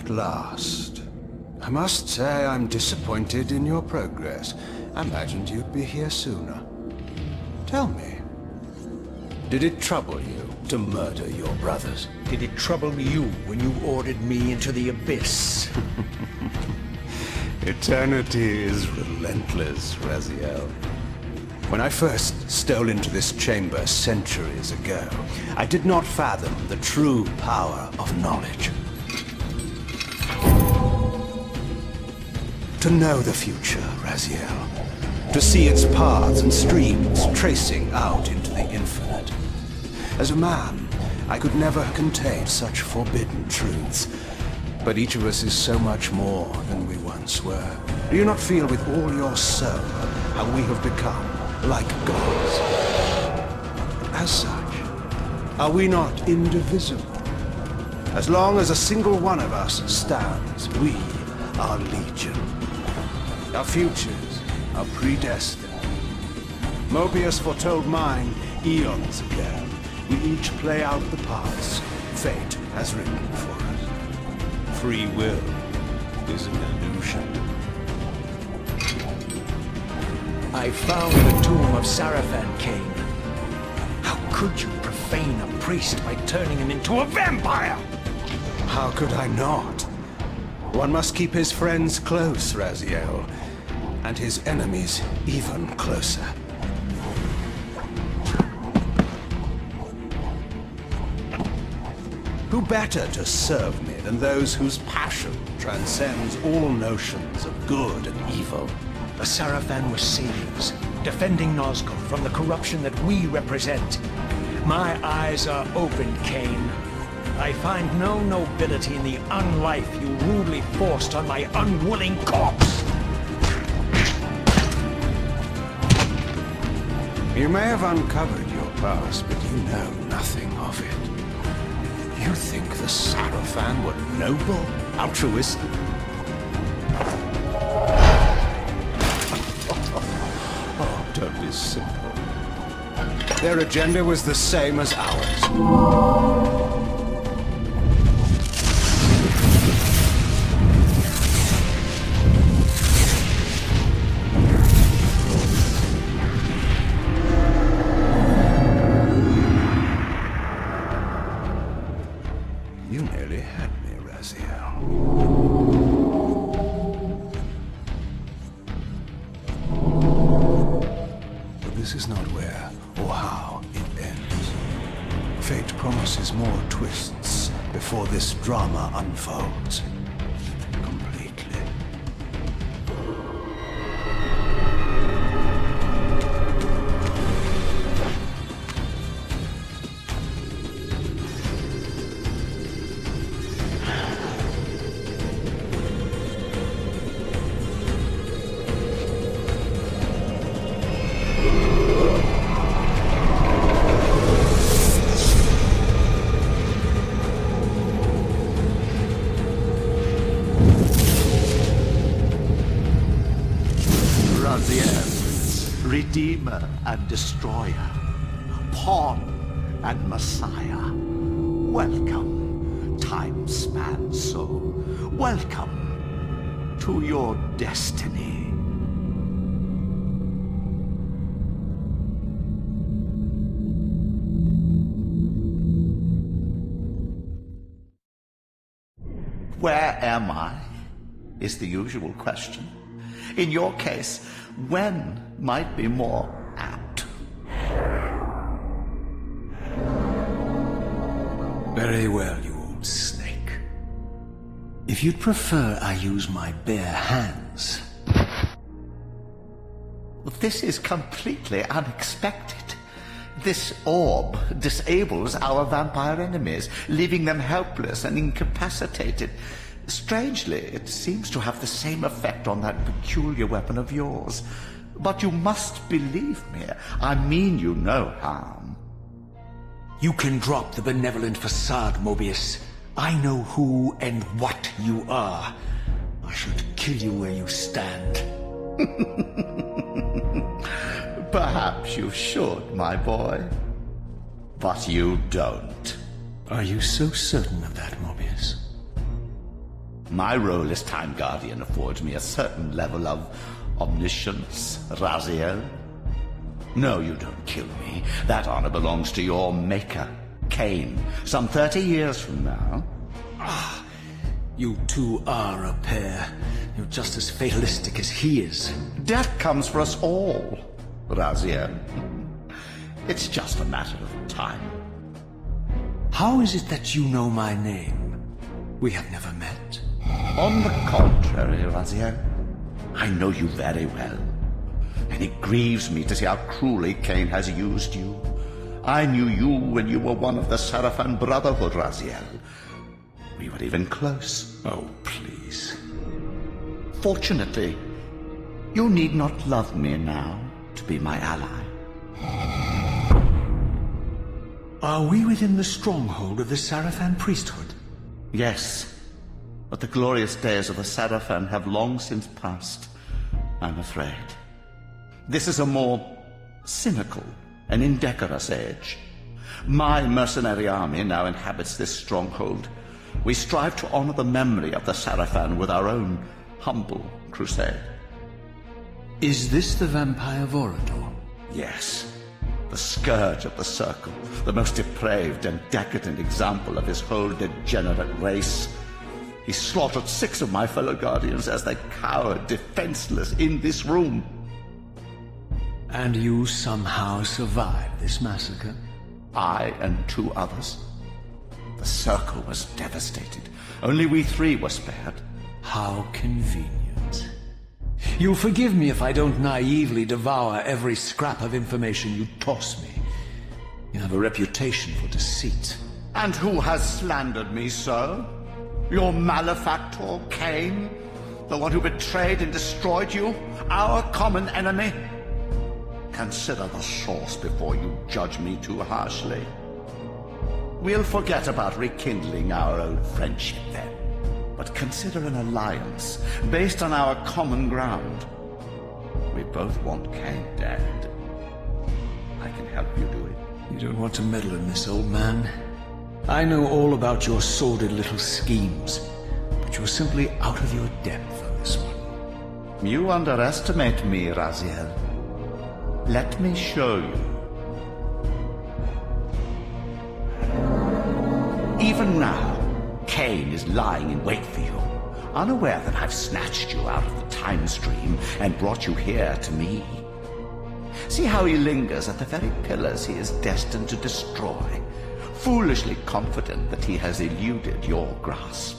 at last. I must say I'm disappointed in your progress. I imagined you'd be here sooner. Tell me, did it trouble you to murder your brothers? Did it trouble you when you ordered me into the abyss? Eternity is relentless, Raziel. When I first stole into this chamber centuries ago, I did not fathom the true power of knowledge. To know the future, Raziel. To see its paths and streams tracing out into the infinite. As a man, I could never contain such forbidden truths. But each of us is so much more than we once were. Do you not feel with all your soul how we have become like gods? As such, are we not indivisible? As long as a single one of us stands, we are legion. Our futures are predestined. Mobius foretold mine eons ago. We each play out the parts fate has written for us. Free will is an illusion. I found the tomb of Sarafan, Kain. How could you profane a priest by turning him into a vampire? How could I not? One must keep his friends close, Raziel, and his enemies even closer. Who better to serve me than those whose passion transcends all notions of good and evil? The Sarafan were saviors, defending Nosgoth from the corruption that we represent. My eyes are open, Kain. I find no nobility in the unlife you rudely forced on my unwilling corpse. You may have uncovered your past, but you know nothing of it. You think the Sarafan were noble, altruistic? Oh, don't be simple. Their agenda was the same as ours. You nearly had me, Raziel. But this is not where or how it ends. Fate promises more twists before this drama unfolds completely. Redeemer and Destroyer, Pawn and Messiah. Welcome, time-span soul. Welcome to your destiny. Where am I? Is the usual question. In your case, when might be more apt. Very well, you old snake. If you'd prefer I use my bare hands. This is completely unexpected. This orb disables our vampire enemies, leaving them helpless and incapacitated. Strangely, it seems to have the same effect on that peculiar weapon of yours. But you must believe me. I mean you no harm. You can drop the benevolent facade, Mobius. I know who and what you are. I should kill you where you stand. Perhaps you should, my boy. But you don't. Are you so certain of that, Mobius? My role as Time Guardian affords me a certain level of omniscience, Raziel. No, you don't kill me. That honor belongs to your maker, Kain, some 30 years from now. You two are a pair. You're just as fatalistic as he is. Death comes for us all, Raziel. It's just a matter of time. How is it that you know my name? We have never met. On the contrary, Raziel, I know you very well. And it grieves me to see how cruelly Kain has used you. I knew you when you were one of the Sarafan Brotherhood, Raziel. We were even close. Oh, please. Fortunately, you need not love me now to be my ally. Are we within the stronghold of the Sarafan priesthood? Yes, but the glorious days of the Sarafan have long since passed, I'm afraid. This is a more cynical and indecorous age. My mercenary army now inhabits this stronghold. We strive to honor the memory of the Sarafan with our own humble crusade. Is this the vampire Vorador? Yes, the scourge of the Circle, the most depraved and decadent example of his whole degenerate race. He slaughtered 6 of my fellow Guardians as they cowered defenseless in this room. And you somehow survived this massacre? I and 2 others. The Circle was devastated. Only we 3 were spared. How convenient. You'll forgive me if I don't naively devour every scrap of information you toss me. You have a reputation for deceit. And who has slandered me so? Your malefactor, Kain? The one who betrayed and destroyed you? Our common enemy? Consider the source before you judge me too harshly. We'll forget about rekindling our old friendship then. But consider an alliance based on our common ground. We both want Kain dead. I can help you do it. You don't want to meddle in this, old man. I know all about your sordid little schemes, but you're simply out of your depth on this one. You underestimate me, Raziel. Let me show you. Even now, Kain is lying in wait for you, unaware that I've snatched you out of the time stream and brought you here to me. See how he lingers at the very pillars he is destined to destroy, foolishly confident that he has eluded your grasp.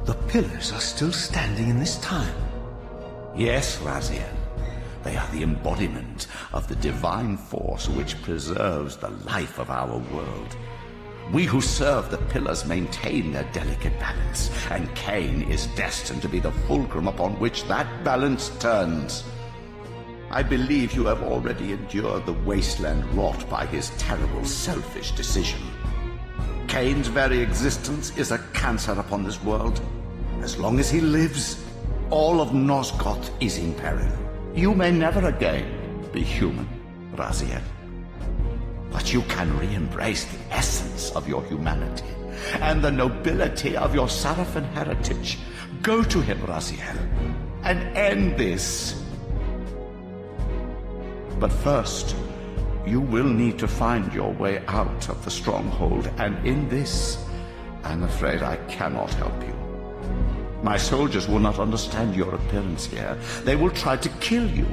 The pillars are still standing in this time. Yes, Raziel. They are the embodiment of the divine force which preserves the life of our world. We who serve the pillars maintain their delicate balance, and Kain is destined to be the fulcrum upon which that balance turns. I believe you have already endured the wasteland wrought by his terrible, selfish decision. Kain's very existence is a cancer upon this world. As long as he lives, all of Nosgoth is in peril. You may never again be human, Raziel. But you can re-embrace the essence of your humanity and the nobility of your Sarafan heritage. Go to him, Raziel, and end this. But first, you will need to find your way out of the stronghold, and in this, I'm afraid I cannot help you. My soldiers will not understand your appearance here. They will try to kill you.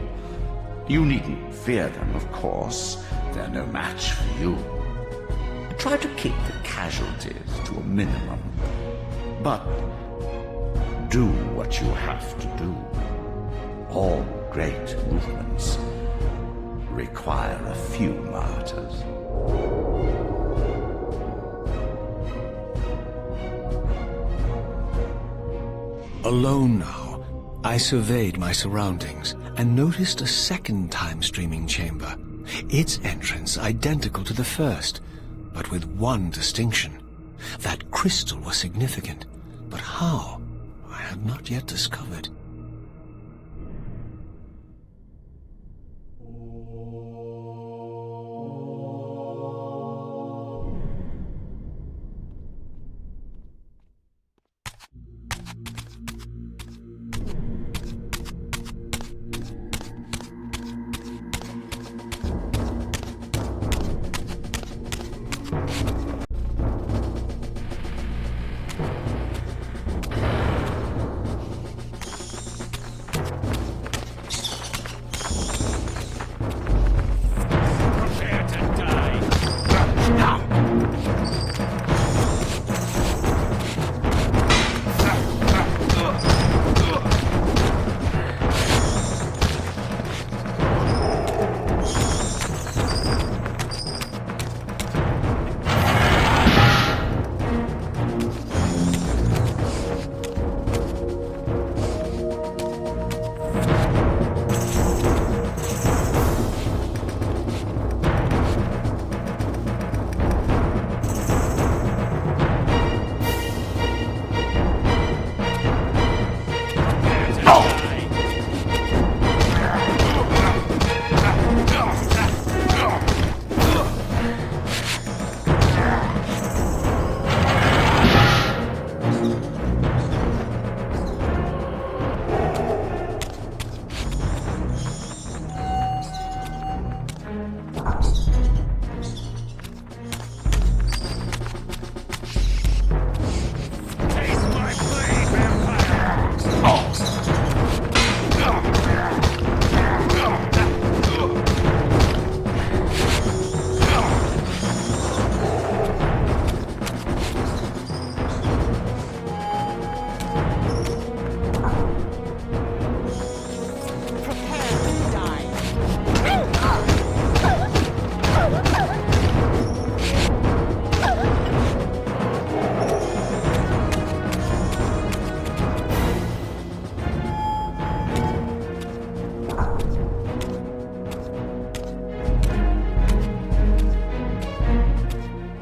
You needn't fear them, of course. They're no match for you. Try to keep the casualties to a minimum. But do what you have to do. All great movements require a few martyrs. Alone now, I surveyed my surroundings and noticed a second time-streaming chamber. Its entrance identical to the first, but with one distinction. That crystal was significant, but how? I had not yet discovered.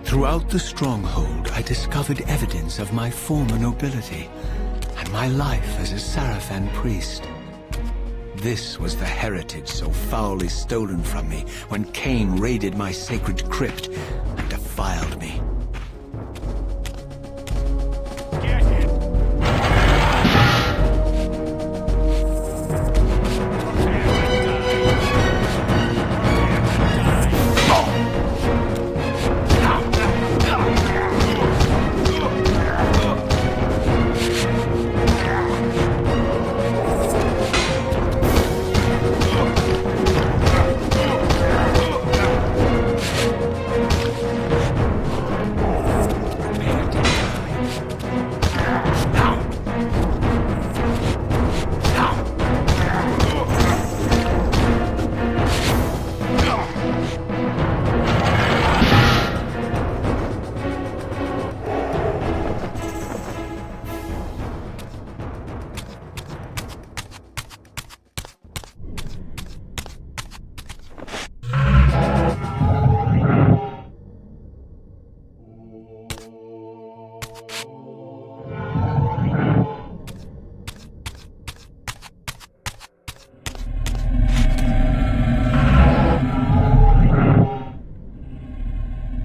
Throughout the stronghold, I discovered evidence of my former nobility and my life as a Sarafan priest. This was the heritage so foully stolen from me when Kain raided my sacred crypt and defiled me.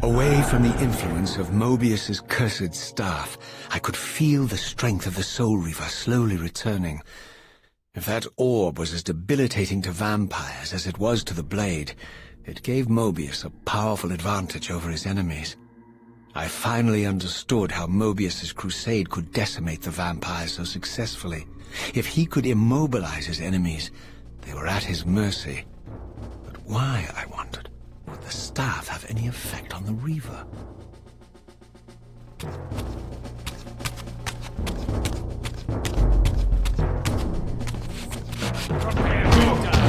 Away from the influence of Mobius's cursed staff, I could feel the strength of the Soul Reaver slowly returning. If that orb was as debilitating to vampires as it was to the blade, it gave Mobius a powerful advantage over his enemies. I finally understood how Mobius's crusade could decimate the vampires so successfully. If he could immobilize his enemies, they were at his mercy. But why, I wondered, would the staff have any effect on the Reaver? Prepare to die.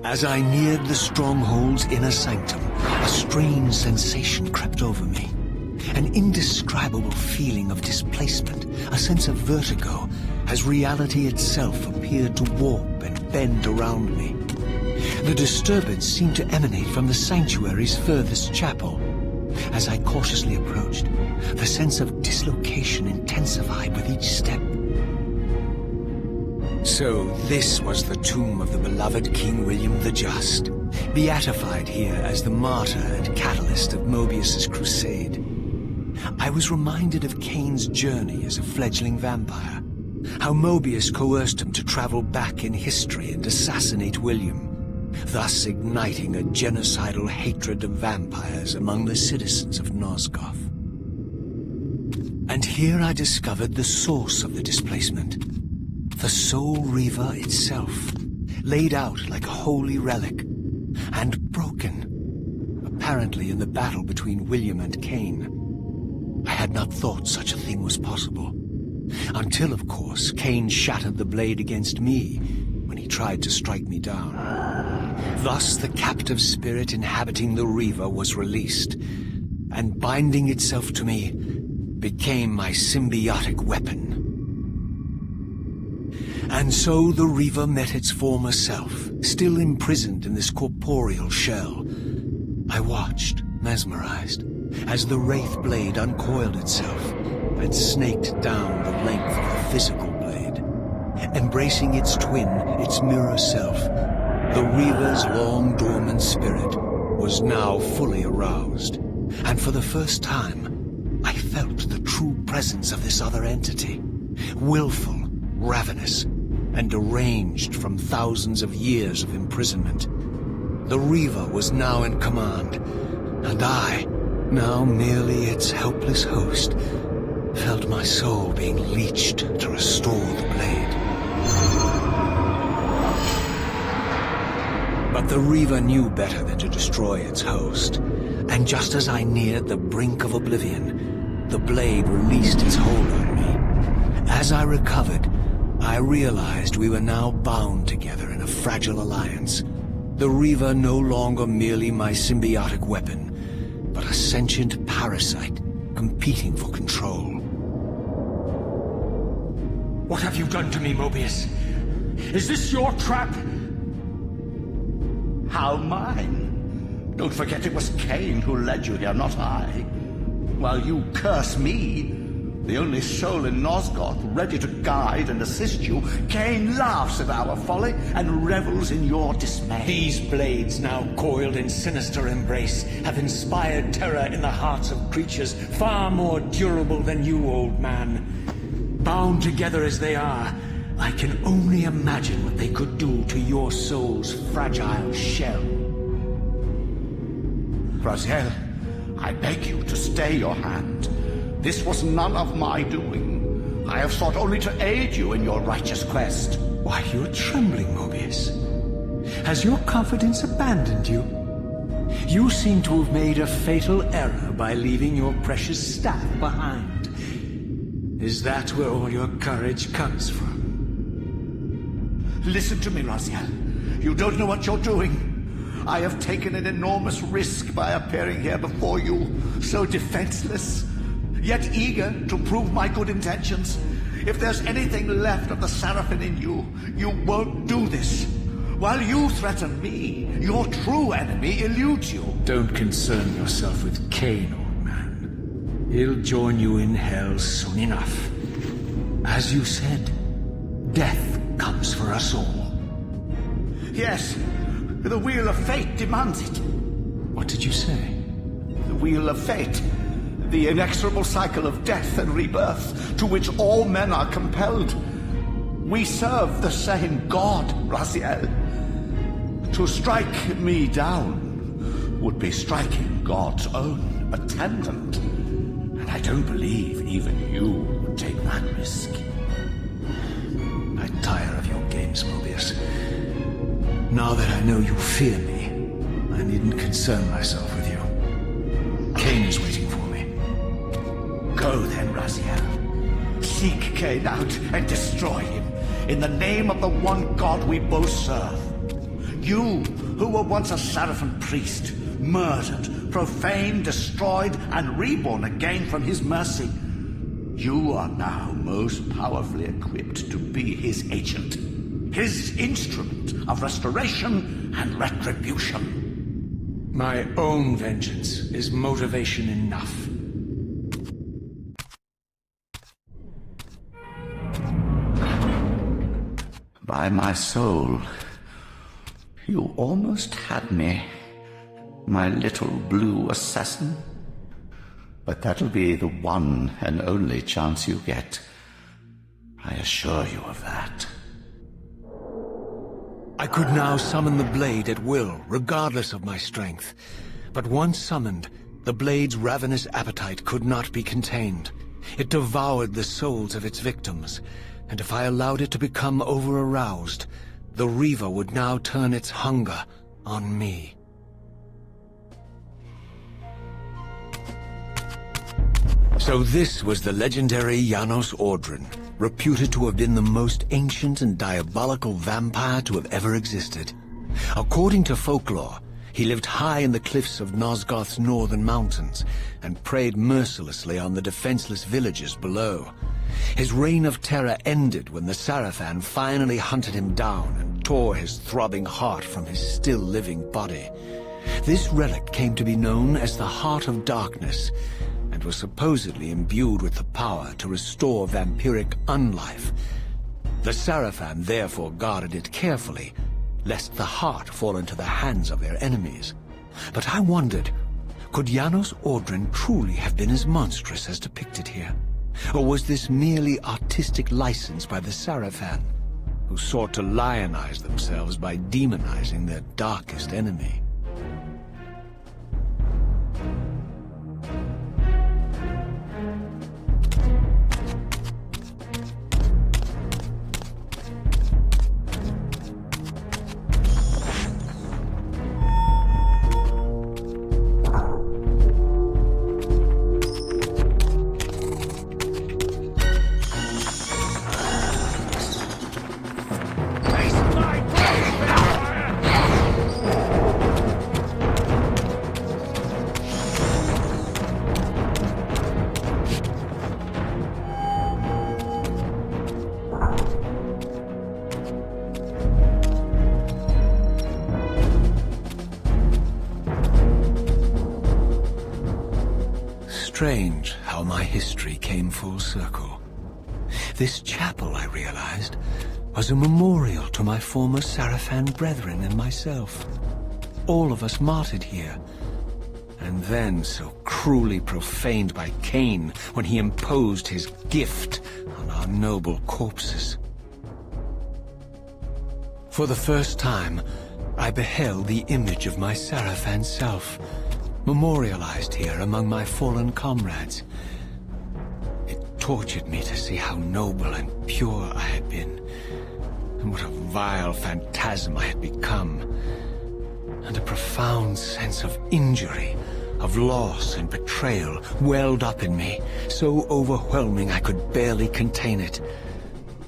As I neared the stronghold's inner sanctum, a strange sensation crept over me. An indescribable feeling of displacement, a sense of vertigo, as reality itself appeared to warp and bend around me. The disturbance seemed to emanate from the sanctuary's furthest chapel. As I cautiously approached, the sense of dislocation intensified with each step. So this was the tomb of the beloved King William the Just, beatified here as the martyr and catalyst of Mobius's crusade. I was reminded of Kain's journey as a fledgling vampire, how Mobius coerced him to travel back in history and assassinate William, thus igniting a genocidal hatred of vampires among the citizens of Nosgoth. And here I discovered the source of the displacement. The Soul Reaver itself, laid out like a holy relic, and broken, apparently in the battle between William and Kain. I had not thought such a thing was possible. Until, of course, Kain shattered the blade against me when he tried to strike me down. Thus the captive spirit inhabiting the Reaver was released, and binding itself to me became my symbiotic weapon. And so the Reaver met its former self, still imprisoned in this corporeal shell. I watched, mesmerized, as the Wraith blade uncoiled itself and snaked down the length of the physical blade. Embracing its twin, its mirror self, the Reaver's long-dormant spirit was now fully aroused, and for the first time, I felt the true presence of this other entity, willful, ravenous, and deranged from thousands of years of imprisonment. The Reaver was now in command, and I, now merely its helpless host, felt my soul being leeched to restore the blade. But the Reaver knew better than to destroy its host, and just as I neared the brink of oblivion, the blade released its hold on me. As I recovered, I realized we were now bound together in a fragile alliance. The Reaver no longer merely my symbiotic weapon, but a sentient parasite competing for control. What have you done to me, Mobius? Is this your trap? How mine? Don't forget it was Kain who led you here, not I. While you curse me, the only soul in Nosgoth ready to guide and assist you, Kain laughs at our folly and revels in your dismay. These blades, now coiled in sinister embrace, have inspired terror in the hearts of creatures far more durable than you, old man. Bound together as they are, I can only imagine what they could do to your soul's fragile shell. Raziel, I beg you to stay your hand. This was none of my doing. I have sought only to aid you in your righteous quest. Why, you're trembling, Mobius. Has your confidence abandoned you? You seem to have made a fatal error by leaving your precious staff behind. Is that where all your courage comes from? Listen to me, Raziel. You don't know what you're doing. I have taken an enormous risk by appearing here before you, so defenseless, yet eager to prove my good intentions. If there's anything left of the Seraphim in you, you won't do this. While you threaten me, your true enemy eludes you. Don't concern yourself with Kain, old man. He'll join you in hell soon enough. As you said, death comes for us all. Yes, the Wheel of Fate demands it. What did you say? The Wheel of Fate. The inexorable cycle of death and rebirth to which all men are compelled. We serve the same God, Raziel. To strike me down would be striking God's own attendant. And I don't believe even you would take that risk. I tire of your games, Mobius. Now that I know you fear me, I needn't concern myself with you. Kain is waiting for me. Go then, Raziel. Seek Kain out and destroy him in the name of the one God we both serve. You who were once a Seraphim priest, murdered, profaned, destroyed, and reborn again from his mercy. You are now most powerfully equipped to be his agent, his instrument of restoration and retribution. My own vengeance is motivation enough. By my soul, you almost had me, my little blue assassin. But that'll be the one and only chance you get. I assure you of that. I could now summon the blade at will, regardless of my strength. But once summoned, the blade's ravenous appetite could not be contained. It devoured the souls of its victims, and if I allowed it to become over-aroused, the Reaver would now turn its hunger on me. So this was the legendary Janos Audron, reputed to have been the most ancient and diabolical vampire to have ever existed. According to folklore, he lived high in the cliffs of Nosgoth's northern mountains and preyed mercilessly on the defenseless villages below. His reign of terror ended when the Seraphim finally hunted him down and tore his throbbing heart from his still-living body. This relic came to be known as the Heart of Darkness, and was supposedly imbued with the power to restore vampiric unlife. The Seraphim therefore guarded it carefully, lest the heart fall into the hands of their enemies. But I wondered, could Janos Audron truly have been as monstrous as depicted here? Or was this merely artistic license by the Seraphim, who sought to lionize themselves by demonizing their darkest enemy? Strange how my history came full circle. This chapel, I realized, was a memorial to my former Seraphim brethren and myself. All of us martyred here, and then so cruelly profaned by Kain when he imposed his gift on our noble corpses. For the first time, I beheld the image of my Seraphim self, memorialized here among my fallen comrades. It tortured me to see how noble and pure I had been, and what a vile phantasm I had become, and a profound sense of injury, of loss and betrayal welled up in me, so overwhelming I could barely contain it.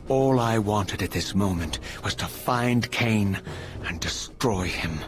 All I wanted at this moment was to find Kain and destroy him.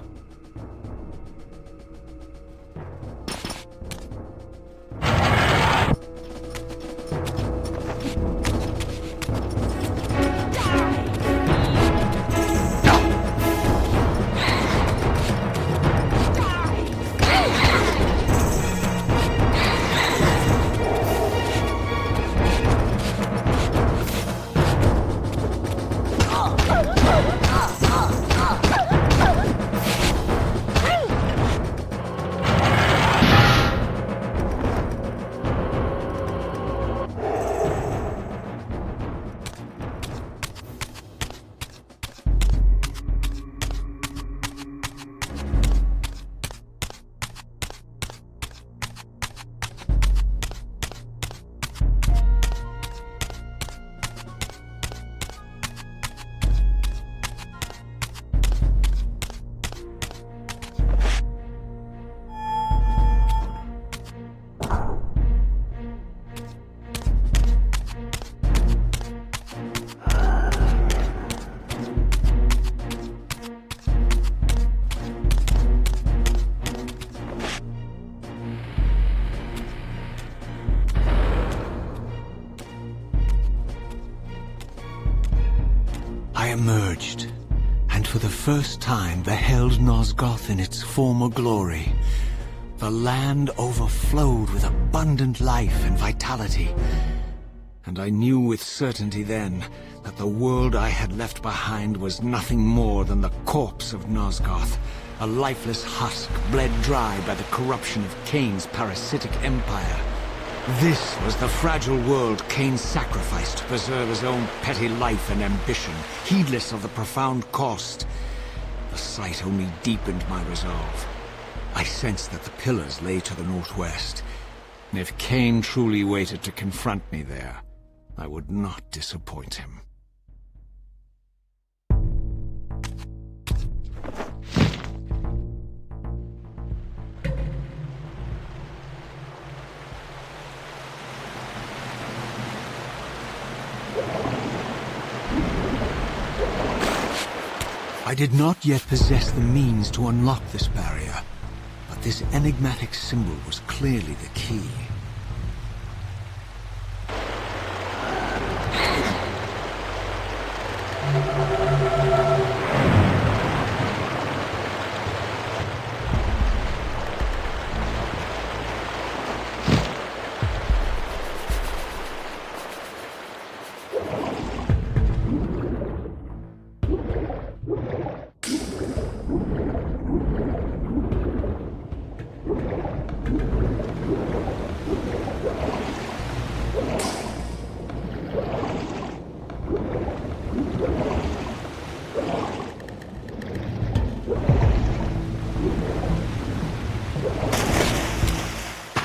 I emerged, and for the first time beheld Nosgoth in its former glory. The land overflowed with abundant life and vitality, and I knew with certainty then that the world I had left behind was nothing more than the corpse of Nosgoth, a lifeless husk bled dry by the corruption of Kain's parasitic empire. This was the fragile world Kain sacrificed to preserve his own petty life and ambition, heedless of the profound cost. The sight only deepened my resolve. I sensed that the pillars lay to the northwest, and if Kain truly waited to confront me there, I would not disappoint him. I did not yet possess the means to unlock this barrier, but this enigmatic symbol was clearly the key.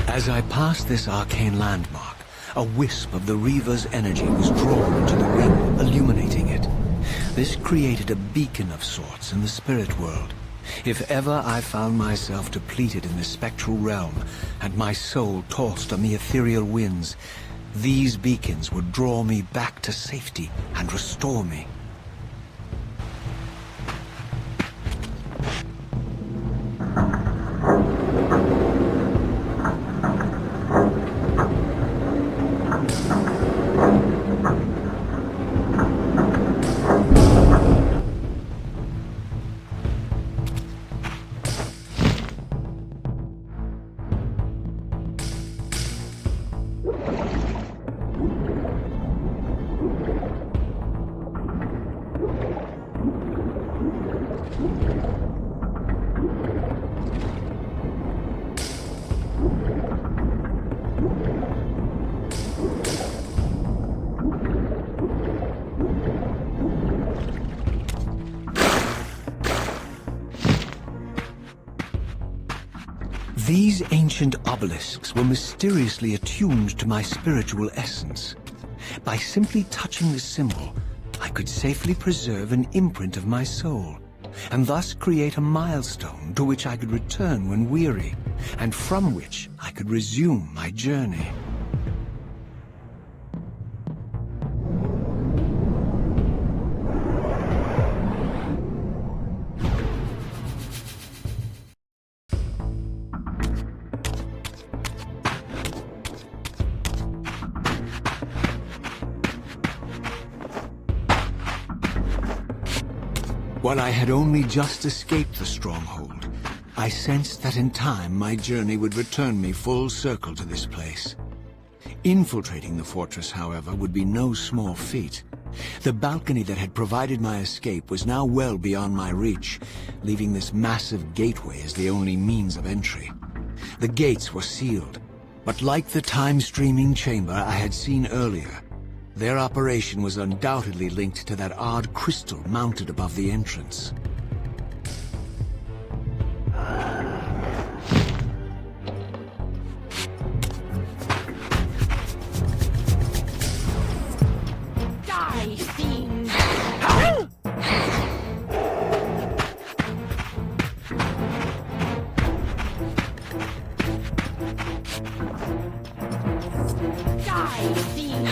As I passed this arcane landmark, a wisp of the Reaver's energy was drawn into the ring, illuminating it. This created a beacon of sorts in the spirit world. If ever I found myself depleted in the spectral realm, and my soul tossed on the ethereal winds, these beacons would draw me back to safety and restore me. These ancient obelisks were mysteriously attuned to my spiritual essence. By simply touching the symbol, I could safely preserve an imprint of my soul, and thus create a milestone to which I could return when weary, and from which I could resume my journey. While I had only just escaped the stronghold, I sensed that in time my journey would return me full circle to this place. Infiltrating the fortress, however, would be no small feat. The balcony that had provided my escape was now well beyond my reach, leaving this massive gateway as the only means of entry. The gates were sealed, but like the time-streaming chamber I had seen earlier, their operation was undoubtedly linked to that odd crystal mounted above the entrance. Die, fiend! Die, fiend!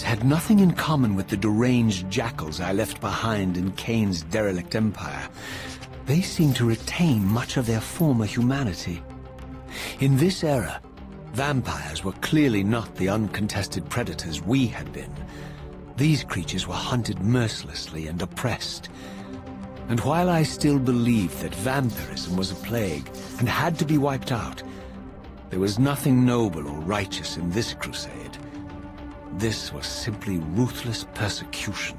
had nothing in common with the deranged jackals I left behind in Kain's derelict empire. They seemed to retain much of their former humanity. In this era, vampires were clearly not the uncontested predators we had been. These creatures were hunted mercilessly and oppressed. And while I still believed that vampirism was a plague and had to be wiped out, there was nothing noble or righteous in this crusade. This was simply ruthless persecution.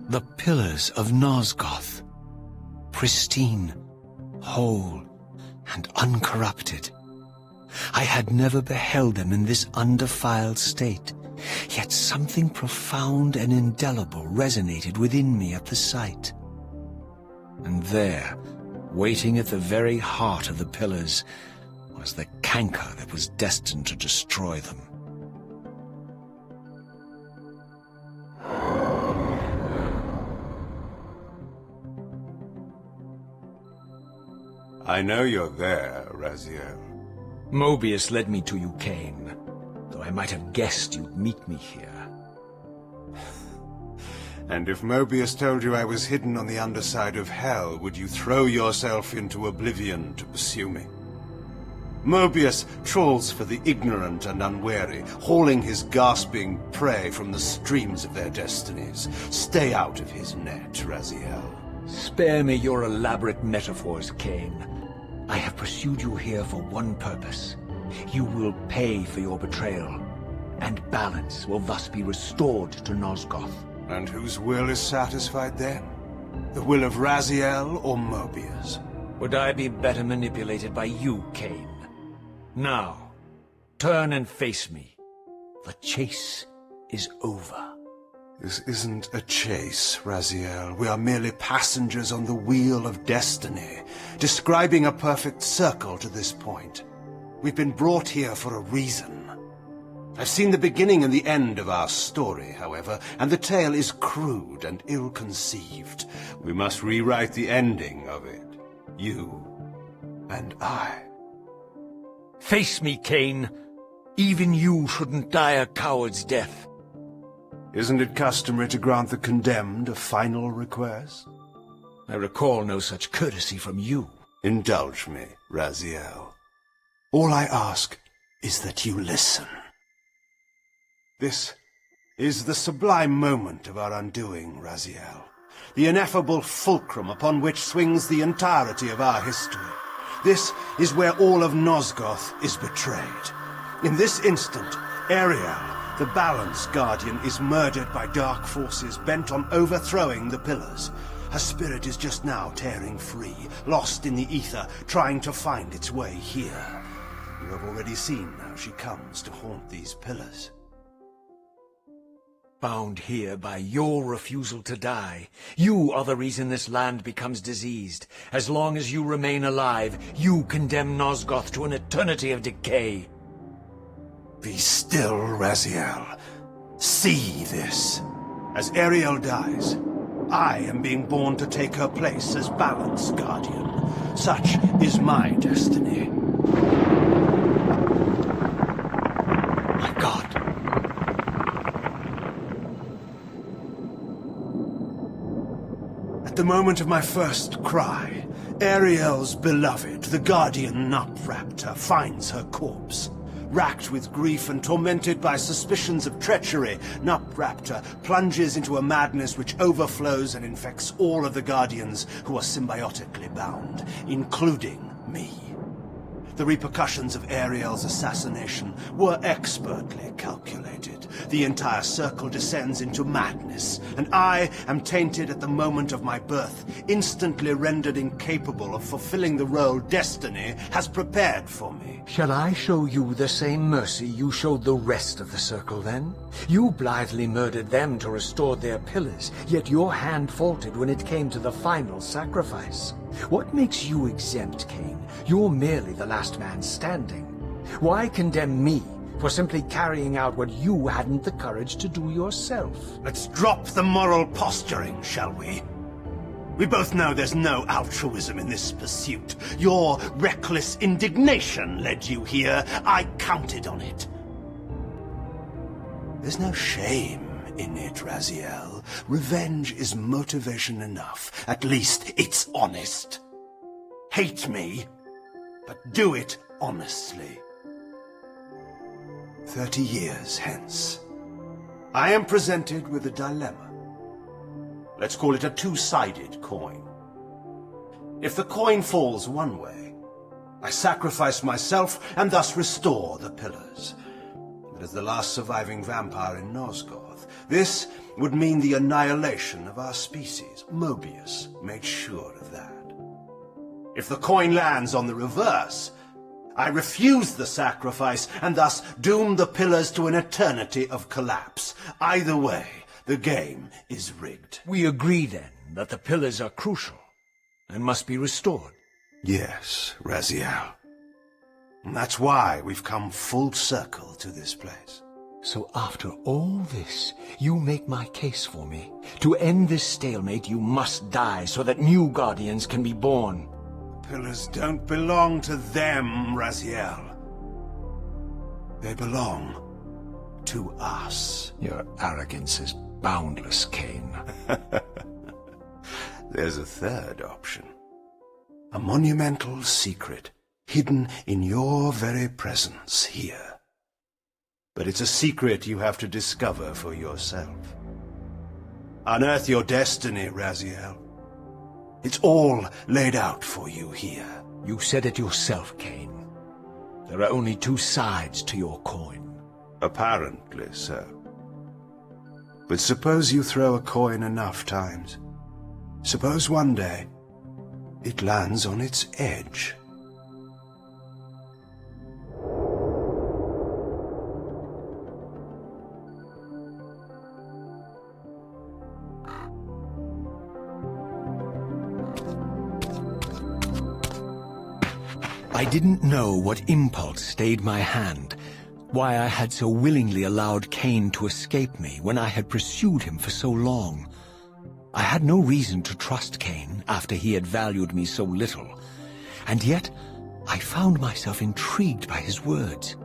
The pillars of Nosgoth, pristine, whole, and uncorrupted. I had never beheld them in this undefiled state, yet something profound and indelible resonated within me at the sight. And there, waiting at the very heart of the pillars, was the canker that was destined to destroy them. I know you're there, Raziel. Mobius led me to you, Kain, though I might have guessed you'd meet me here. And if Mobius told you I was hidden on the underside of hell, would you throw yourself into oblivion to pursue me? Mobius trawls for the ignorant and unwary, hauling his gasping prey from the streams of their destinies. Stay out of his net, Raziel. Spare me your elaborate metaphors, Kain. I have pursued you here for one purpose. You will pay for your betrayal, and balance will thus be restored to Nosgoth. And whose will is satisfied then? The will of Raziel or Mobius? Would I be better manipulated by you, Kain? Now, turn and face me. The chase is over. This isn't a chase, Raziel. We are merely passengers on the wheel of destiny, describing a perfect circle to this point. We've been brought here for a reason. I've seen the beginning and the end of our story, however, and the tale is crude and ill-conceived. We must rewrite the ending of it. You and I. Face me, Kain. Even you shouldn't die a coward's death. Isn't it customary to grant the condemned a final request? I recall no such courtesy from you. Indulge me, Raziel. All I ask is that you listen. This is the sublime moment of our undoing, Raziel. The ineffable fulcrum upon which swings the entirety of our history. This is where all of Nosgoth is betrayed. In this instant, Ariel, the Balance Guardian, is murdered by dark forces bent on overthrowing the pillars. Her spirit is just now tearing free, lost in the ether, trying to find its way here. You have already seen how she comes to haunt these pillars. Bound here by your refusal to die. You are the reason this land becomes diseased. As long as you remain alive, you condemn Nosgoth to an eternity of decay. Be still, Raziel. See this. As Ariel dies, I am being born to take her place as Balance Guardian. Such is my destiny. My God. At the moment of my first cry, Ariel's beloved, the Guardian Nupraptor, finds her corpse. Racked with grief and tormented by suspicions of treachery, Nupraptor plunges into a madness which overflows and infects all of the Guardians who are symbiotically bound, including me. The repercussions of Ariel's assassination were expertly calculated. The entire circle descends into madness, and I am tainted at the moment of my birth, instantly rendered incapable of fulfilling the role destiny has prepared for me. Shall I show you the same mercy you showed the rest of the circle, then? You blithely murdered them to restore their pillars, yet your hand faltered when it came to the final sacrifice. What makes you exempt, Kain? You're merely the last man standing. Why condemn me for simply carrying out what you hadn't the courage to do yourself? Let's drop the moral posturing, shall we? We both know there's no altruism in this pursuit. Your reckless indignation led you here. I counted on it. There's no shame in it, Raziel. Revenge is motivation enough. At least it's honest. Hate me, but do it honestly. 30 years hence, I am presented with a dilemma. Let's call it a two-sided coin. If the coin falls one way, I sacrifice myself and thus restore the pillars. But as the last surviving vampire in Nosgoth, this would mean the annihilation of our species. Mobius made sure of that. If the coin lands on the reverse, I refuse the sacrifice and thus doom the pillars to an eternity of collapse. Either way, the game is rigged. We agree, then, that the pillars are crucial and must be restored. Yes, Raziel. And that's why we've come full circle to this place. So after all this, you make my case for me. To end this stalemate, you must die so that new guardians can be born. Pillars don't belong to them, Raziel. They belong to us. Your arrogance is boundless, Kain. There's a third option. A monumental secret, hidden in your very presence here. But it's a secret you have to discover for yourself. Unearth your destiny, Raziel. It's all laid out for you here. You said it yourself, Kain. There are only two sides to your coin. Apparently so. But suppose you throw a coin enough times. Suppose one day it lands on its edge. I didn't know what impulse stayed my hand, why I had so willingly allowed Kain to escape me when I had pursued him for so long. I had no reason to trust Kain after he had valued me so little, and yet I found myself intrigued by his words.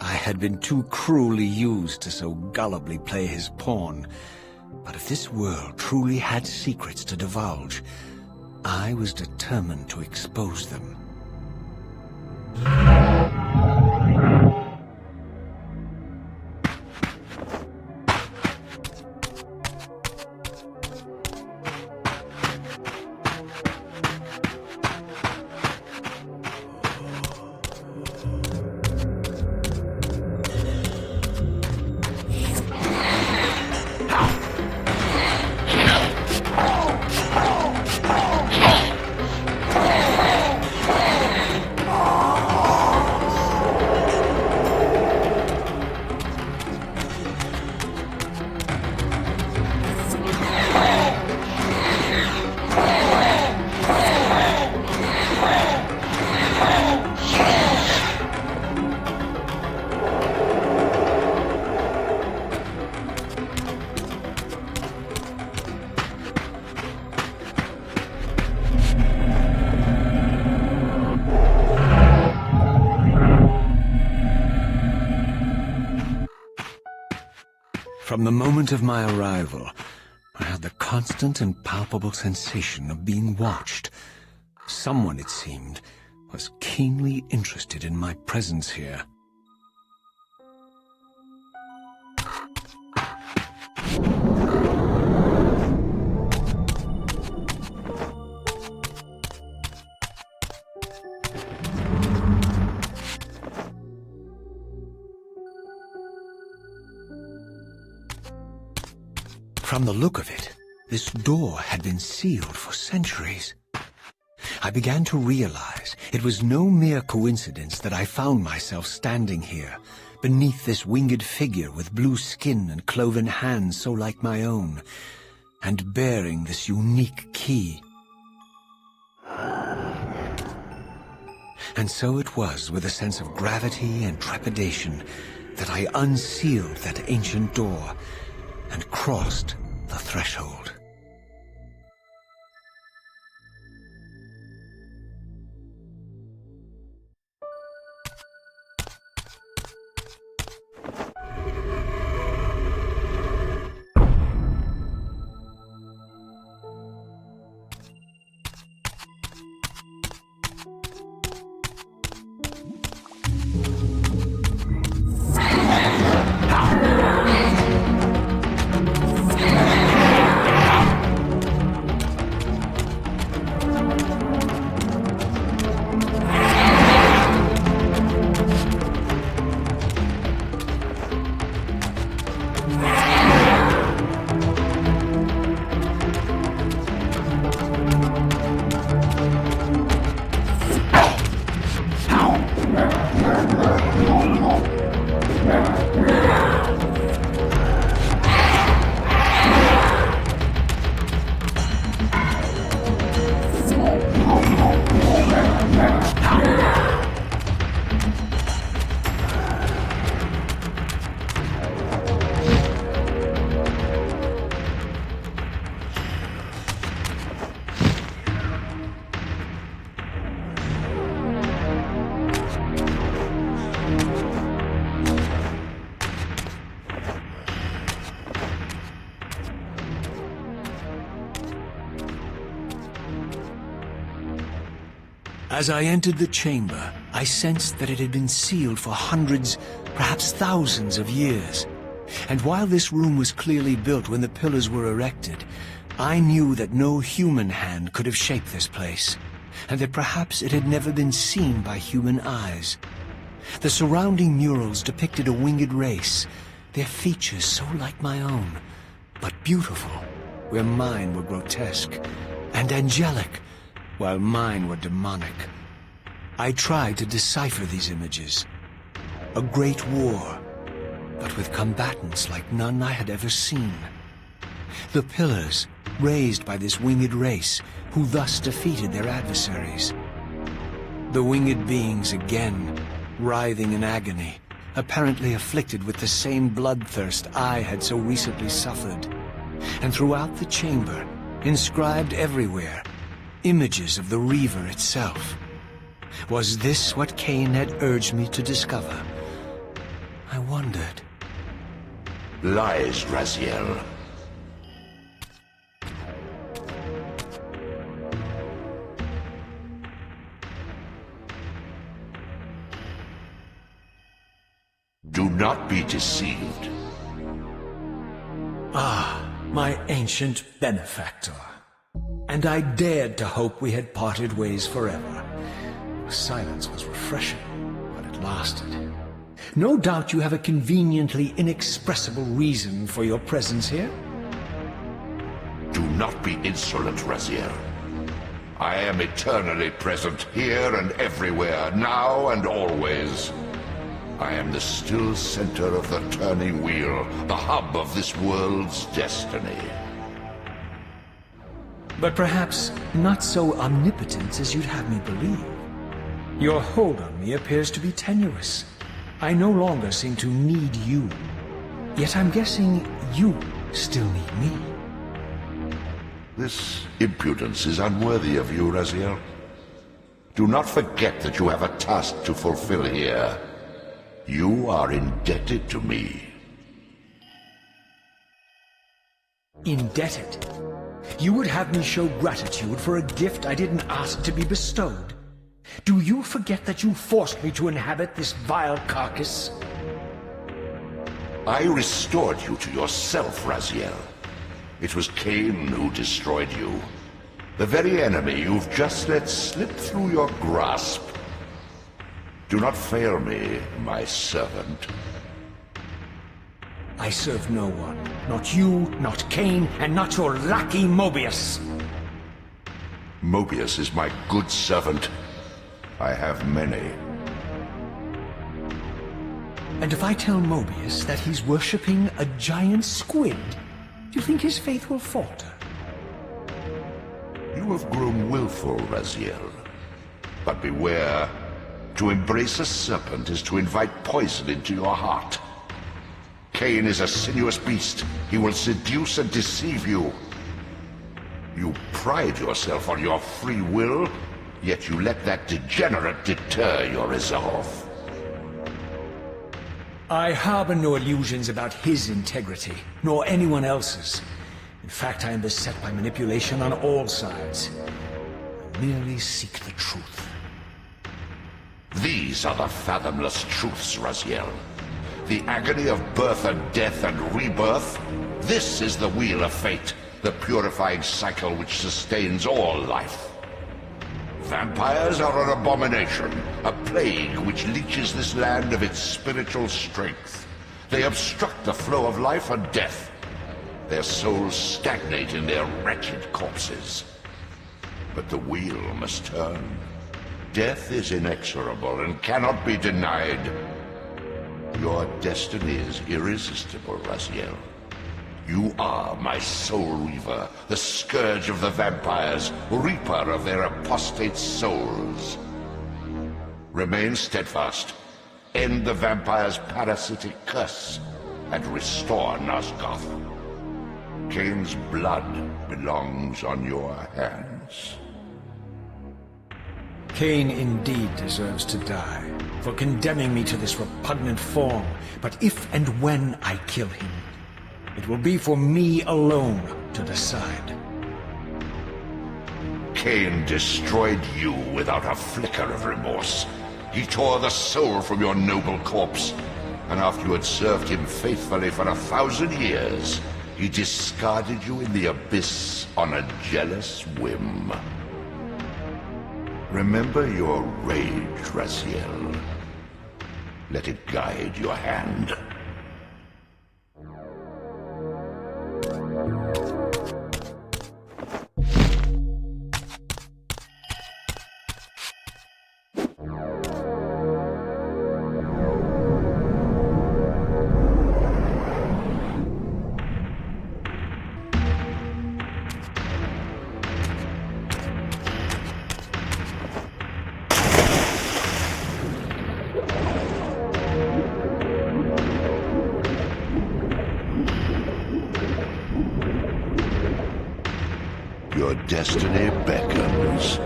I had been too cruelly used to so gullibly play his pawn, but if this world truly had secrets to divulge, I was determined to expose them. From the moment of my arrival, I had the constant and palpable sensation of being watched. Someone, it seemed, was keenly interested in my presence here. From the look of it, this door had been sealed for centuries. I began to realize it was no mere coincidence that I found myself standing here, beneath this winged figure with blue skin and cloven hands so like my own, and bearing this unique key. And so it was with a sense of gravity and trepidation that I unsealed that ancient door and crossed the threshold. As I entered the chamber, I sensed that it had been sealed for hundreds, perhaps thousands of years. And while this room was clearly built when the pillars were erected, I knew that no human hand could have shaped this place, and that perhaps it had never been seen by human eyes. The surrounding murals depicted a winged race, their features so like my own, but beautiful, where mine were grotesque, and angelic, while mine were demonic. I tried to decipher these images. A great war, but with combatants like none I had ever seen. The pillars, raised by this winged race, who thus defeated their adversaries. The winged beings again, writhing in agony, apparently afflicted with the same bloodthirst I had so recently suffered. And throughout the chamber, inscribed everywhere, images of the Reaver itself. Was this what Kain had urged me to discover? I wondered. Lies, Raziel. Do not be deceived. Ah, my ancient benefactor. And I dared to hope we had parted ways forever. The silence was refreshing, but it lasted. No doubt you have a conveniently inexpressible reason for your presence here. Do not be insolent, Raziel. I am eternally present here and everywhere, now and always. I am the still center of the turning wheel, the hub of this world's destiny. But perhaps not so omnipotent as you'd have me believe. Your hold on me appears to be tenuous. I no longer seem to need you. Yet I'm guessing you still need me. This impudence is unworthy of you, Raziel. Do not forget that you have a task to fulfill here. You are indebted to me. Indebted? You would have me show gratitude for a gift I didn't ask to be bestowed. Do you forget that you forced me to inhabit this vile carcass? I restored you to yourself, Raziel. It was Kain who destroyed you. The very enemy you've just let slip through your grasp. Do not fail me, my servant. I serve no one. Not you, not Kain, and not your lackey Mobius. Mobius is my good servant. I have many. And if I tell Mobius that he's worshipping a giant squid, do you think his faith will falter? You have grown willful, Raziel. But beware. To embrace a serpent is to invite poison into your heart. Kain is a sinuous beast. He will seduce and deceive you. You pride yourself on your free will, yet you let that degenerate deter your resolve. I harbor no illusions about his integrity, nor anyone else's. In fact, I am beset by manipulation on all sides. I merely seek the truth. These are the fathomless truths, Raziel. The agony of birth and death and rebirth. This is the wheel of fate, the purifying cycle which sustains all life. Vampires are an abomination, a plague which leeches this land of its spiritual strength. They obstruct the flow of life and death. Their souls stagnate in their wretched corpses. But the wheel must turn. Death is inexorable and cannot be denied. Your destiny is irresistible, Raziel. You are my soul reaver, the scourge of the vampires, reaper of their apostate souls. Remain steadfast, end the vampire's parasitic curse, and restore Nosgoth. Kain's blood belongs on your hands. Kain indeed deserves to die for condemning me to this repugnant form. But if and when I kill him, it will be for me alone to decide. Kain destroyed you without a flicker of remorse. He tore the soul from your noble corpse, and after you had served him faithfully for 1,000 years, he discarded you in the abyss on a jealous whim. Remember your rage, Raziel. Let it guide your hand. Your destiny beckons.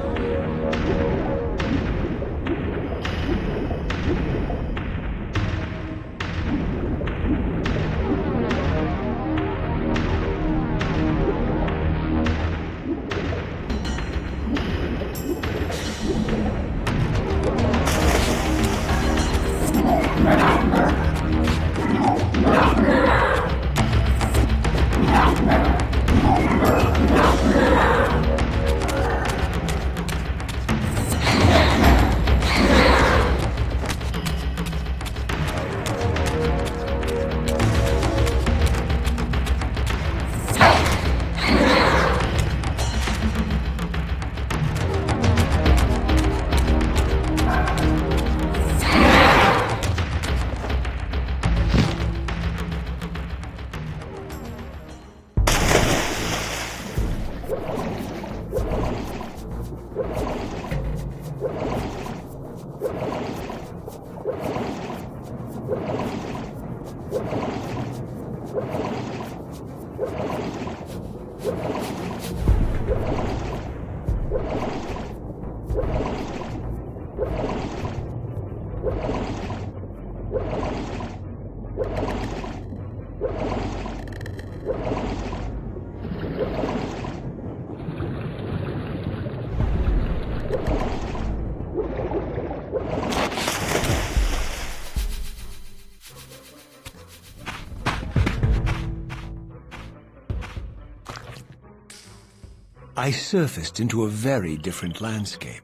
I surfaced into a very different landscape.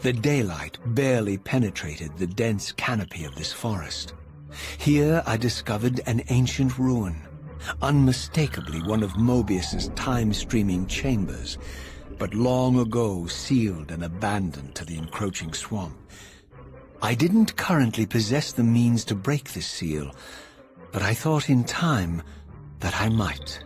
The daylight barely penetrated the dense canopy of this forest. Here I discovered an ancient ruin, unmistakably one of Mobius's time-streaming chambers, but long ago sealed and abandoned to the encroaching swamp. I didn't currently possess the means to break this seal, but I thought in time that I might.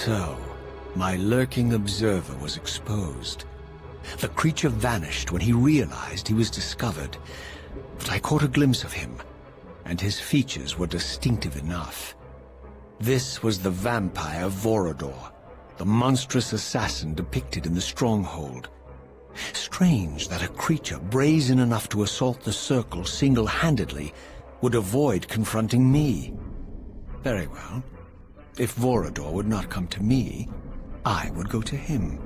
So, my lurking observer was exposed. The creature vanished when he realized he was discovered, but I caught a glimpse of him, and his features were distinctive enough. This was the vampire Vorador, the monstrous assassin depicted in the Stronghold. Strange that a creature brazen enough to assault the Circle single-handedly would avoid confronting me. Very well. If Vorador would not come to me, I would go to him.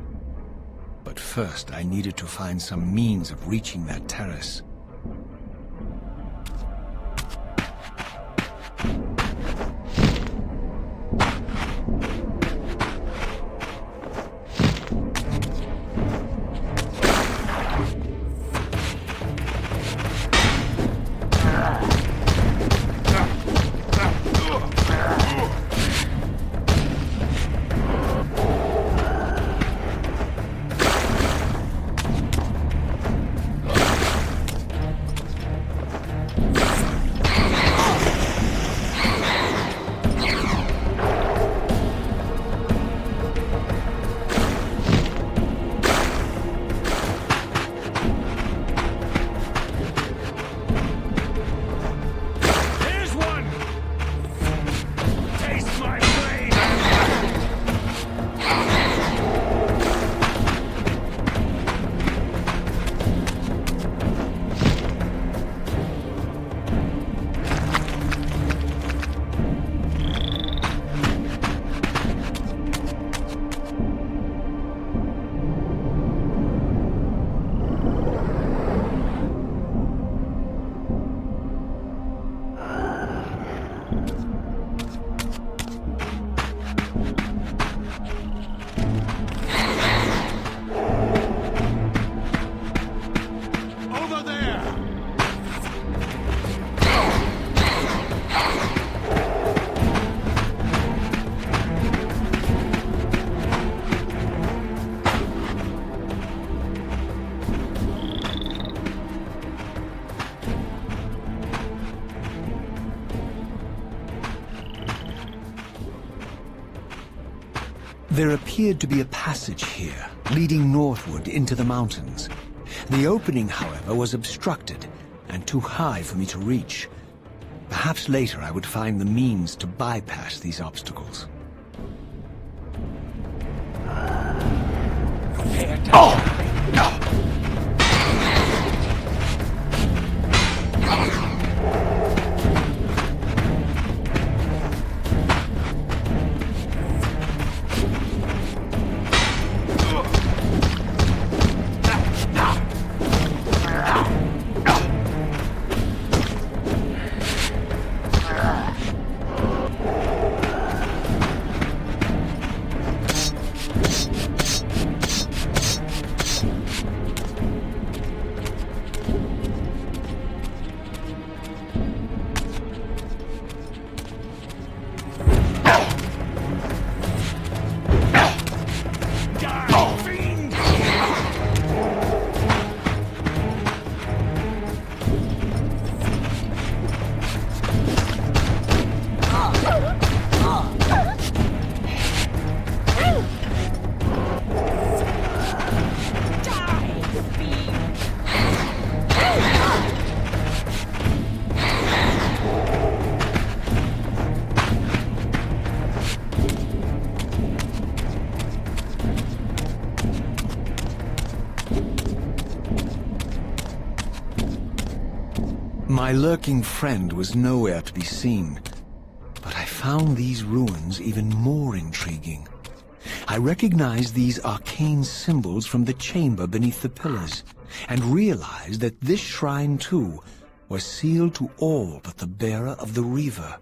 But first I needed to find some means of reaching that terrace. There appeared to be a passage here, leading northward into the mountains. The opening, however, was obstructed and too high for me to reach. Perhaps later I would find the means to bypass these obstacles. Pay attention. No! My lurking friend was nowhere to be seen, but I found these ruins even more intriguing. I recognized these arcane symbols from the chamber beneath the pillars, and realized that this shrine, too, was sealed to all but the bearer of the Reaver.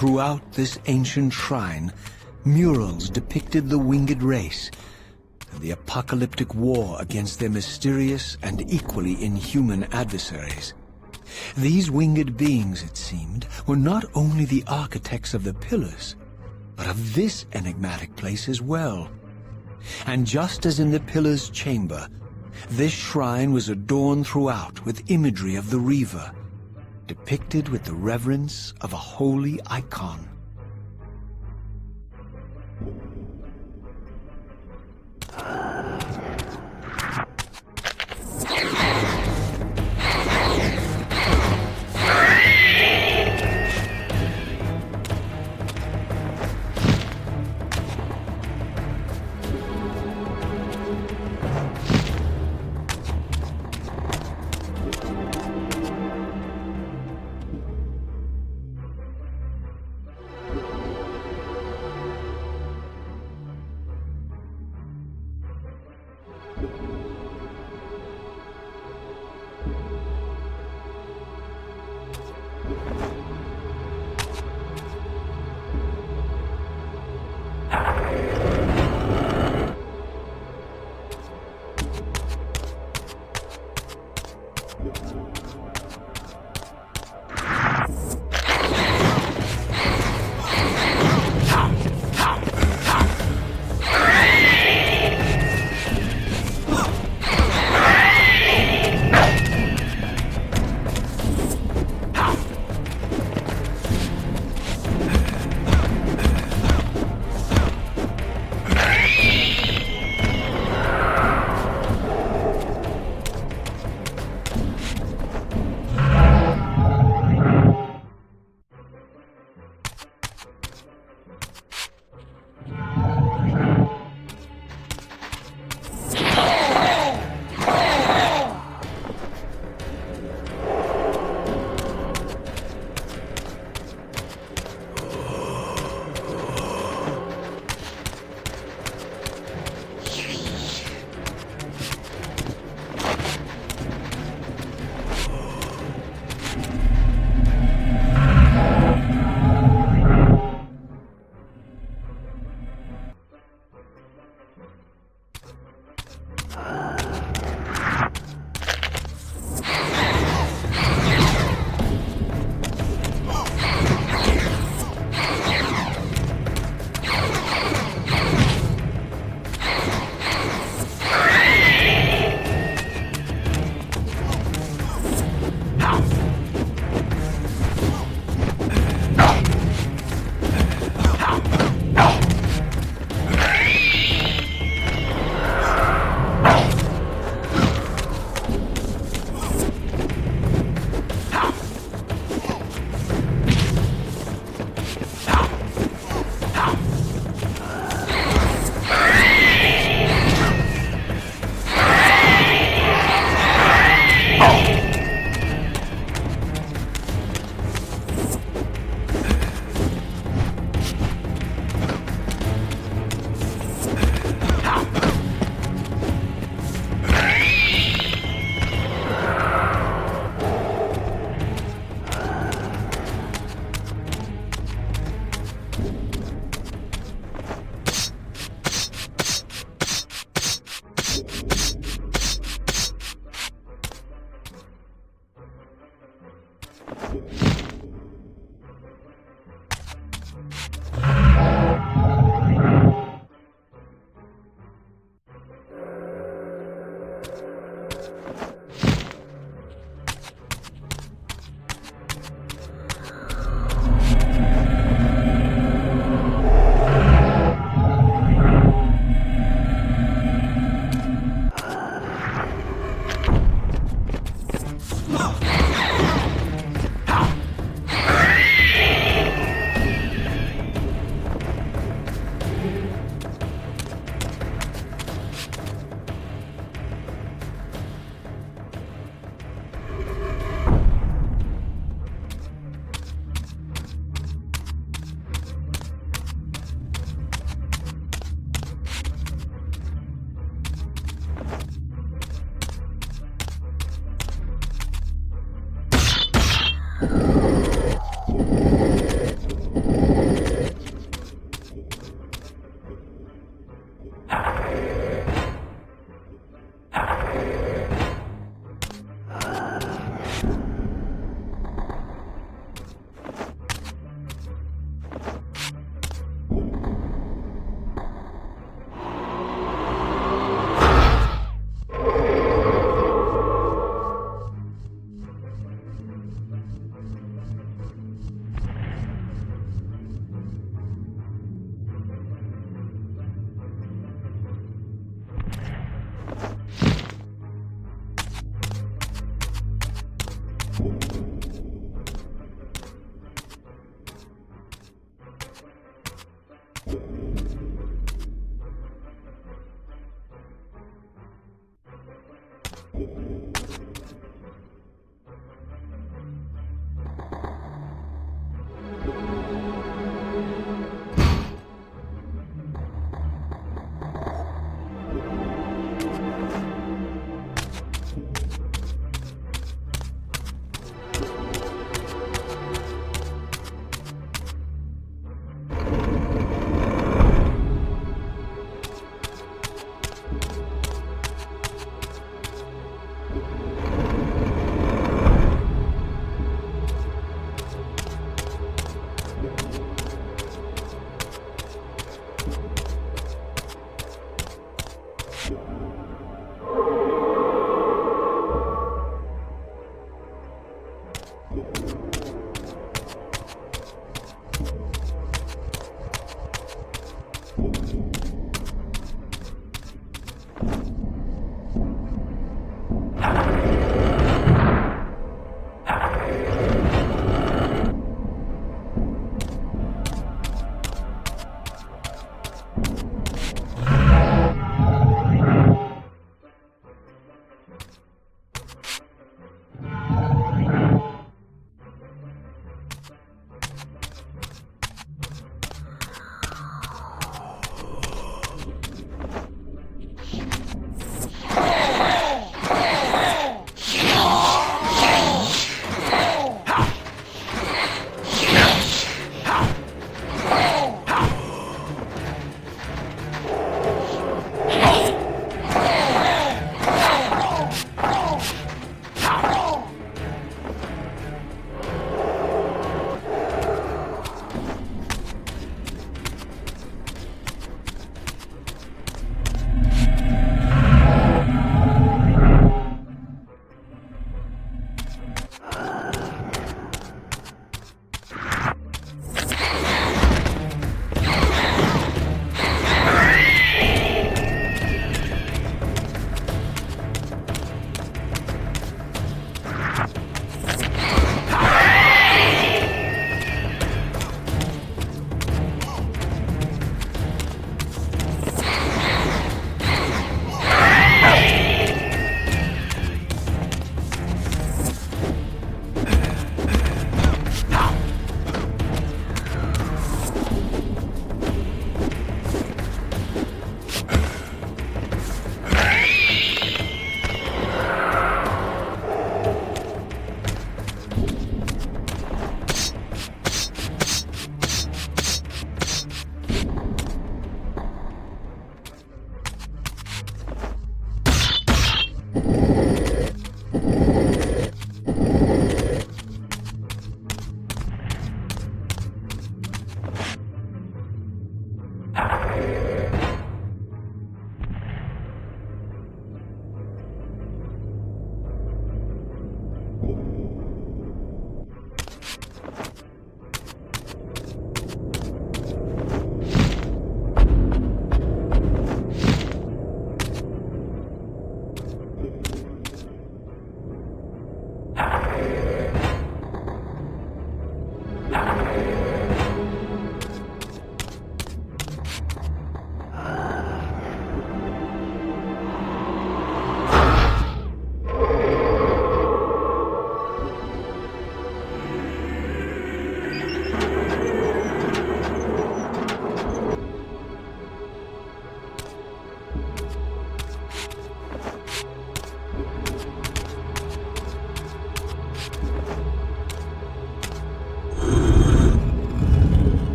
Throughout this ancient shrine, murals depicted the winged race and the apocalyptic war against their mysterious and equally inhuman adversaries. These winged beings, it seemed, were not only the architects of the pillars, but of this enigmatic place as well. And just as in the pillars' chamber, this shrine was adorned throughout with imagery of the Reaver, depicted with the reverence of a holy icon.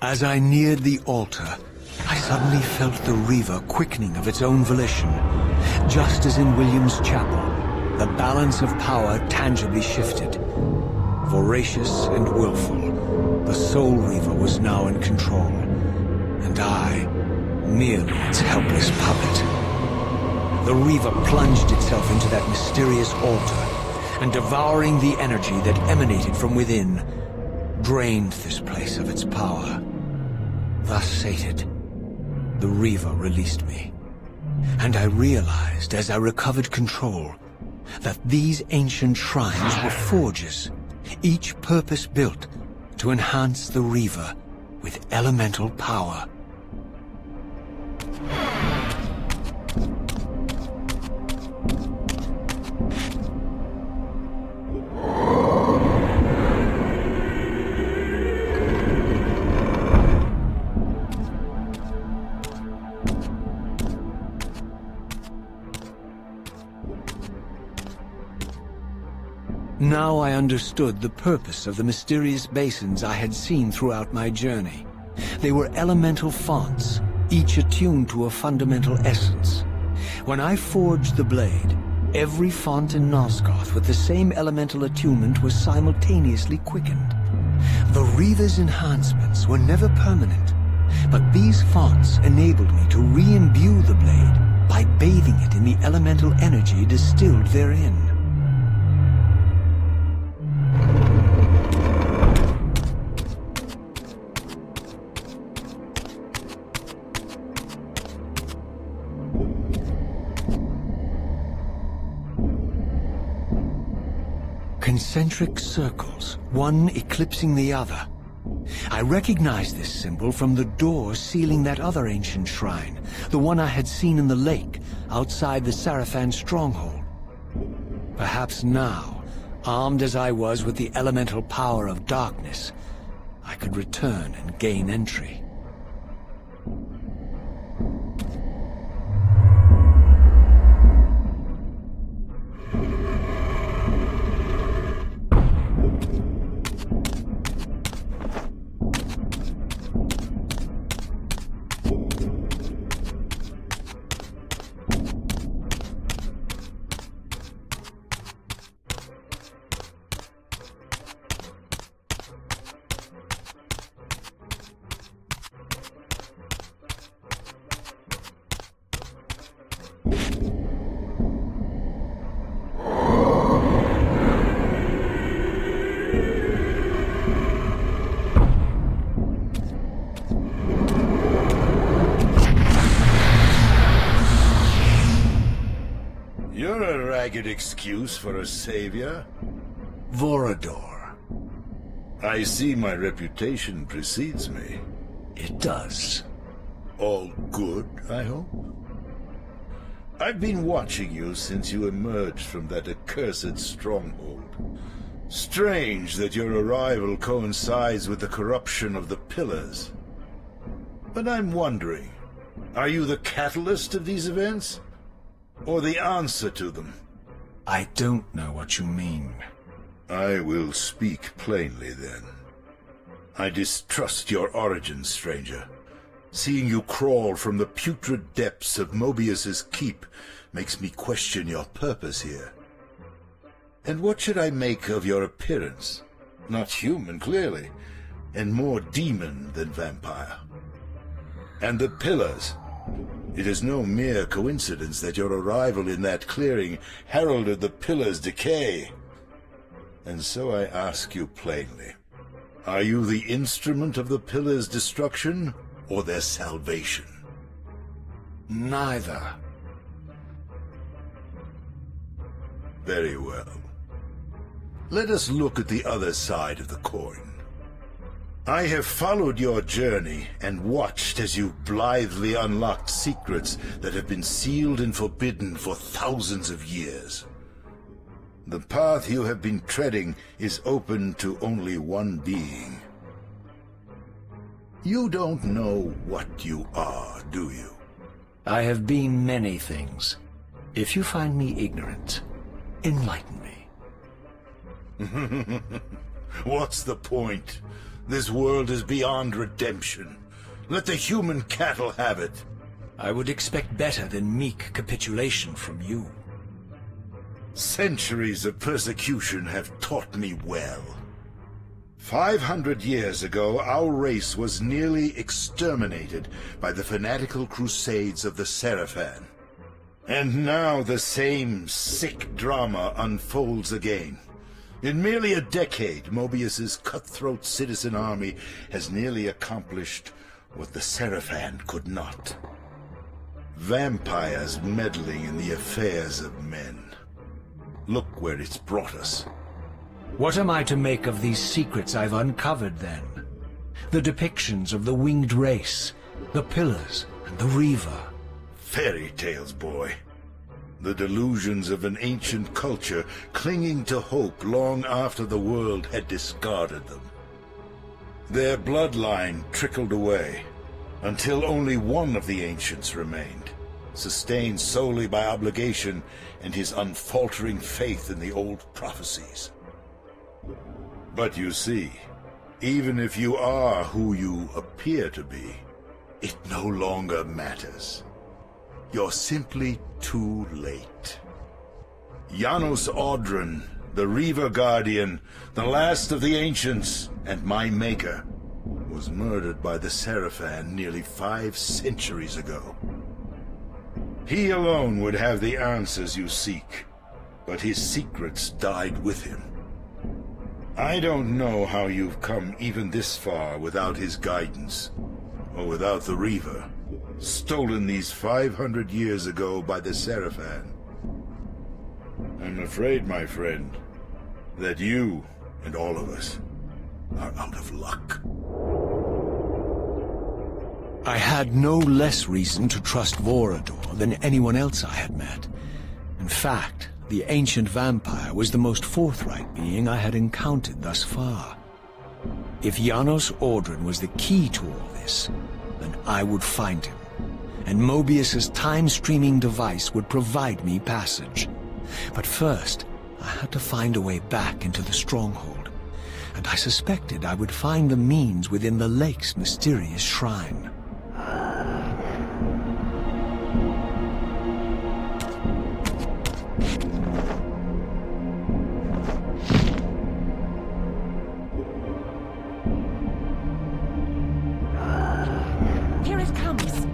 As I neared the altar, I suddenly felt the Reaver quickening of its own volition. Just as in William's chapel, the balance of power tangibly shifted. Voracious and willful, the Soul Reaver was now in control, and I, merely its helpless puppet. The Reaver plunged itself into that mysterious altar, and devouring the energy that emanated from within, drained this place of its power. Thus sated, the Reaver released me, and I realized as I recovered control that these ancient shrines were forges, each purpose-built to enhance the Reaver with elemental power. Now I understood the purpose of the mysterious basins I had seen throughout my journey. They were elemental fonts, each attuned to a fundamental essence. When I forged the blade, every font in Nosgoth with the same elemental attunement was simultaneously quickened. The Reaver's enhancements were never permanent, but these fonts enabled me to re-imbue the blade by bathing it in the elemental energy distilled therein. Concentric circles, one eclipsing the other. I recognized this symbol from the door sealing that other ancient shrine, the one I had seen in the lake outside the Sarafan stronghold. Perhaps now, armed as I was with the elemental power of darkness, I could return and gain entry. You're a ragged excuse for a savior. Vorador. I see my reputation precedes me. It does. All good, I hope? I've been watching you since you emerged from that accursed stronghold. Strange that your arrival coincides with the corruption of the Pillars. But I'm wondering, are you the catalyst of these events? Or the answer to them? I don't know what you mean. I will speak plainly then. I distrust your origins, stranger. Seeing you crawl from the putrid depths of Mobius's keep makes me question your purpose here. And what should I make of your appearance? Not human, clearly, and more demon than vampire. And the Pillars. It is no mere coincidence that your arrival in that clearing heralded the Pillars' decay. And so I ask you plainly, are you the instrument of the Pillar's destruction, or their salvation? Neither. Very well. Let us look at the other side of the coin. I have followed your journey and watched as you blithely unlocked secrets that have been sealed and forbidden for thousands of years. The path you have been treading is open to only one being. You don't know what you are, do you? I have been many things. If you find me ignorant, enlighten me. What's the point? This world is beyond redemption. Let the human cattle have it. I would expect better than meek capitulation from you. Centuries of persecution have taught me well. 500 years ago, our race was nearly exterminated by the fanatical crusades of the Seraphan. And now the same sick drama unfolds again. In merely a decade, Mobius's cutthroat citizen army has nearly accomplished what the Seraphan could not. Vampires meddling in the affairs of men. Look where it's brought us. What am I to make of these secrets I've uncovered, then? The depictions of the winged race, the Pillars, and the Reaver. Fairy tales, boy. The delusions of an ancient culture clinging to hope long after the world had discarded them. Their bloodline trickled away, until only one of the ancients remained, sustained solely by obligation and his unfaltering faith in the old prophecies. But you see, even if you are who you appear to be, it no longer matters. You're simply too late. Janos Audron, the Reaver Guardian, the last of the ancients, and my maker, was murdered by the Seraphan nearly 5 centuries ago. He alone would have the answers you seek, but his secrets died with him. I don't know how you've come even this far without his guidance, or without the Reaver, stolen these 500 years ago by the Seraphan. I'm afraid, my friend, that you and all of us are out of luck. I had no less reason to trust Vorador than anyone else I had met. In fact, the ancient vampire was the most forthright being I had encountered thus far. If Janos Audron was the key to all this, then I would find him, and Mobius's time-streaming device would provide me passage. But first, I had to find a way back into the stronghold, and I suspected I would find the means within the lake's mysterious shrine. Here it comes.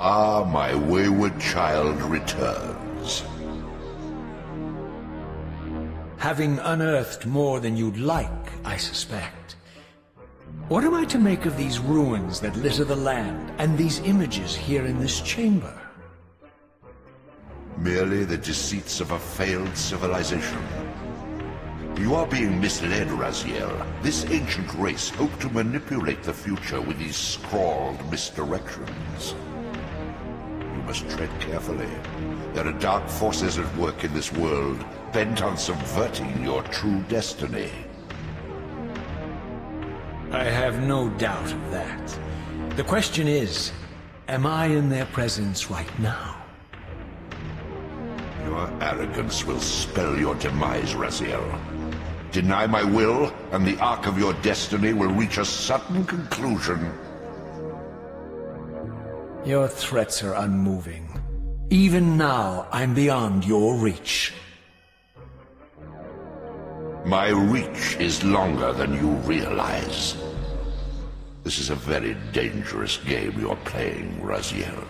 Ah, my wayward child returns. Having unearthed more than you'd like, I suspect. What am I to make of these ruins that litter the land, and these images here in this chamber? Merely the deceits of a failed civilization. You are being misled, Raziel. This ancient race hoped to manipulate the future with these scrawled misdirections. You must tread carefully. There are dark forces at work in this world, bent on subverting your true destiny. I have no doubt of that. The question is, am I in their presence right now? Your arrogance will spell your demise, Raziel. Deny my will, and the arc of your destiny will reach a sudden conclusion. Your threats are unmoving. Even now, I'm beyond your reach. My reach is longer than you realize. This is a very dangerous game you're playing, Raziel.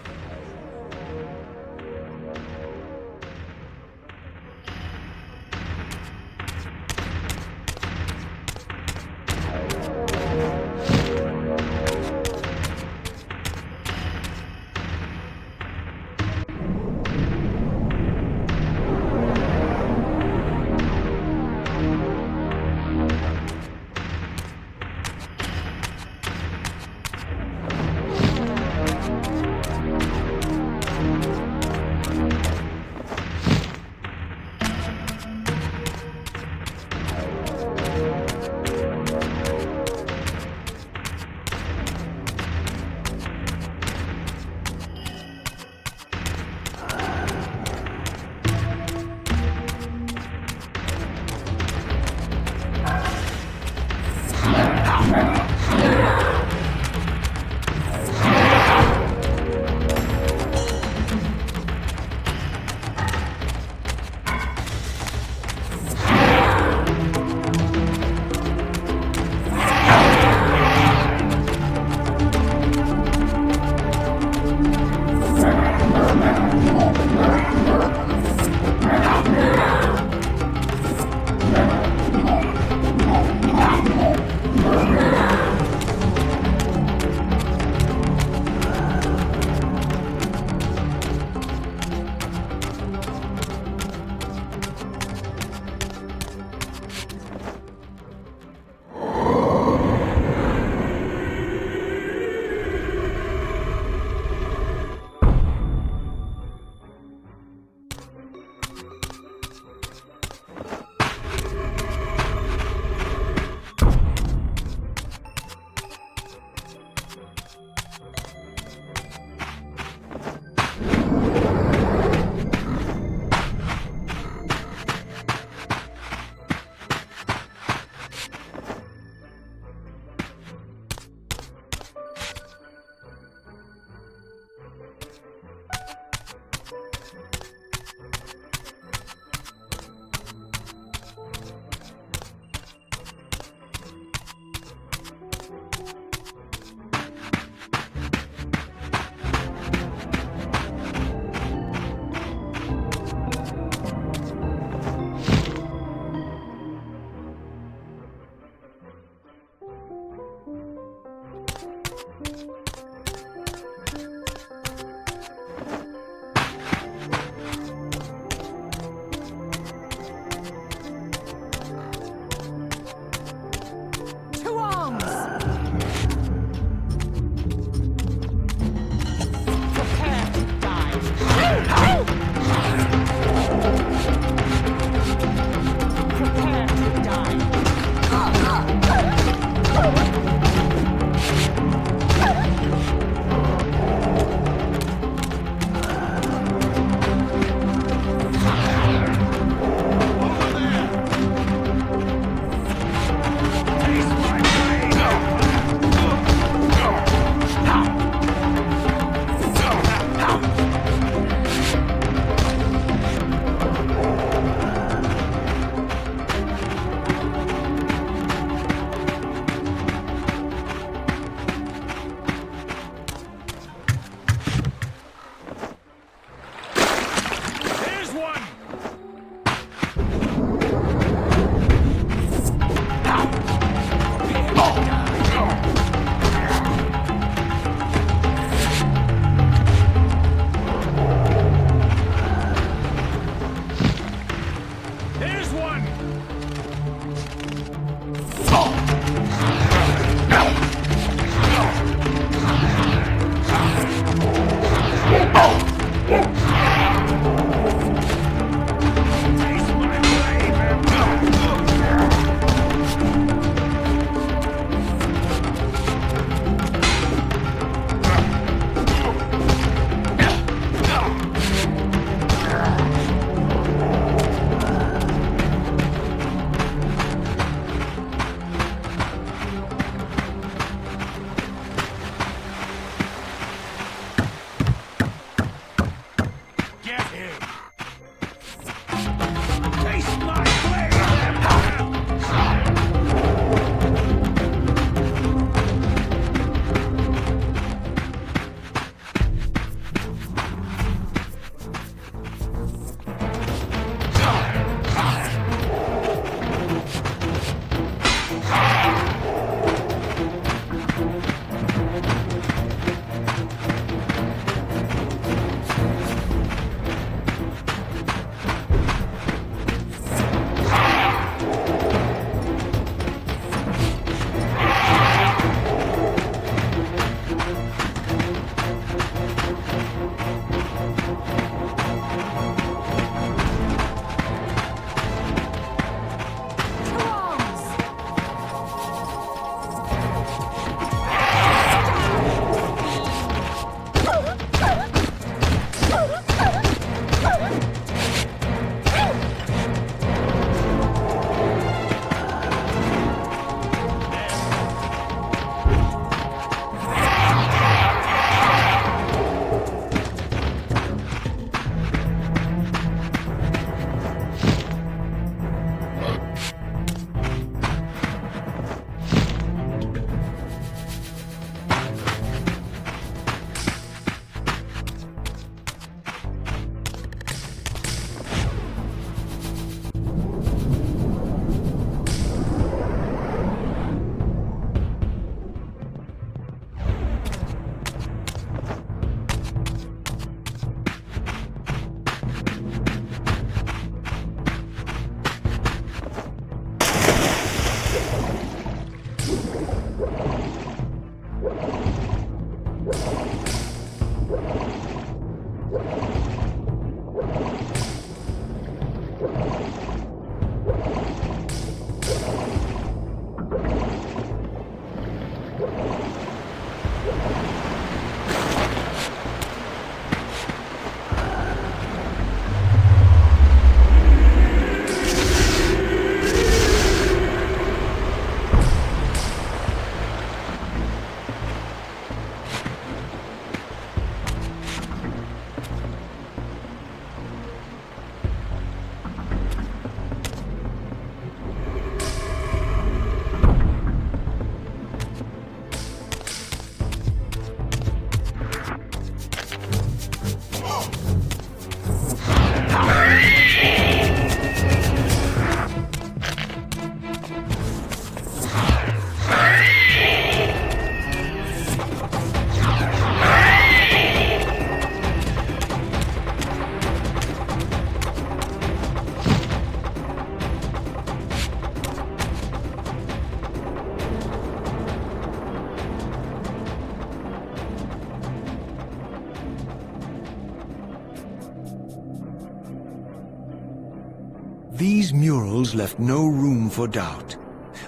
These murals left no room for doubt.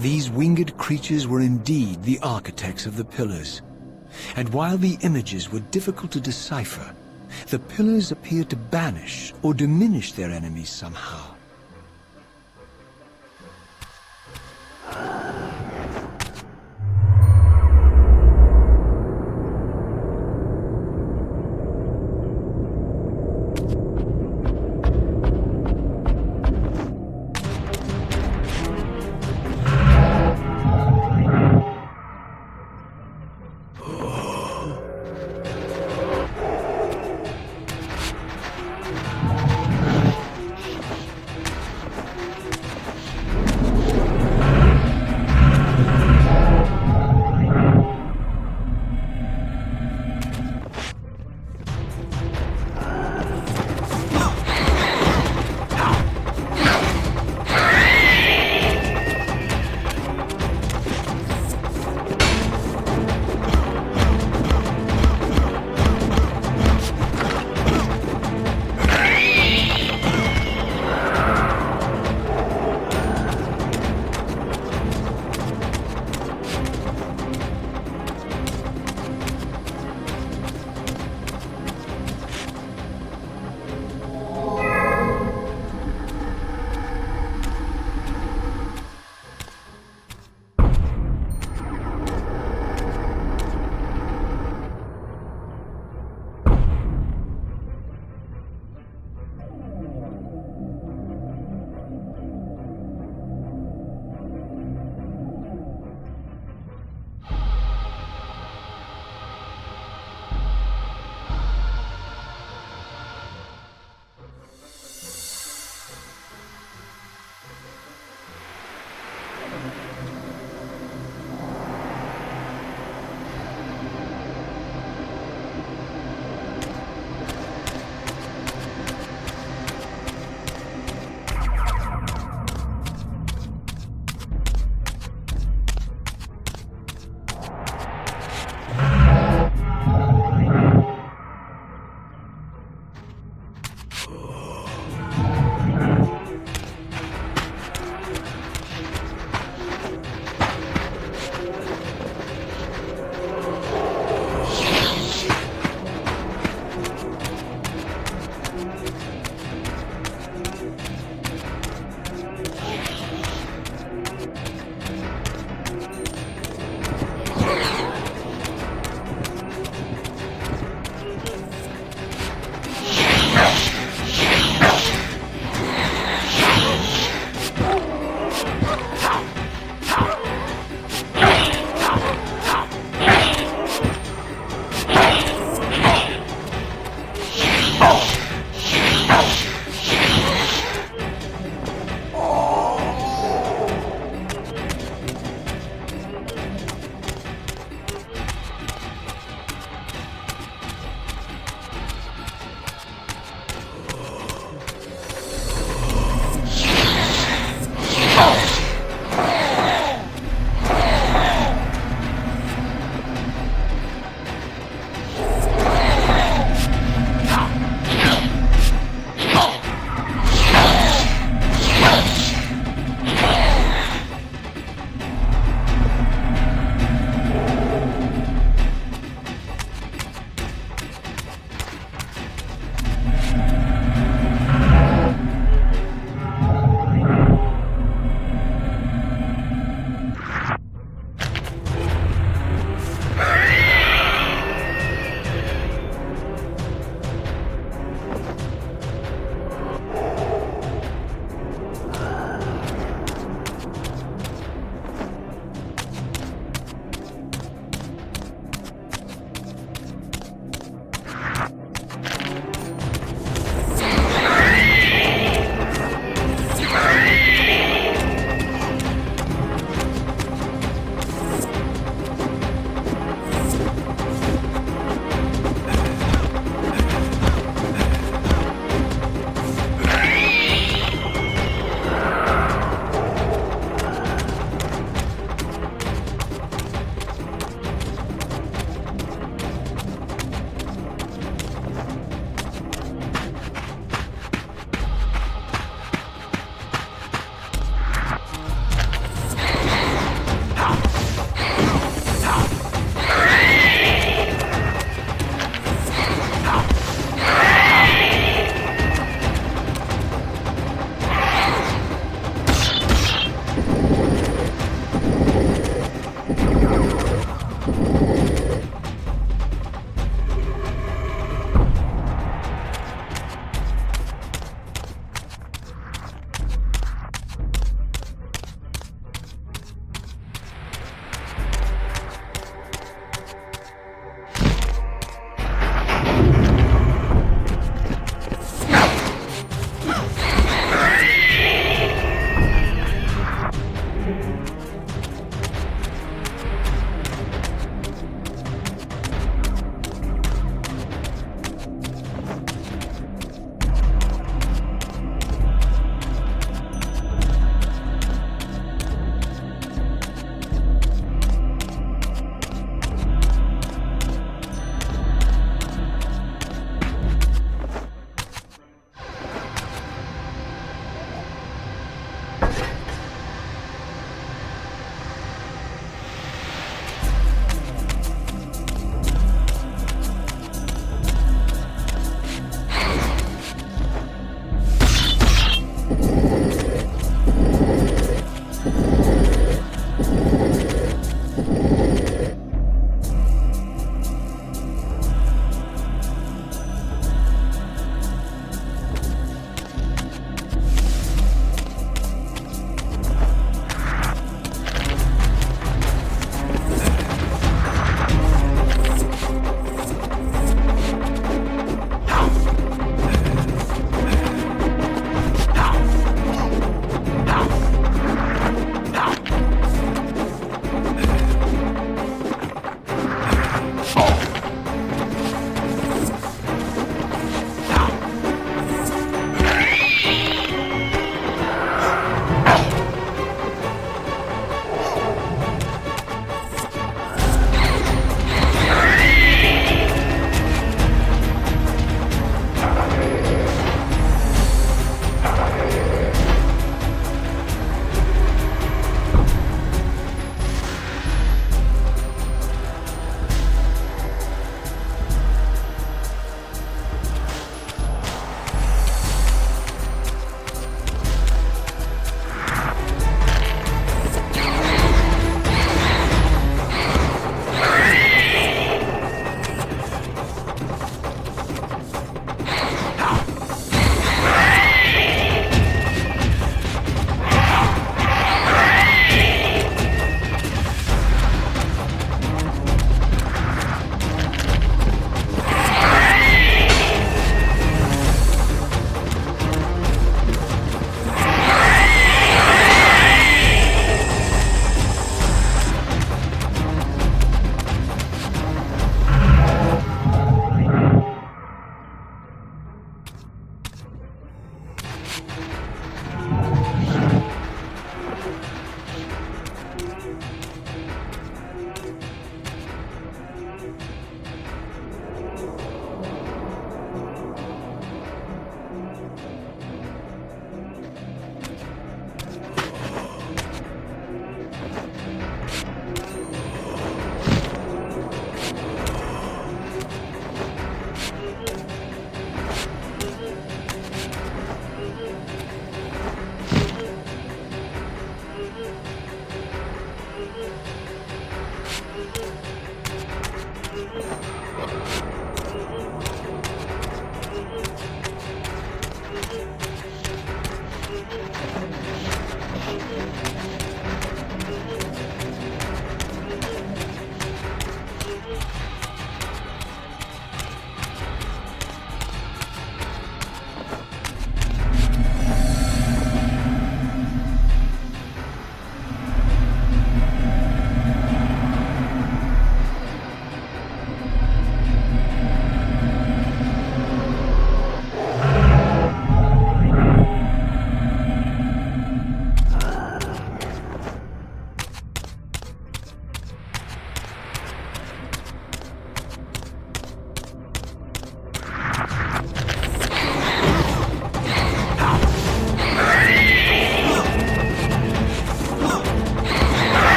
These winged creatures were indeed the architects of the pillars. And while the images were difficult to decipher, the pillars appeared to banish or diminish their enemies somehow.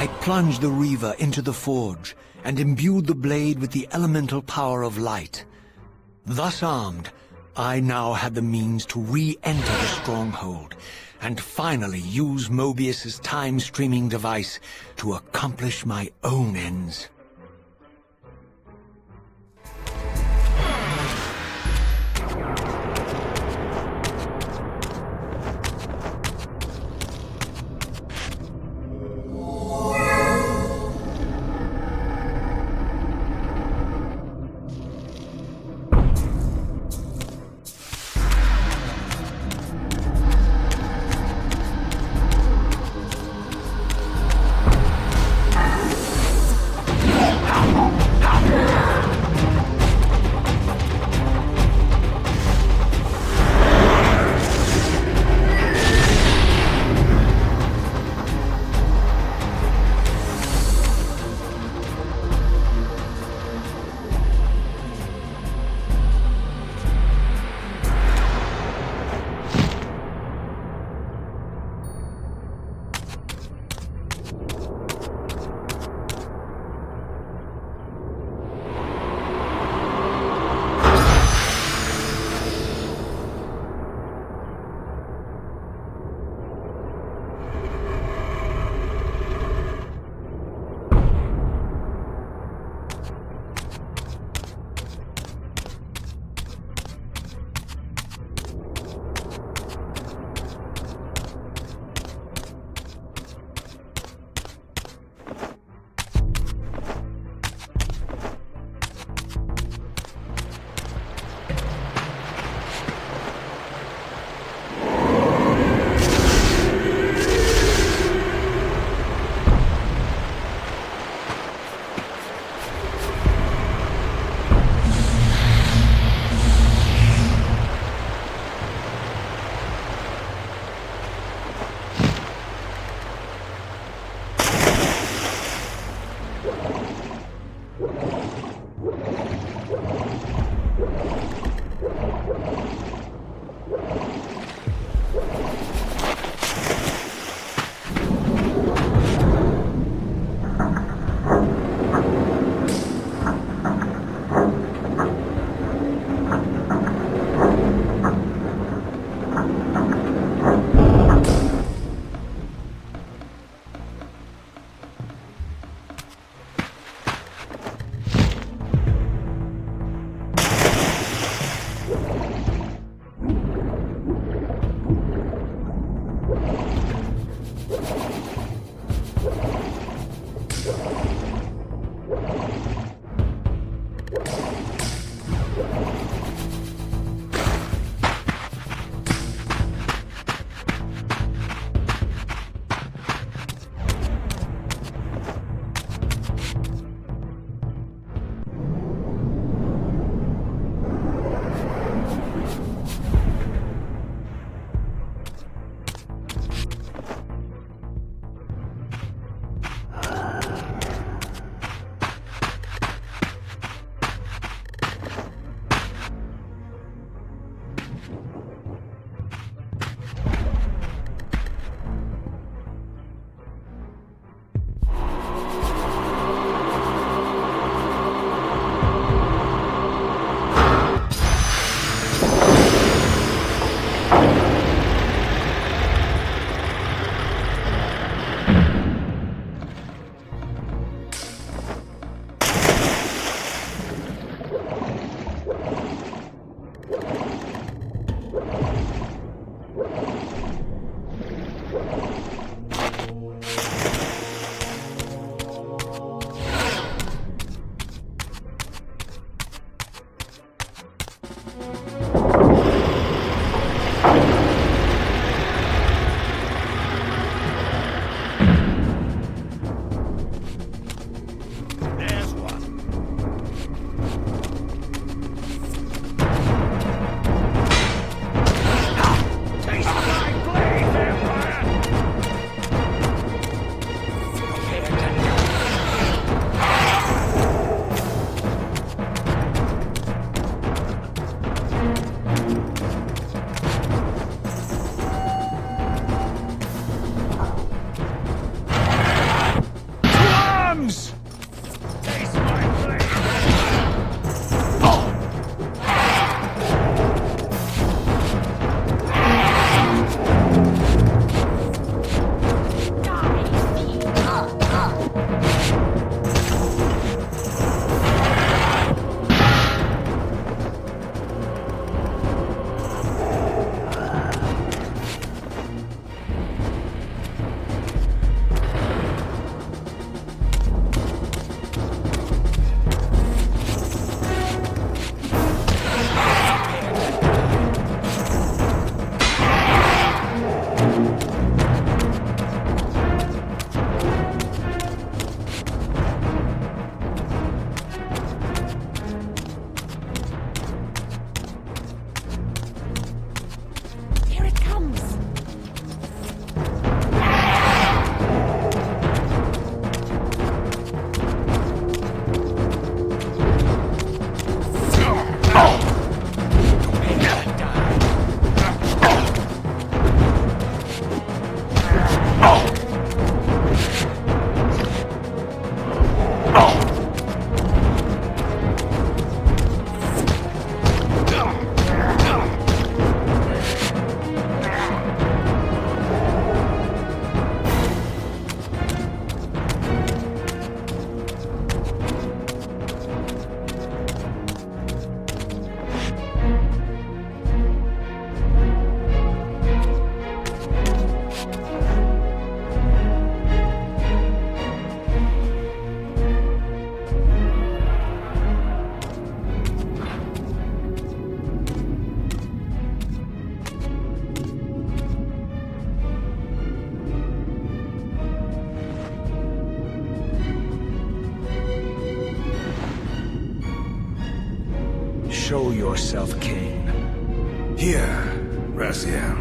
I plunged the Reaver into the forge and imbued the blade with the elemental power of light. Thus armed, I now had the means to re-enter the stronghold and finally use Mobius's time-streaming device to accomplish my own ends. Show yourself, Kain. Here, Raziel.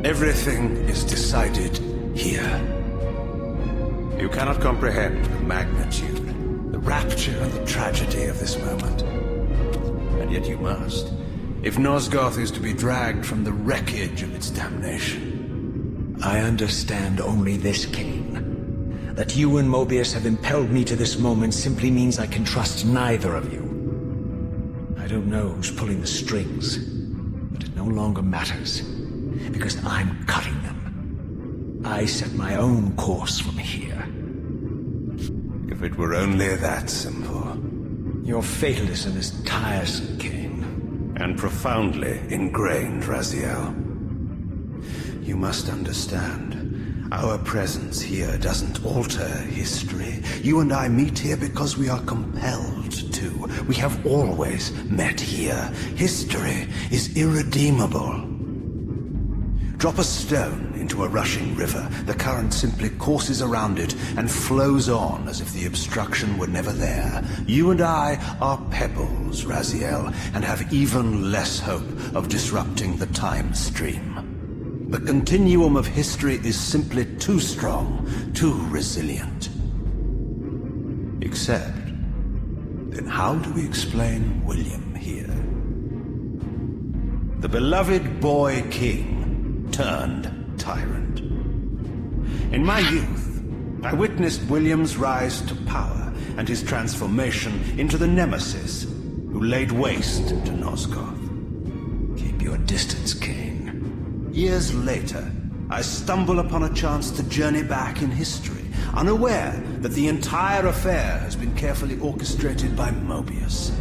Everything is decided here. You cannot comprehend the magnitude, the rapture and the tragedy of this moment. And yet you must, if Nosgoth is to be dragged from the wreckage of its damnation. I understand only this, Kain. That you and Mobius have impelled me to this moment simply means I can trust neither of you. I don't know who's pulling the strings, but it no longer matters, because I'm cutting them. I set my own course from here. If it were only that simple. Your fatalism is tiresome, Kain. And profoundly ingrained, Raziel. You must understand, our presence here doesn't alter history. You and I meet here because we are compelled to. We have always met here. History is irredeemable. Drop a stone into a rushing river. The current simply courses around it and flows on as if the obstruction were never there. You and I are pebbles, Raziel, and have even less hope of disrupting the time stream. The continuum of history is simply too strong, too resilient. Except, then how do we explain William here? The beloved boy king turned tyrant. In my youth, I witnessed William's rise to power and his transformation into the nemesis who laid waste to Nosgoth. Keep your distance, Kain. Years later, I stumble upon a chance to journey back in history, unaware that the entire affair has been carefully orchestrated by Mobius.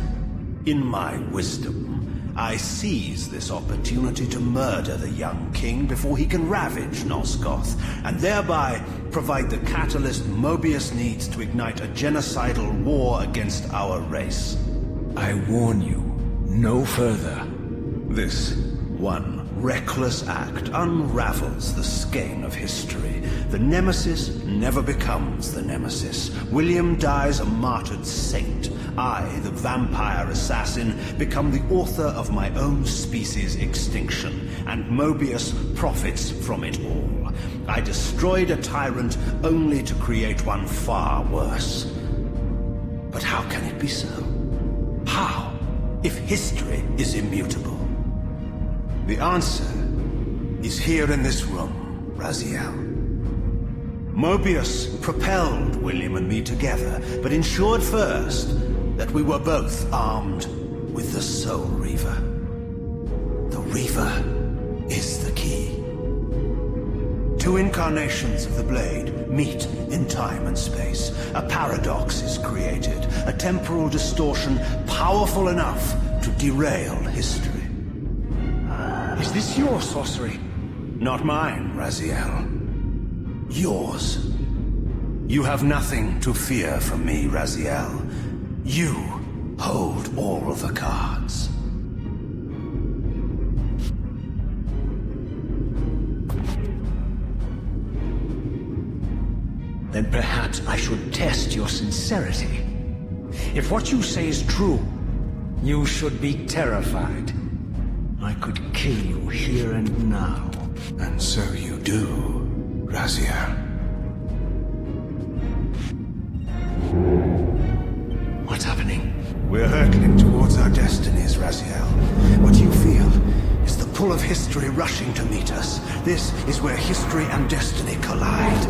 In my wisdom, I seize this opportunity to murder the young king before he can ravage Nosgoth, and thereby provide the catalyst Mobius needs to ignite a genocidal war against our race. I warn you, no further. This one reckless act unravels the skein of history. The nemesis never becomes the nemesis. William dies a martyred saint. I, the vampire assassin, become the author of my own species' extinction, and Mobius profits from it all. I destroyed a tyrant only to create one far worse. But how can it be so? How, if history is immutable? The answer is here in this room, Raziel. Mobius propelled William and me together, but ensured first that we were both armed with the Soul Reaver. The Reaver is the key. Two incarnations of the blade meet in time and space. A paradox is created, a temporal distortion powerful enough to derail history. Is this your sorcery? Not mine, Raziel. Yours. You have nothing to fear from me, Raziel. You hold all the cards. Then perhaps I should test your sincerity. If what you say is true, you should be terrified. I could kill you here and now. And so you do, Raziel. What's happening? We're hurtling towards our destinies, Raziel. What you feel is the pull of history rushing to meet us. This is where history and destiny collide.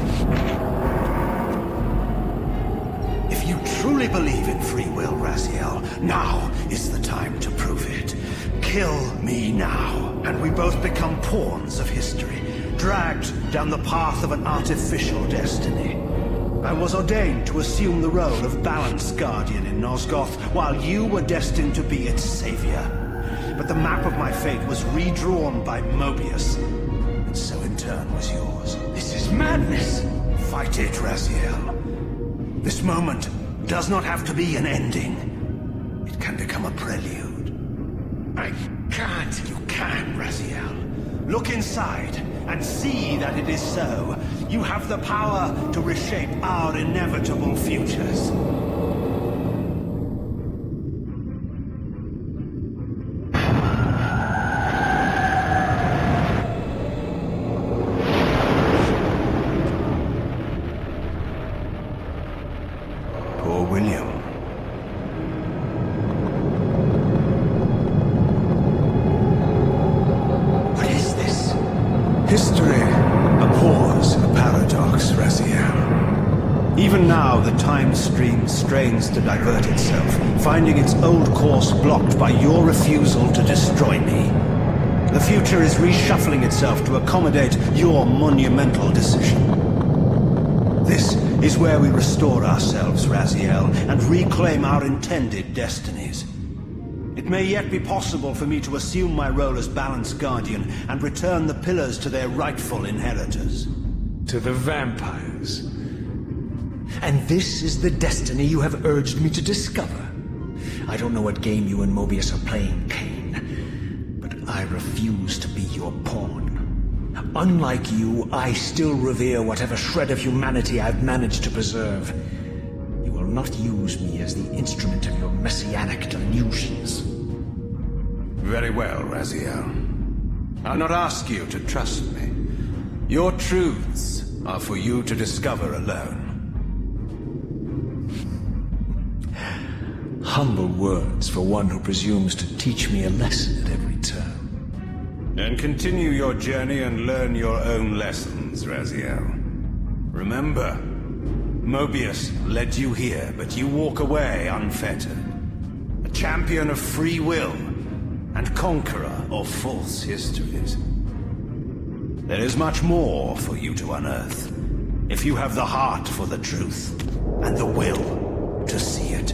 If you truly believe in free will, Raziel, now is the time to prove it. Kill me now, and we both become pawns of history, dragged down the path of an artificial destiny. I was ordained to assume the role of balanced guardian in Nosgoth, while you were destined to be its savior. But the map of my fate was redrawn by Mobius, and so in turn was yours. This is madness! Fight it, Raziel. This moment does not have to be an ending. It can become a prelude. I can't. You can, Raziel. Look inside and see that it is so. You have the power to reshape our inevitable futures. William. What is this? History abhors a paradox, Raziel. Even now, the time stream strains to divert itself, finding its old course blocked by your refusal to destroy me. The future is reshuffling itself to accommodate your monumental decision. This is where we restore ourselves, Raziel, and reclaim our intended destinies. It may yet be possible for me to assume my role as Balance Guardian and return the pillars to their rightful inheritors. To the vampires. And this is the destiny you have urged me to discover. I don't know what game you and Mobius are playing, Kain, but I refuse to be your pawn. Unlike you, I still revere whatever shred of humanity I've managed to preserve. You will not use me as the instrument of your messianic delusions. Very well, Raziel. I'll not ask you to trust me. Your truths are for you to discover alone. Humble words for one who presumes to teach me a lesson at every turn. Then continue your journey and learn your own lessons, Raziel. Remember, Mobius led you here, but you walk away unfettered. A champion of free will and conqueror of false histories. There is much more for you to unearth, if you have the heart for the truth and the will to see it.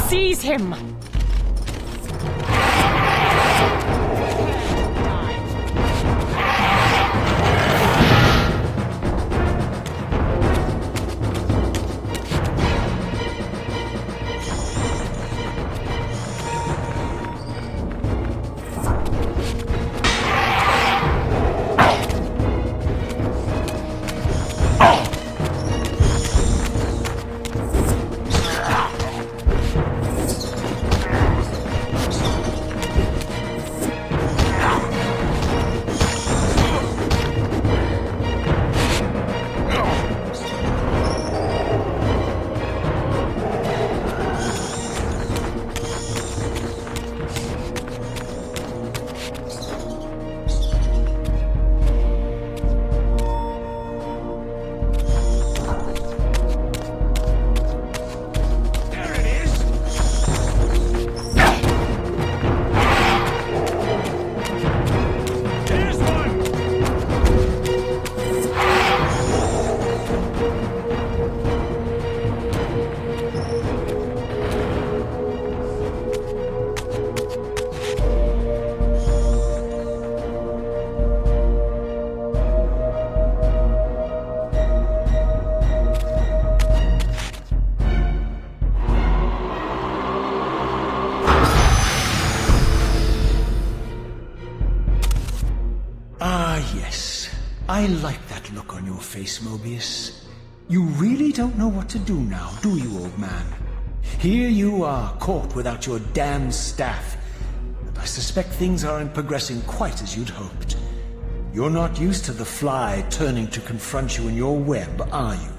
Seize him! I like that look on your face, Mobius. You really don't know what to do now, do you, old man? Here you are, caught without your damned staff. And I suspect things aren't progressing quite as you'd hoped. You're not used to the fly turning to confront you in your web, are you?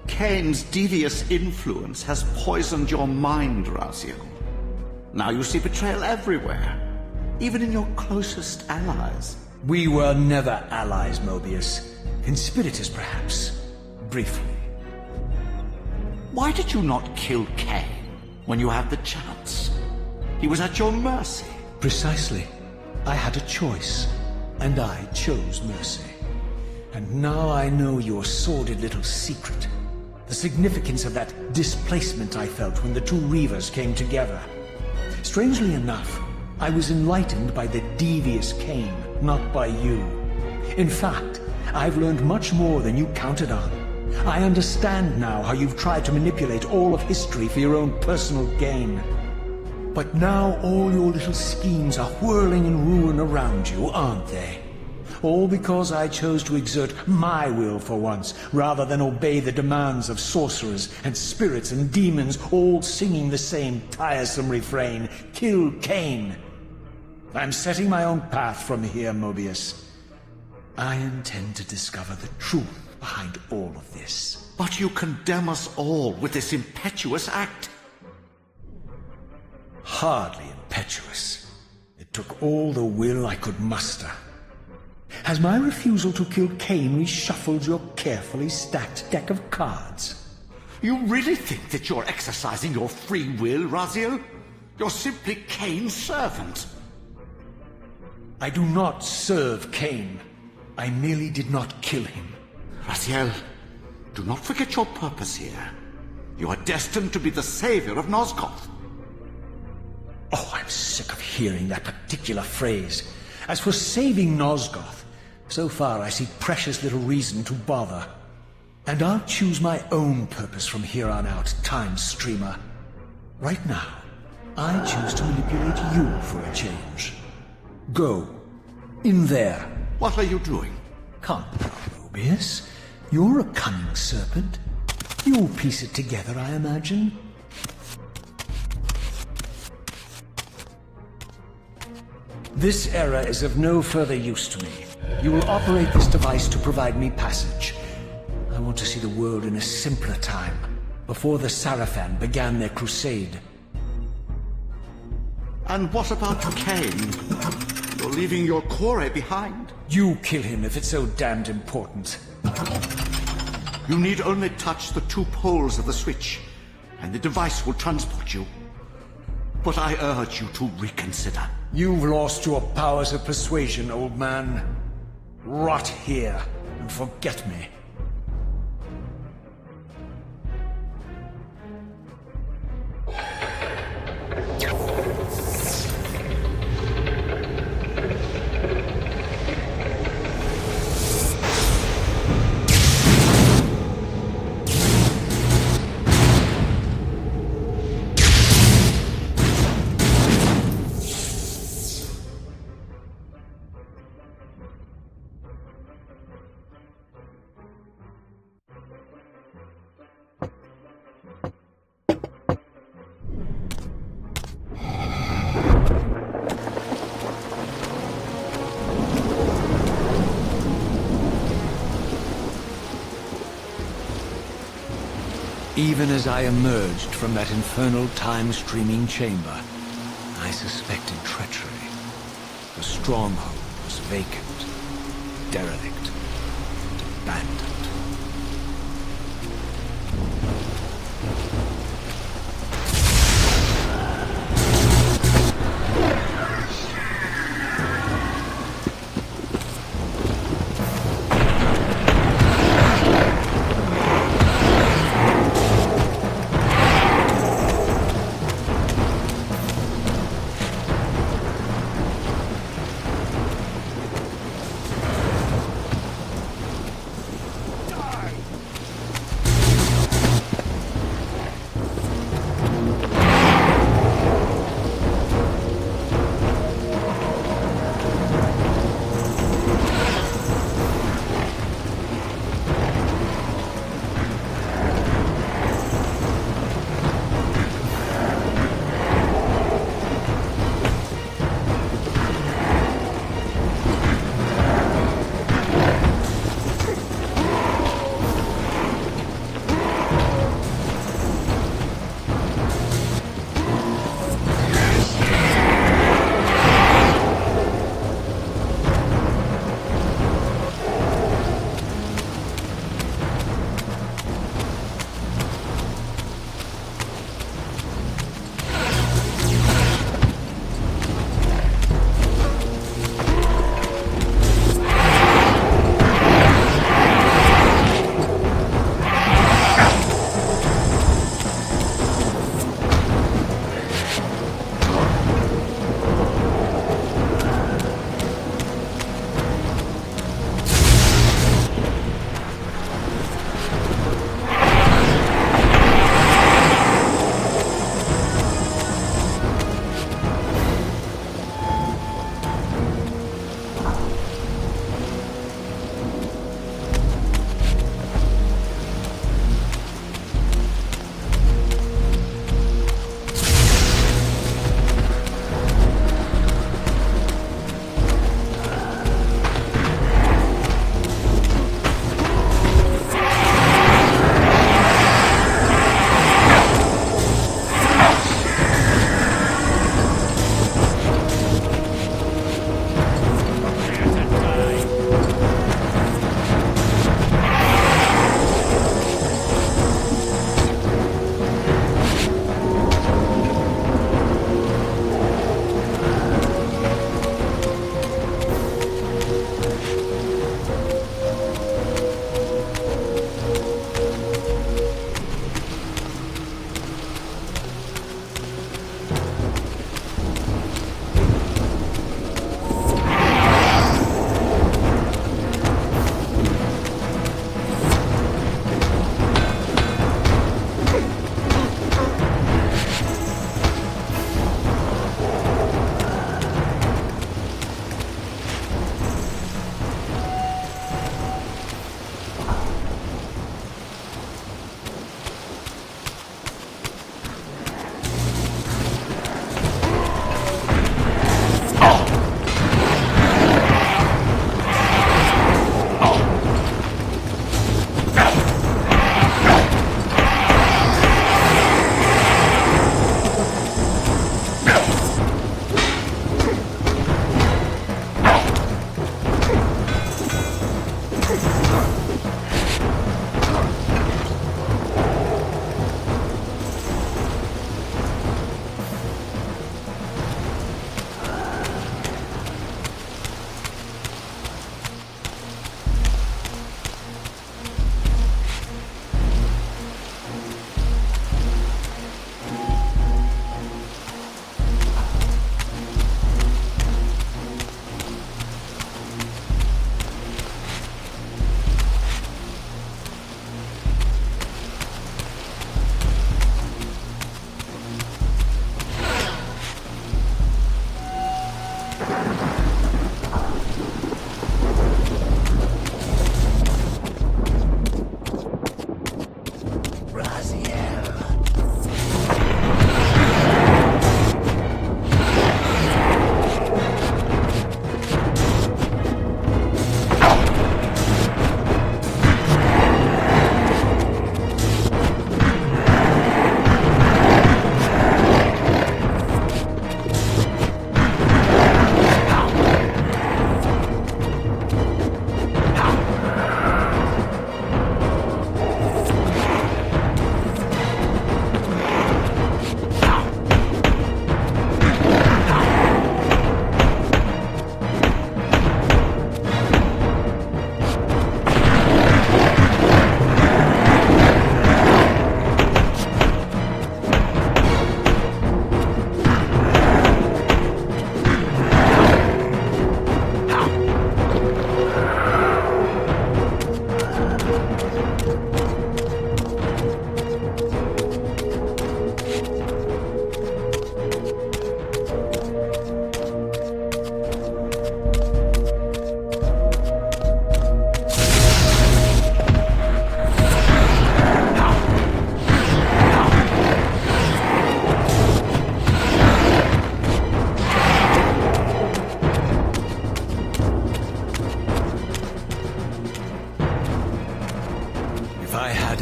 Kain's devious influence has poisoned your mind, Raziel. Now you see betrayal everywhere, even in your closest allies. We were never allies, Mobius. Conspirators, perhaps. Briefly. Why did you not kill Kain when you had the chance? He was at your mercy. Precisely. I had a choice, and I chose mercy. And now I know your sordid little secret. The significance of that displacement I felt when the two Reavers came together. Strangely enough, I was enlightened by the devious Kain, not by you. In fact, I've learned much more than you counted on. I understand now how you've tried to manipulate all of history for your own personal gain. But now all your little schemes are whirling in ruin around you, aren't they? All because I chose to exert my will for once, rather than obey the demands of sorcerers and spirits and demons, all singing the same tiresome refrain, "Kill Kain." I'm setting my own path from here, Mobius. I intend to discover the truth behind all of this. But you condemn us all with this impetuous act. Hardly impetuous. It took all the will I could muster. Has my refusal to kill Kain reshuffled your carefully stacked deck of cards? You really think that you're exercising your free will, Raziel? You're simply Kain's servant. I do not serve Kain. I merely did not kill him. Raziel, do not forget your purpose here. You are destined to be the savior of Nosgoth. Oh, I'm sick of hearing that particular phrase. As for saving Nosgoth, so far I see precious little reason to bother. And I'll choose my own purpose from here on out, Time Streamer. Right now, I choose to manipulate you for a change. Go. In there. What are you doing? Come now, Mobius. You're a cunning serpent. You'll piece it together, I imagine. This error is of no further use to me. You will operate this device to provide me passage. I want to see the world in a simpler time, before the Sarafan began their crusade. And what about Kain? You're leaving your core behind. You kill him if it's so damned important. You need only touch the two poles of the switch, and the device will transport you. But I urge you to reconsider. You've lost your powers of persuasion, old man. Rot here and forget me. Even as I emerged from that infernal time-streaming chamber, I suspected treachery. The stronghold was vacant, derelict, and abandoned.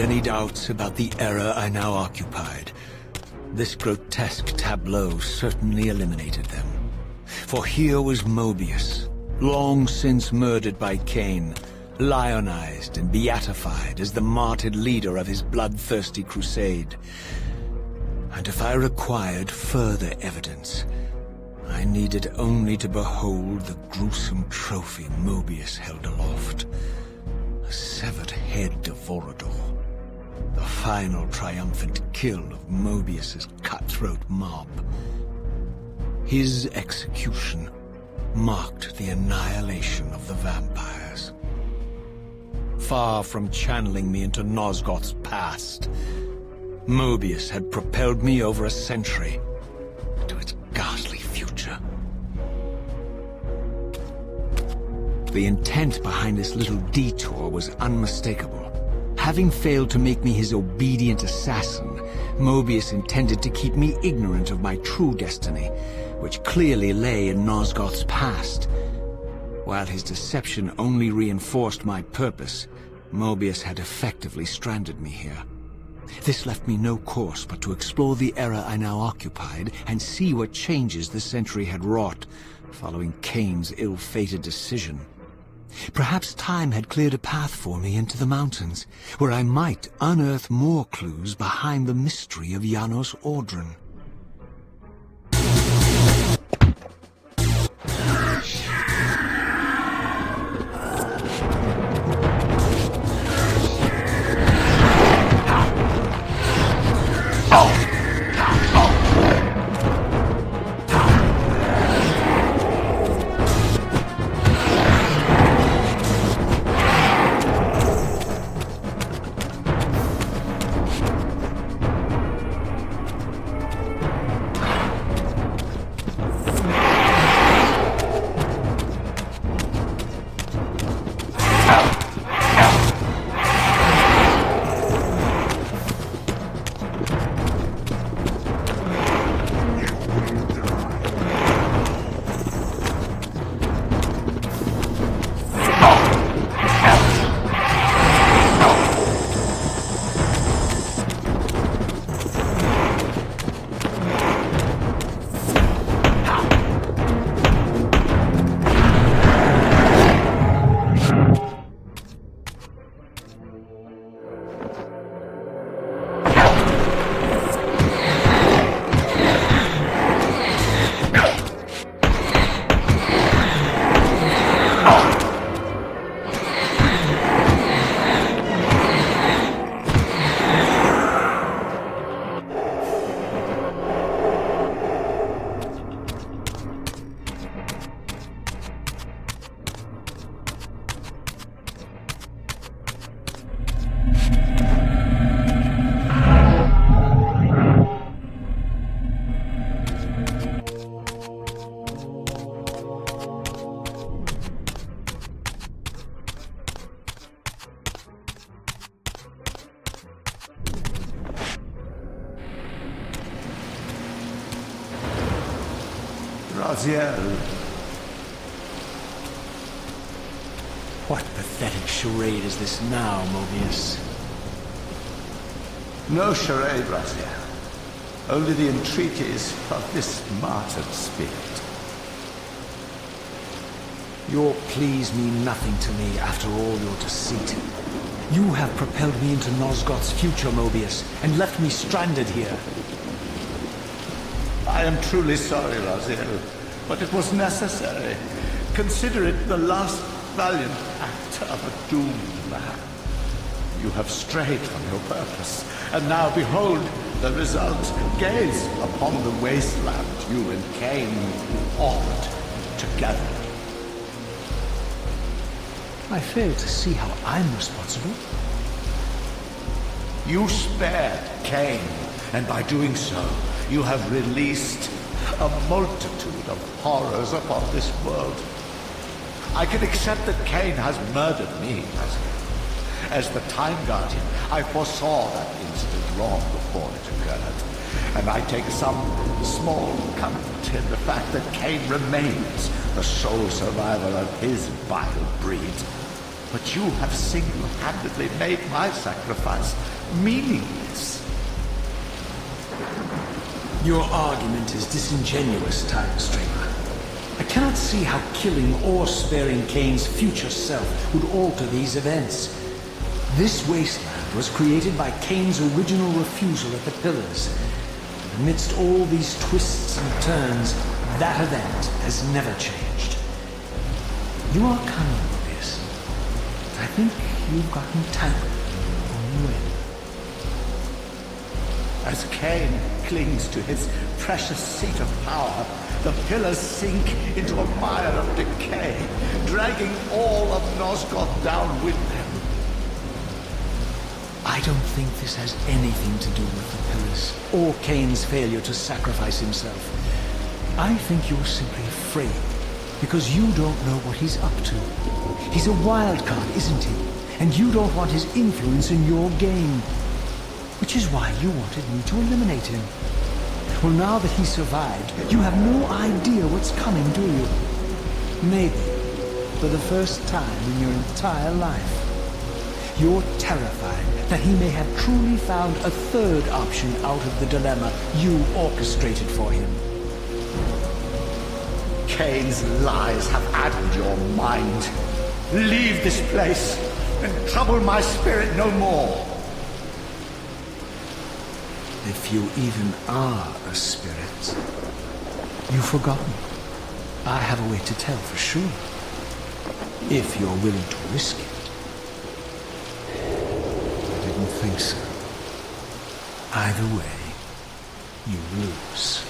had any doubts about the era I now occupied, this grotesque tableau certainly eliminated them. For here was Mobius, long since murdered by Kain, lionized and beatified as the martyred leader of his bloodthirsty crusade. And if I required further evidence, I needed only to behold the gruesome trophy Mobius held aloft. A severed head of Vorador. The final triumphant kill of Mobius's cutthroat mob. His execution marked the annihilation of the vampires. Far from channeling me into Nosgoth's past, Mobius had propelled me over a century to its ghastly future. The intent behind this little detour was unmistakable. Having failed to make me his obedient assassin, Mobius intended to keep me ignorant of my true destiny, which clearly lay in Nosgoth's past. While his deception only reinforced my purpose, Mobius had effectively stranded me here. This left me no course but to explore the era I now occupied and see what changes the century had wrought, following Kain's ill-fated decision. Perhaps time had cleared a path for me into the mountains, where I might unearth more clues behind the mystery of Janos Audron. Raziel. What pathetic charade is this now, Mobius? No charade, Raziel. Only the entreaties of this martyred spirit. Your pleas mean nothing to me after all your deceit. You have propelled me into Nosgoth's future, Mobius, and left me stranded here. I am truly sorry, Raziel, but it was necessary. Consider it the last valiant act of a doomed man. You have strayed from your purpose, and now behold the result. Gaze upon the wasteland you and Kain authored together. I fail to see how I'm responsible. You spared Kain, and by doing so, you have released a multitude of horrors upon this world. I can accept that Kain has murdered me, as the Time Guardian. I foresaw that incident long before it occurred, and I take some small comfort in the fact that Kain remains the sole survivor of his vile breed. But you have single-handedly made my sacrifice meaningless. Your argument is disingenuous, Time Streamer. I cannot see how killing or sparing Kain's future self would alter these events. This wasteland was created by Kain's original refusal at the Pillars. Amidst all these twists and turns, that event has never changed. You are cunning, Mobius. I think you've gotten tangled in your end. As Kain clings to his precious seat of power, the pillars sink into a mire of decay, dragging all of Nosgoth down with them. I don't think this has anything to do with the Pillars, or Kain's failure to sacrifice himself. I think you're simply afraid, because you don't know what he's up to. He's a wild card, isn't he? And you don't want his influence in your game. Which is why you wanted me to eliminate him. Well, now that he survived, you have no idea what's coming, do you? Maybe, for the first time in your entire life, you're terrified that he may have truly found a third option out of the dilemma you orchestrated for him. Kain's lies have addled your mind. Leave this place and trouble my spirit no more. If you even are a spirit, you've forgotten. I have a way to tell for sure. If you're willing to risk it. I didn't think so. Either way, you lose.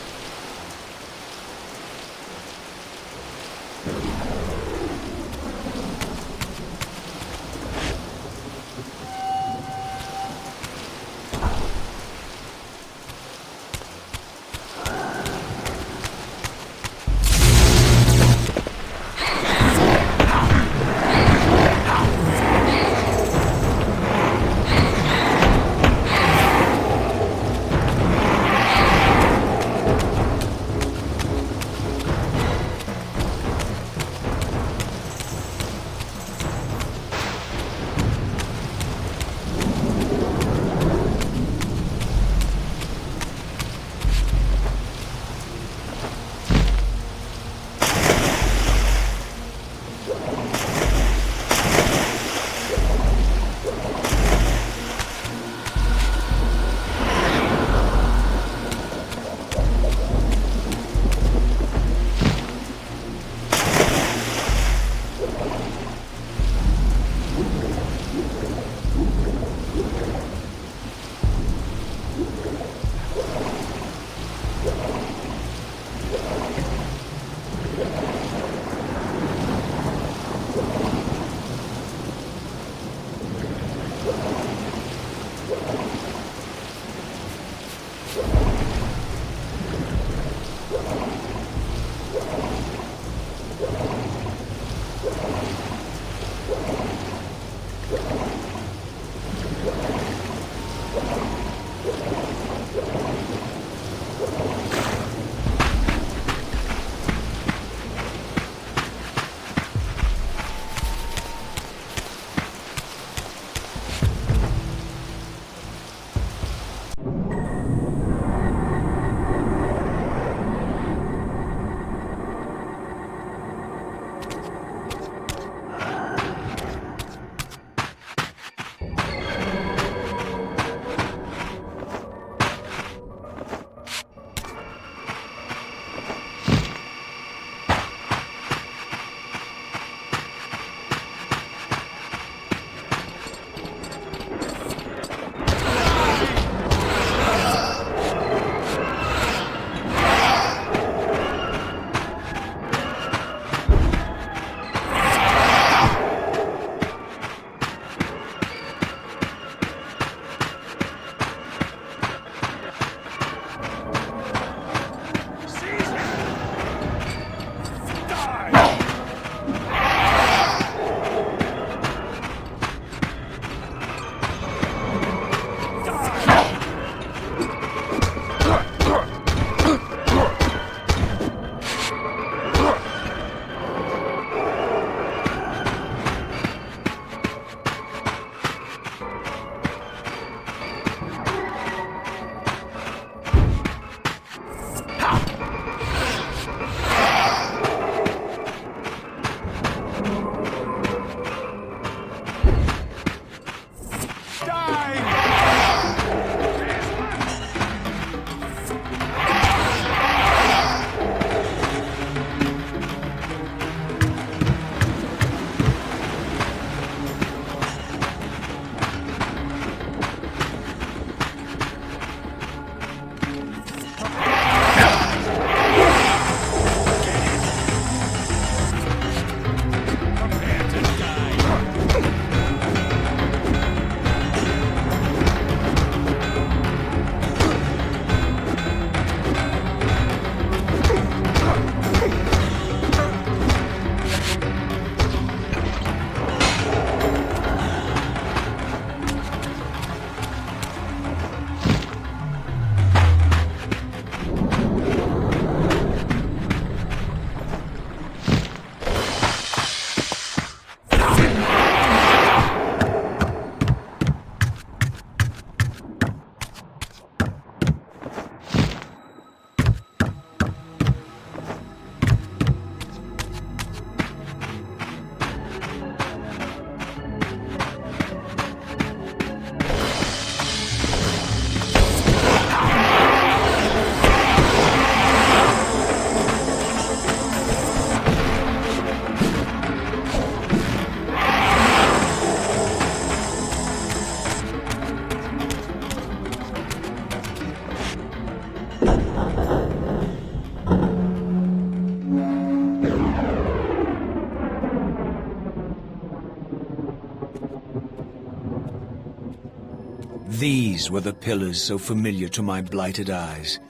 These were the pillars so familiar to my blighted eyes.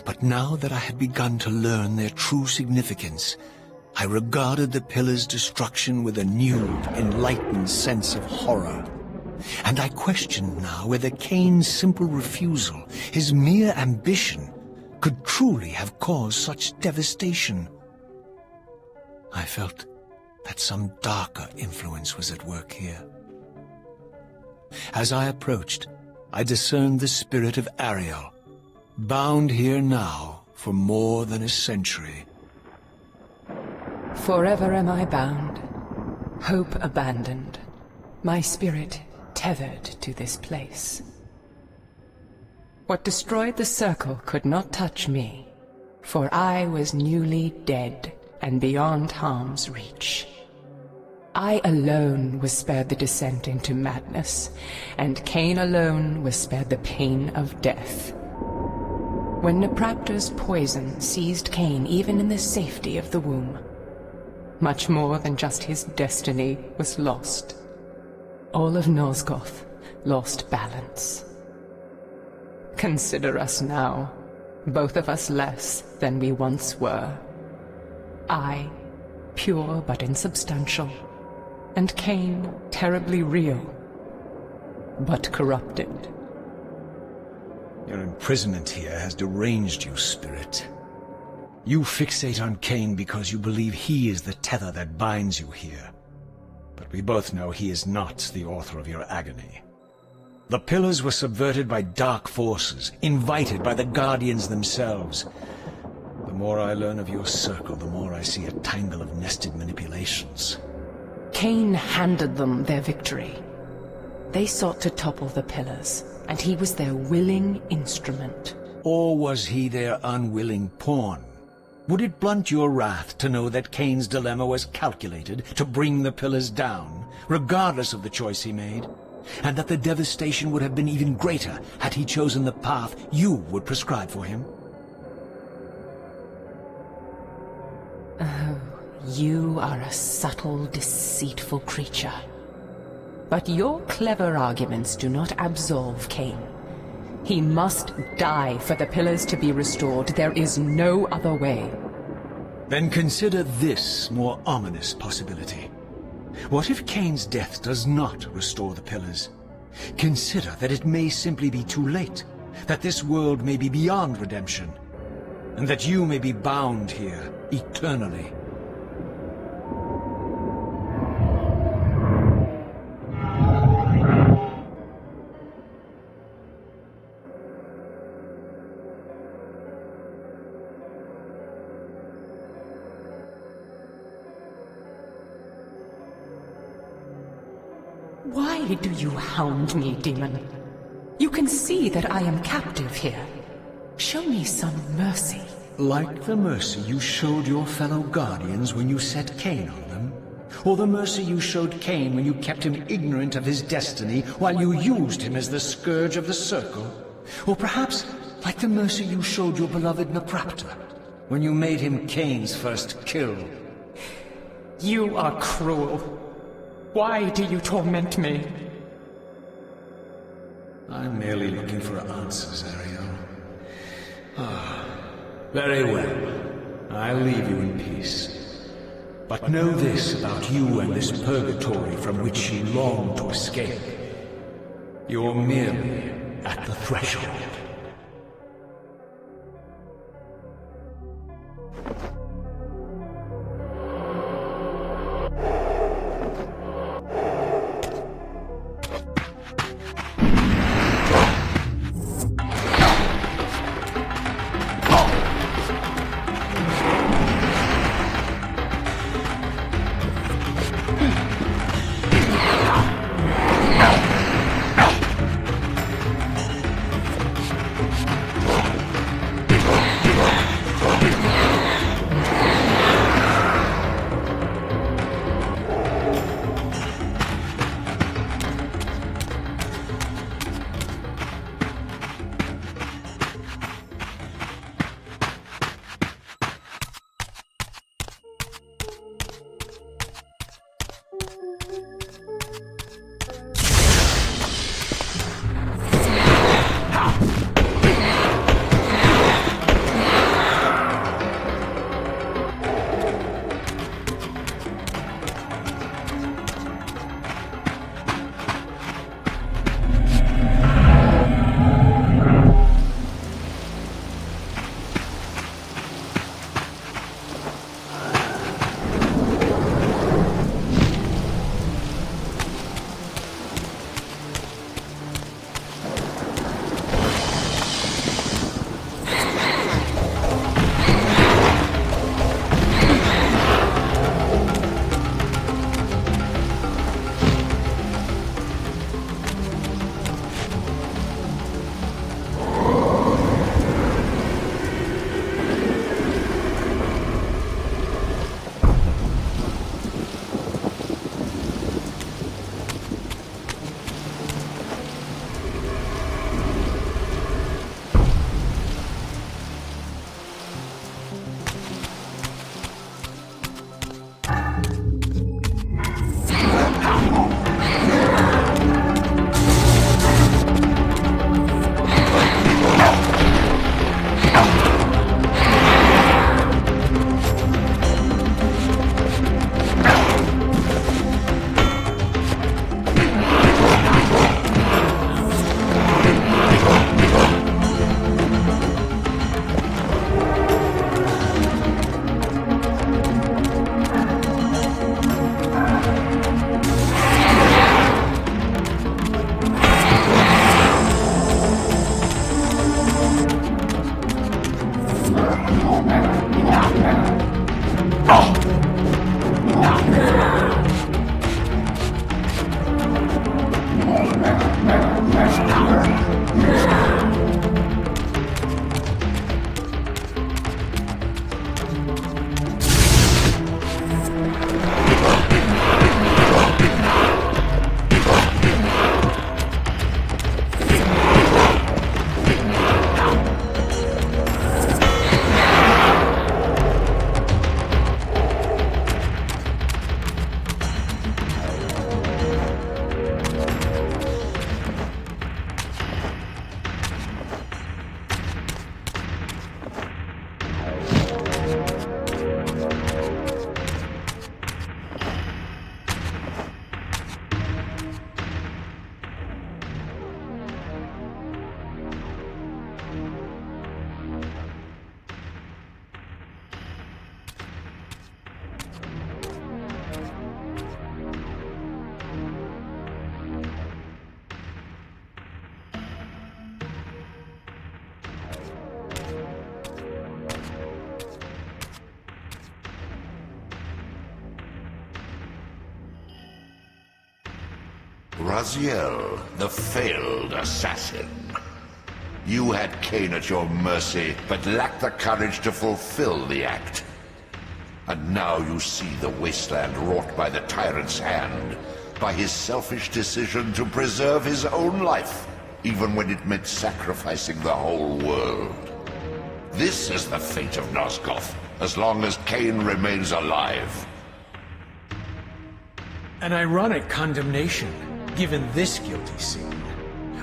But now that I had begun to learn their true significance, I regarded the pillars' destruction with a new, enlightened sense of horror. And I questioned now whether Kain's simple refusal, his mere ambition, could truly have caused such devastation. I felt that some darker influence was at work here. As I approached, I discerned the spirit of Ariel, bound here now for more than a century. Forever am I bound, hope abandoned, my spirit tethered to this place. What destroyed the circle could not touch me, for I was newly dead and beyond harm's reach. I alone was spared the descent into madness, and Kain alone was spared the pain of death. When Napraptor's poison seized Kain even in the safety of the womb, much more than just his destiny was lost. All of Nosgoth lost balance. Consider us now, both of us less than we once were. I, pure but insubstantial, and Kain, terribly real, but corrupted. Your imprisonment here has deranged you, Spirit. You fixate on Kain because you believe he is the tether that binds you here. But we both know he is not the author of your agony. The pillars were subverted by dark forces, invited by the Guardians themselves. The more I learn of your circle, the more I see a tangle of nested manipulations. Kain handed them their victory. They sought to topple the pillars, and he was their willing instrument. Or was he their unwilling pawn? Would it blunt your wrath to know that Kain's dilemma was calculated to bring the pillars down, regardless of the choice he made? And that the devastation would have been even greater had he chosen the path you would prescribe for him? Oh, you are a subtle, deceitful creature. But your clever arguments do not absolve Kain. He must die for the pillars to be restored. There is no other way. Then consider this more ominous possibility. What if Kain's death does not restore the pillars? Consider that it may simply be too late, that this world may be beyond redemption, and that you may be bound here eternally. Why do you hound me, demon? You can see that I am captive here. Show me some mercy. Like the mercy you showed your fellow Guardians when you set Kain on them? Or the mercy you showed Kain when you kept him ignorant of his destiny while you used him as the scourge of the circle? Or perhaps like the mercy you showed your beloved Napraptor when you made him Kain's first kill? You are cruel. Why do you torment me? I'm merely looking for answers, Ariel. Very well. I'll leave you in peace. But know this about you and this purgatory from which you long to escape. You're merely at the threshold. Raziel, the failed assassin. You had Kain at your mercy, but lacked the courage to fulfill the act. And now you see the wasteland wrought by the tyrant's hand, by his selfish decision to preserve his own life, even when it meant sacrificing the whole world. This is the fate of Nosgoth, as long as Kain remains alive. An ironic condemnation, given this guilty scene.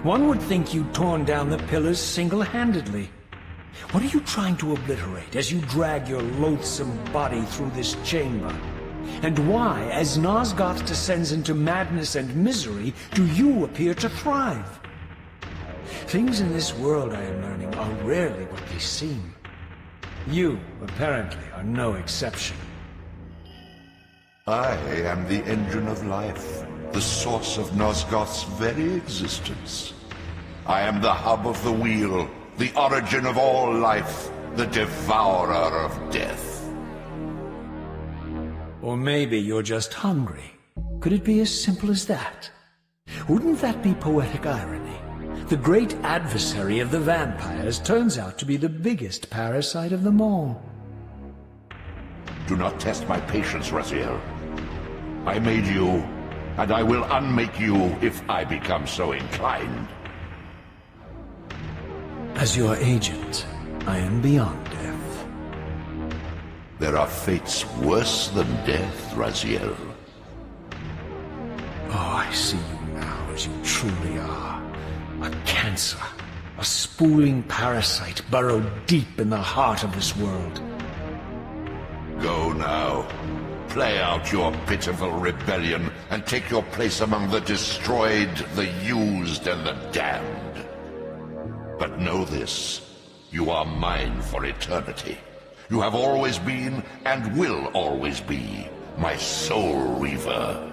One would think you'd torn down the pillars single-handedly. What are you trying to obliterate as you drag your loathsome body through this chamber? And why, as Nosgoth descends into madness and misery, do you appear to thrive? Things in this world, I am learning, are rarely what they seem. You, apparently, are no exception. I am the engine of life, the source of Nosgoth's very existence. I am the hub of the wheel, the origin of all life, the devourer of death. Or maybe you're just hungry. Could it be as simple as that? Wouldn't that be poetic irony? The great adversary of the vampires turns out to be the biggest parasite of them all. Do not test my patience, Raziel. I made you, and I will unmake you if I become so inclined. As your agent, I am beyond death. There are fates worse than death, Raziel. Oh, I see you now as you truly are. A cancer, a spooling parasite burrowed deep in the heart of this world. Go now. Play out your pitiful rebellion and take your place among the destroyed, the used, and the damned. But know this, you are mine for eternity. You have always been, and will always be, my soul Reaver.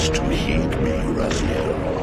To heed me, Raziel.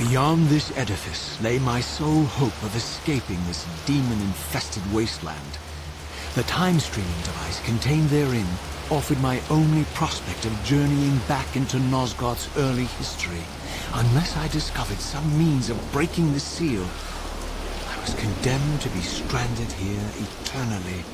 Beyond this edifice lay my sole hope of escaping this demon-infested wasteland. The time-streaming device contained therein offered my only prospect of journeying back into Nosgoth's early history. Unless I discovered some means of breaking the seal, I was condemned to be stranded here eternally.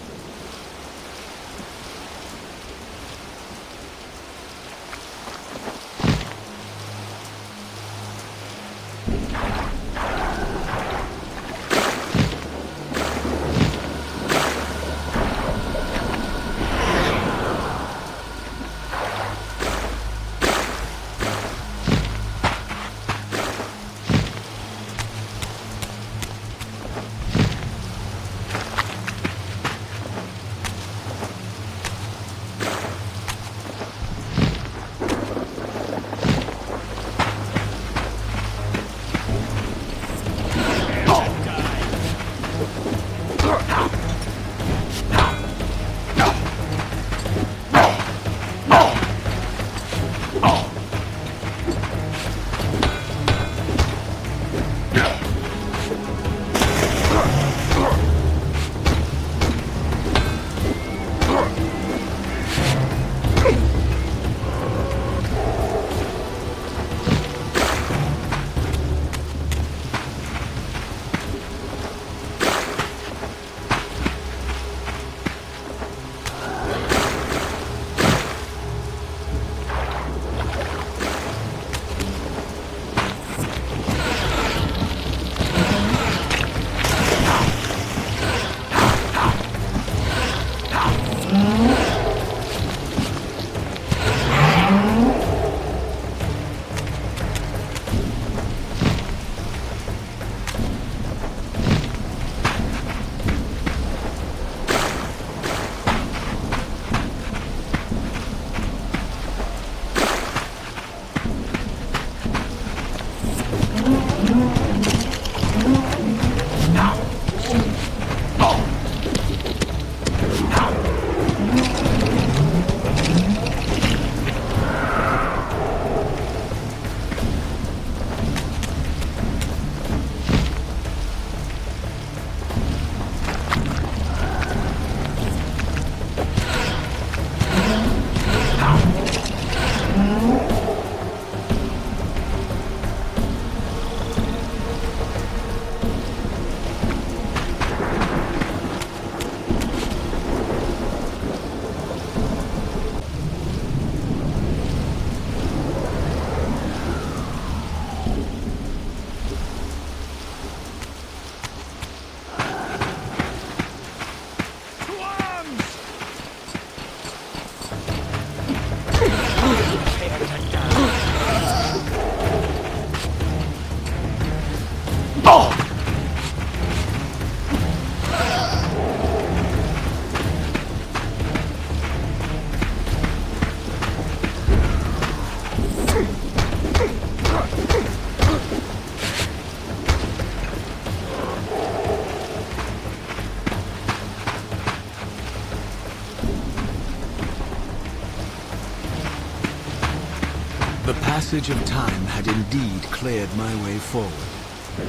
The passage of time had indeed cleared my way forward,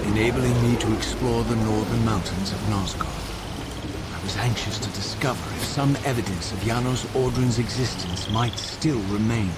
enabling me to explore the northern mountains of Nosgoth. I was anxious to discover if some evidence of Janos Audrun's existence might still remain.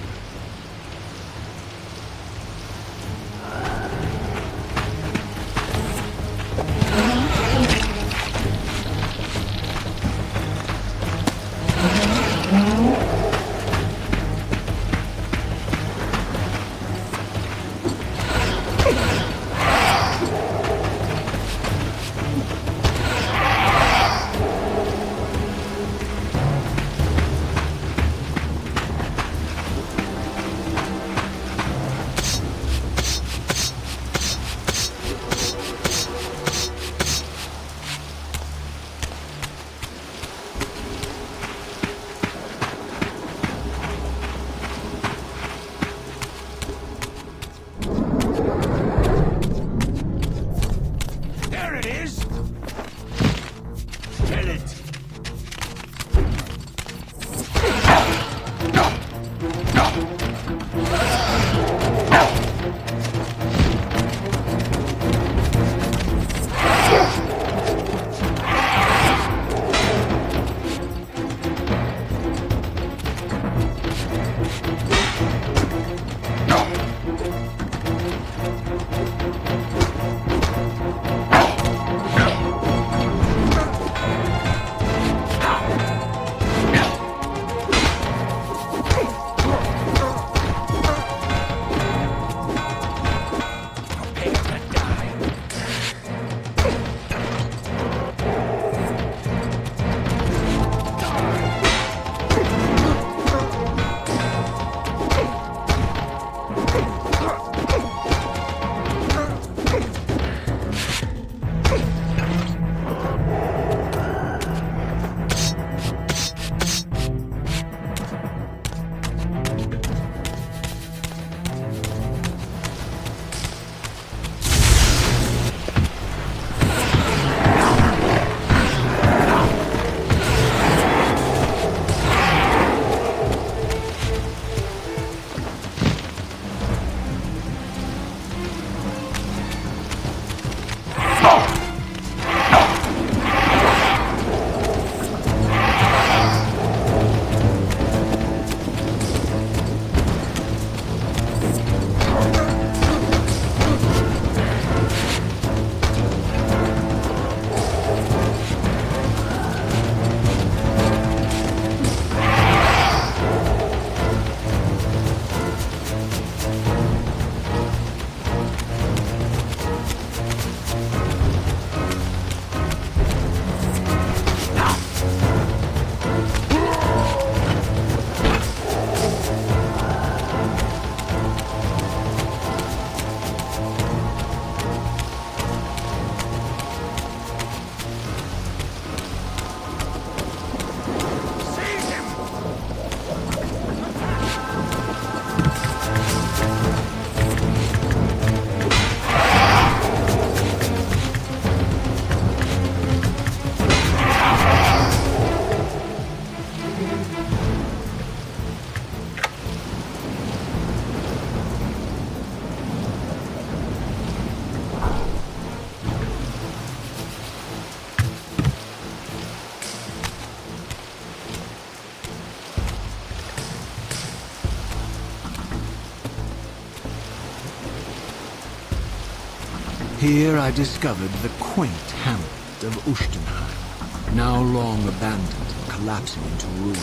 Here I discovered the quaint hamlet of Ushtenheim, now long abandoned and collapsing into ruin.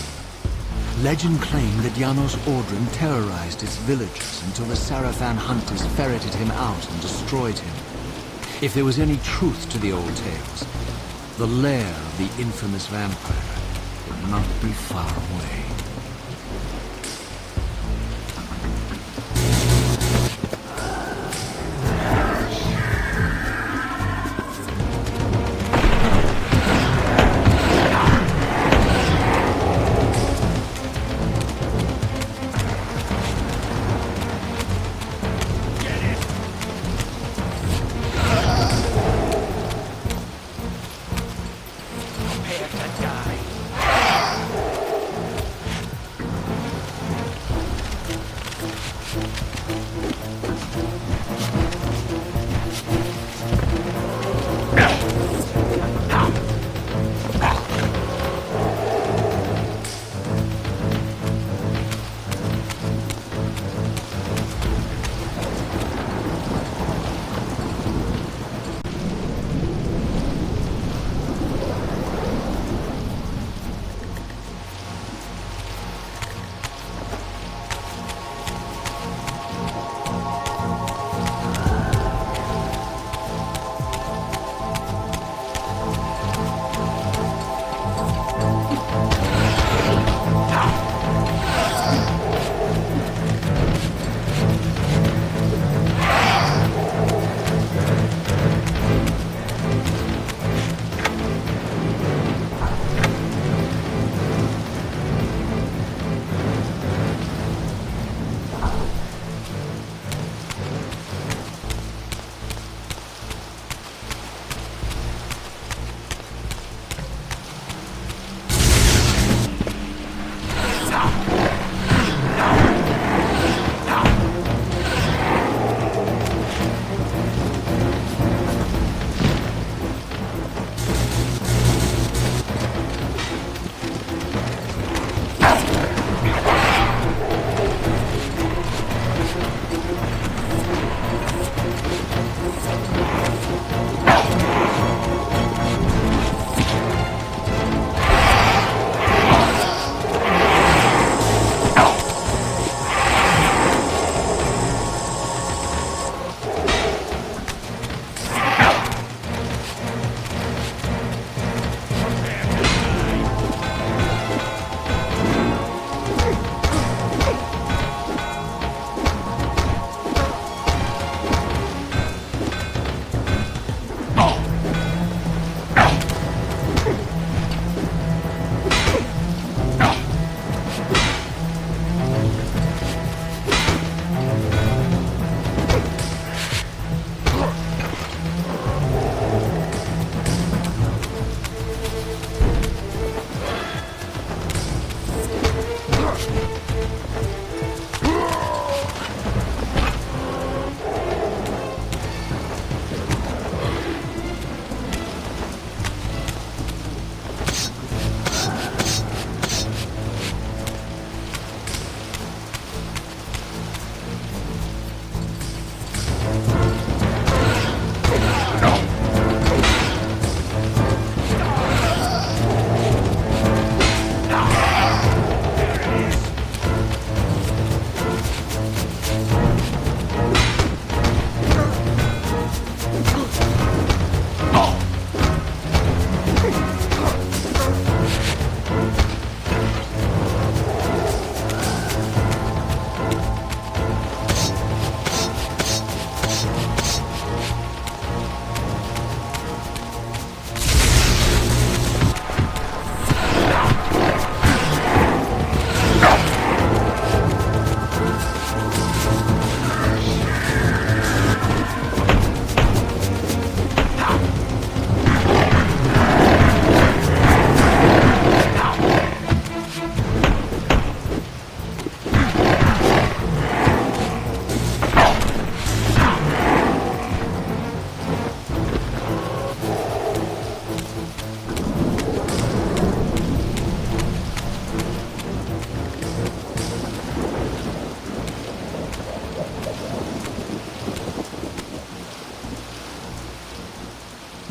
Legend claimed that Janos Ordren terrorized its villagers until the Sarafan hunters ferreted him out and destroyed him. If there was any truth to the old tales, the lair of the infamous vampire would not be far away.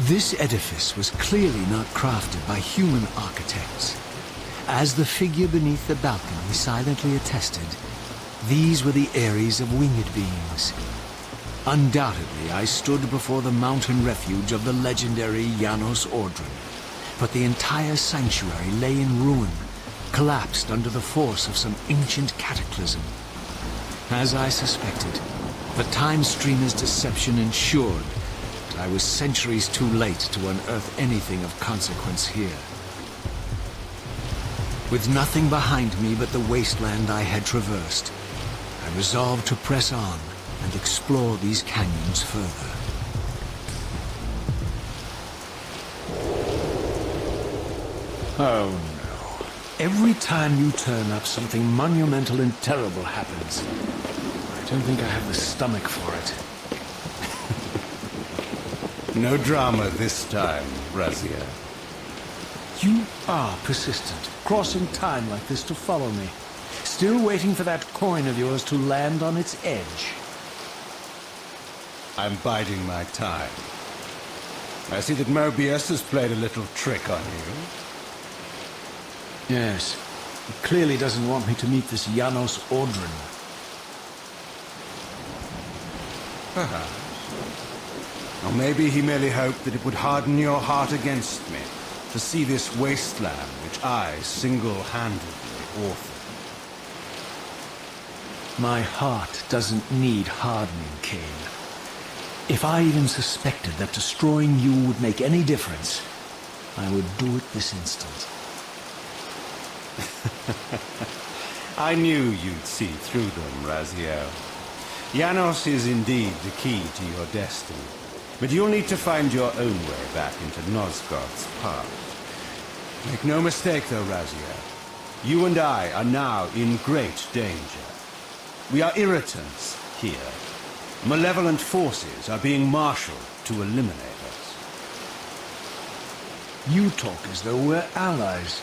This edifice was clearly not crafted by human architects. As the figure beneath the balcony silently attested, these were the Ares of winged beings. Undoubtedly, I stood before the mountain refuge of the legendary Janos Ordran, but the entire sanctuary lay in ruin, collapsed under the force of some ancient cataclysm. As I suspected, the Time Streamer's deception ensured that I was centuries too late to unearth anything of consequence here. With nothing behind me but the wasteland I had traversed, I resolved to press on and explore these canyons further. Oh no. Every time you turn up, something monumental and terrible happens. I don't think I have the stomach for it. No drama this time, Raziel. You are persistent, crossing time like this to follow me. Still waiting for that coin of yours to land on its edge. I'm biding my time. I see that Mobius has played a little trick on you. Yes. He clearly doesn't want me to meet this Janos Ordran. Perhaps. Or maybe he merely hoped that it would harden your heart against me, to see this wasteland which I single-handedly authored. My heart doesn't need hardening, Kain. If I even suspected that destroying you would make any difference, I would do it this instant. I knew you'd see through them, Raziel. Janos is indeed the key to your destiny, but you'll need to find your own way back into Nosgoth's past. Make no mistake, though, Raziel. You and I are now in great danger. We are irritants here. Malevolent forces are being marshaled to eliminate us. You talk as though we're allies.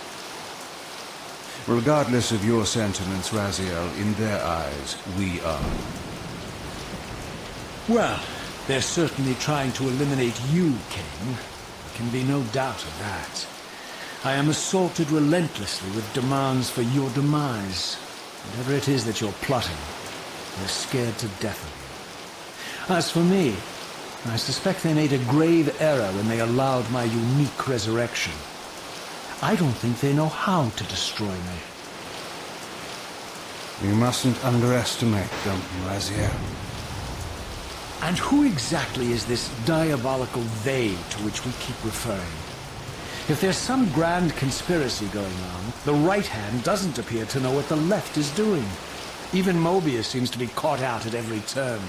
Regardless of your sentiments, Raziel, in their eyes, we are. Well, they're certainly trying to eliminate you, Kain. There can be no doubt of that. I am assaulted relentlessly with demands for your demise. Whatever it is that you're plotting, they're scared to death of you. As for me, I suspect they made a grave error when they allowed my unique resurrection. I don't think they know how to destroy me. You mustn't underestimate them, Raziel. And who exactly is this diabolical they to which we keep referring? If there's some grand conspiracy going on, the right hand doesn't appear to know what the left is doing. Even Mobius seems to be caught out at every turn.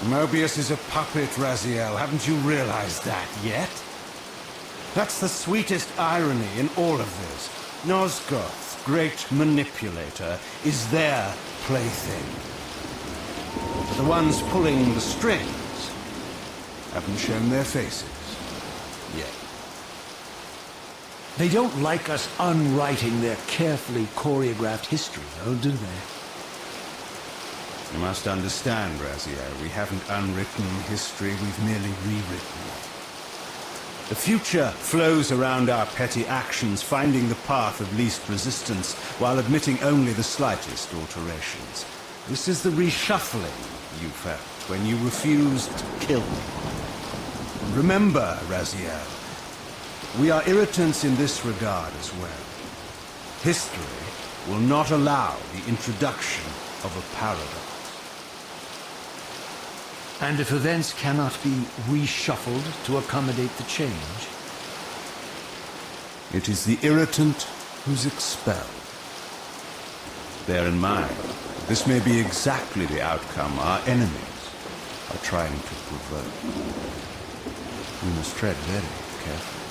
Mobius is a puppet, Raziel. Haven't you realized that yet? That's the sweetest irony in all of this. Nosgoth, great manipulator, is their plaything. But the ones pulling the strings haven't shown their faces yet. They don't like us unwriting their carefully choreographed history, though, do they? You must understand, Raziel, we haven't unwritten history, we've merely rewritten it. The future flows around our petty actions, finding the path of least resistance, while admitting only the slightest alterations. This is the reshuffling you felt when you refused to kill me. And remember, Raziel, we are irritants in this regard as well. History will not allow the introduction of a paradox. And if events cannot be reshuffled to accommodate the change? It is the irritant who's expelled. Bear in mind, this may be exactly the outcome our enemies are trying to provoke. We must tread very carefully.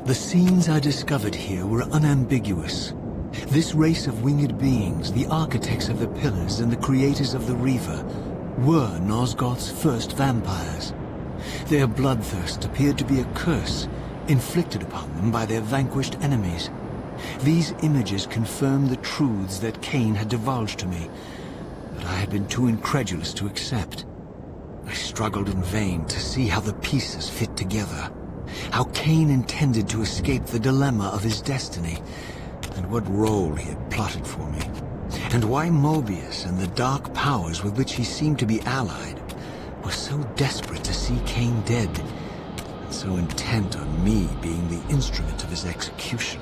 The scenes I discovered here were unambiguous. This race of winged beings, the architects of the pillars and the creators of the Reaver, were Nosgoth's first vampires. Their bloodthirst appeared to be a curse, inflicted upon them by their vanquished enemies. These images confirmed the truths that Kain had divulged to me, but I had been too incredulous to accept. I struggled in vain to see how the pieces fit together, how Kain intended to escape the dilemma of his destiny, and what role he had plotted for me, and why Mobius and the dark powers with which he seemed to be allied were so desperate to see Kain dead, and so intent on me being the instrument of his execution.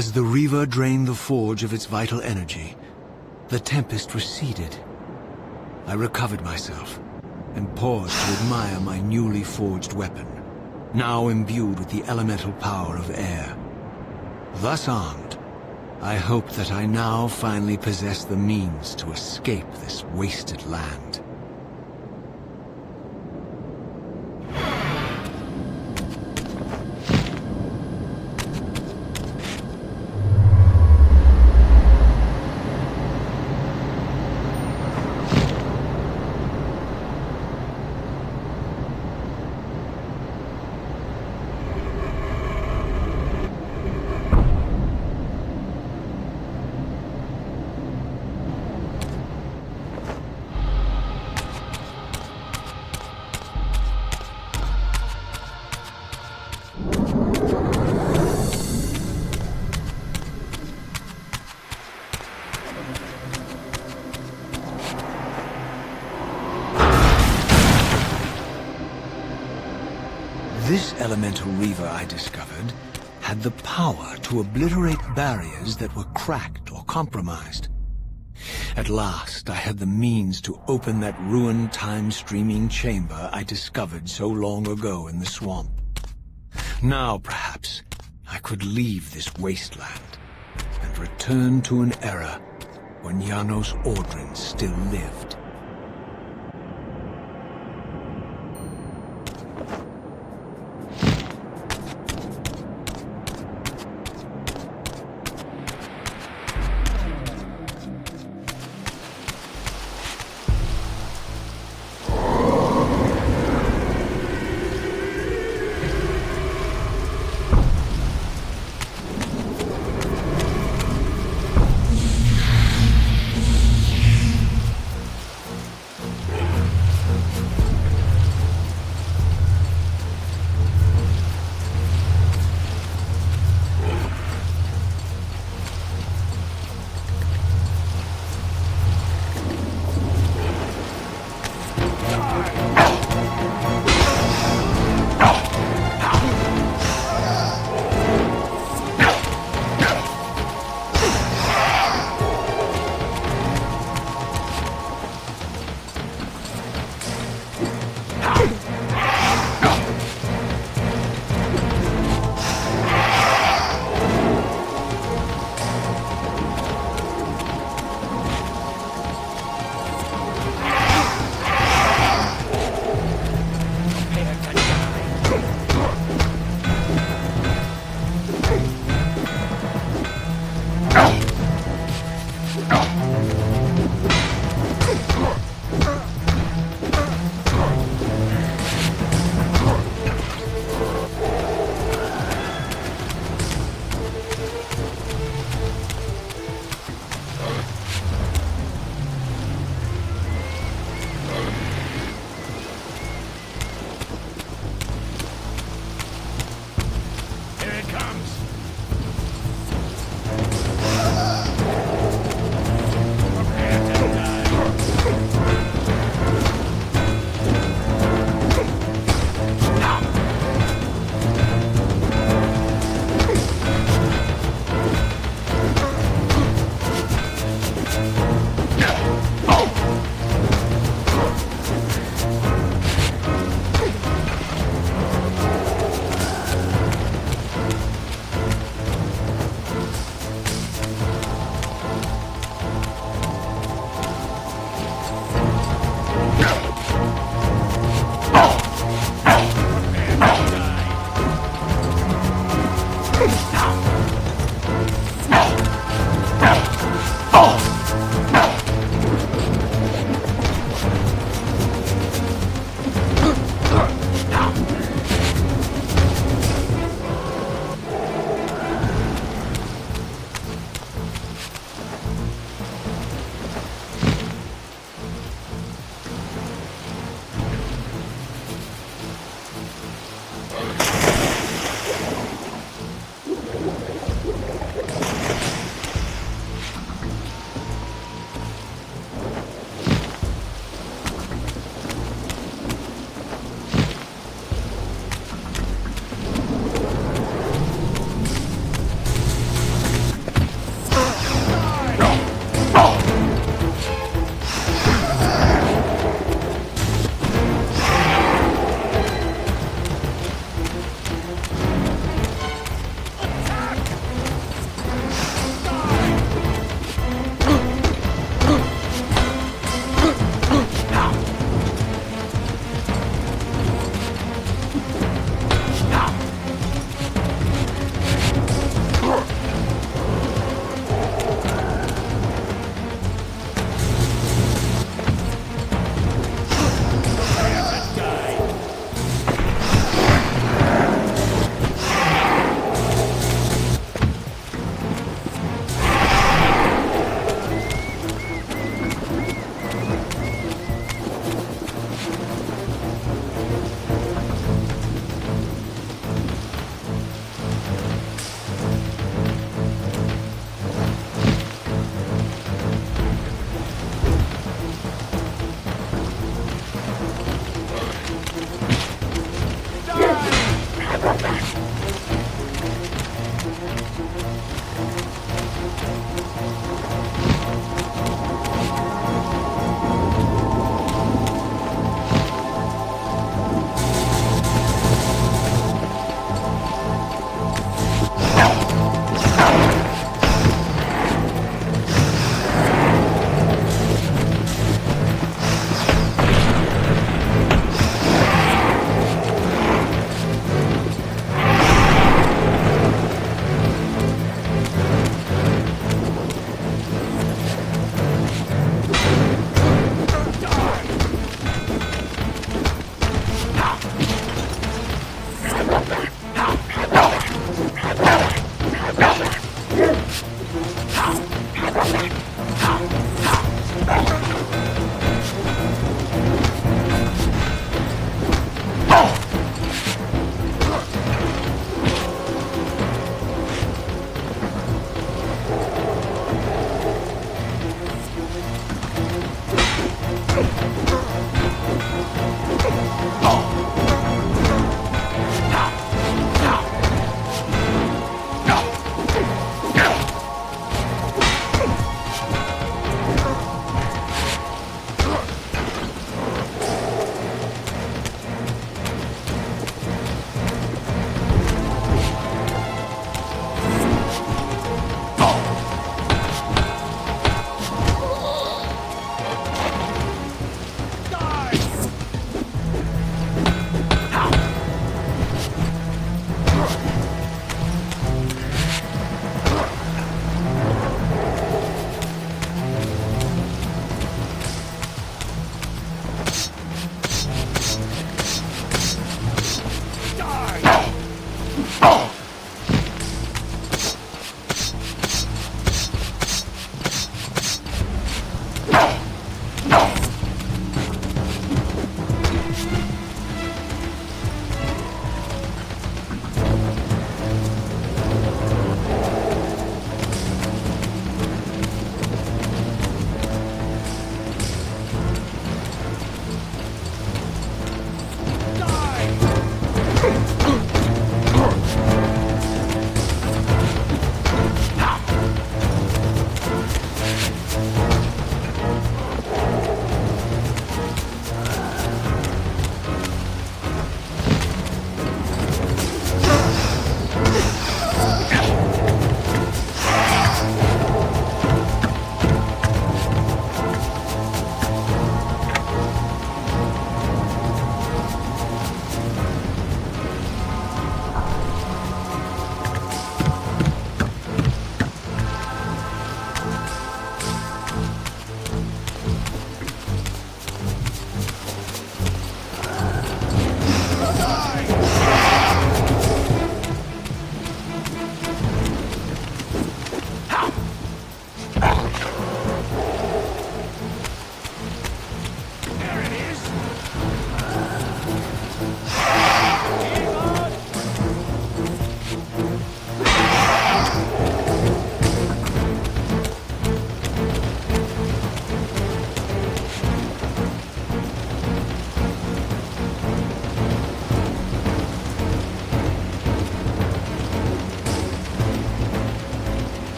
As the Reaver drained the forge of its vital energy, the tempest receded. I recovered myself and paused to admire my newly forged weapon, now imbued with the elemental power of air. Thus armed, I hoped that I now finally possessed the means to escape this wasted land. This elemental Reaver, I discovered, had the power to obliterate barriers that were cracked or compromised. At last, I had the means to open that ruined time-streaming chamber I discovered so long ago in the swamp. Now, perhaps, I could leave this wasteland and return to an era when Janos Ordrin still lived.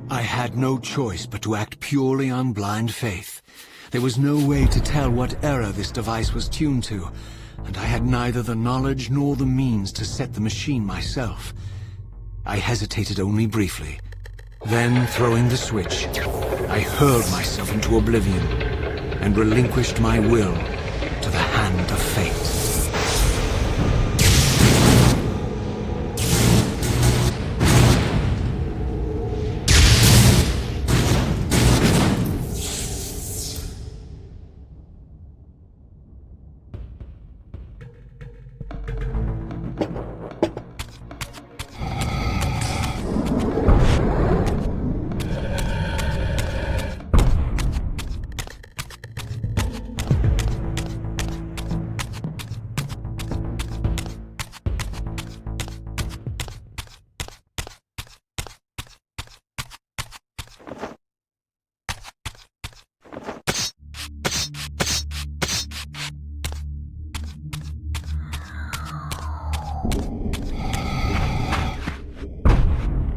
I had no choice but to act purely on blind faith. There was no way to tell what error this device was tuned to, and I had neither the knowledge nor the means to set the machine myself. I hesitated only briefly. Then, throwing the switch, I hurled myself into oblivion and relinquished my will to the hand of fate.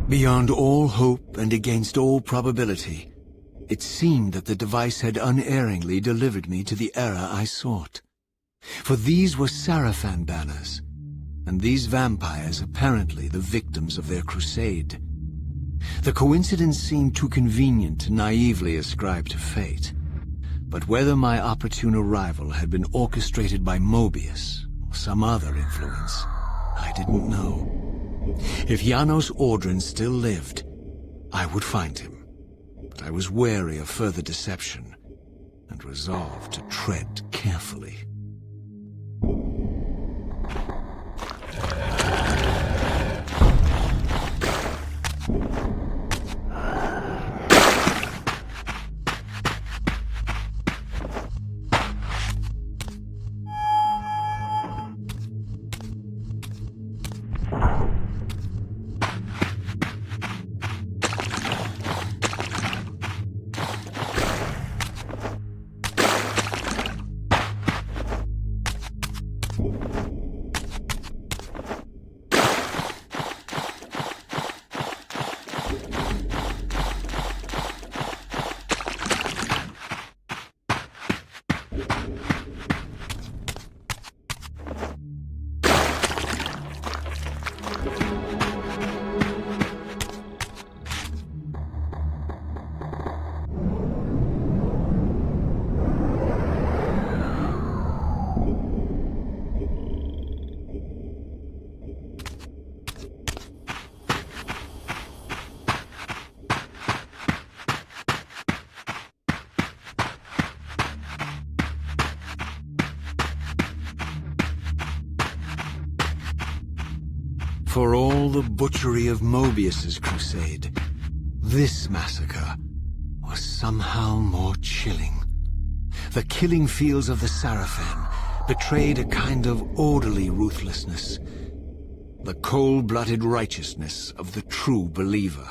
Beyond all hope and against all probability, it seemed that the device had unerringly delivered me to the era I sought. For these were Sarafan banners, and these vampires apparently the victims of their crusade. The coincidence seemed too convenient to naively ascribe to fate. But whether my opportune arrival had been orchestrated by Mobius or some other influence, I didn't know. If Janos Audrin still lived, I would find him. But I was wary of further deception, and resolved to tread carefully. For all the butchery of Mobius's crusade, this massacre was somehow more chilling. The killing fields of the Sarafan betrayed a kind of orderly ruthlessness, the cold-blooded righteousness of the true believer.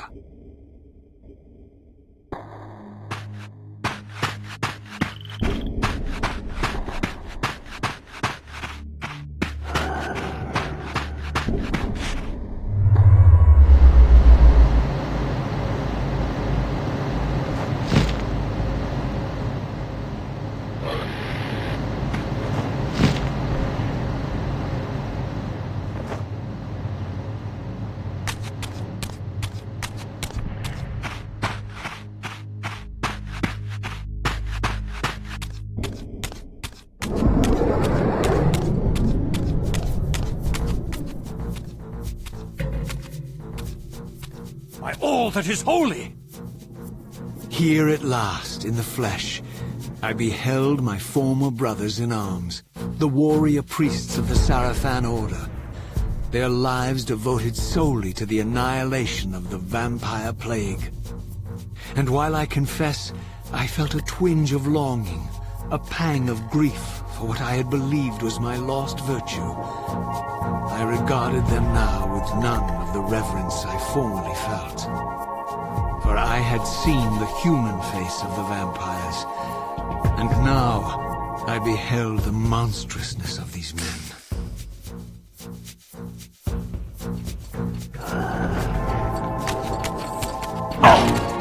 By all that is holy! Here at last, in the flesh, I beheld my former brothers in arms, the warrior priests of the Sarafan Order, their lives devoted solely to the annihilation of the vampire plague. And while I confess, I felt a twinge of longing, a pang of grief for what I had believed was my lost virtue, I regarded them now with none of the reverence I formerly felt. For I had seen the human face of the vampires, and now I beheld the monstrousness of these men. Oh!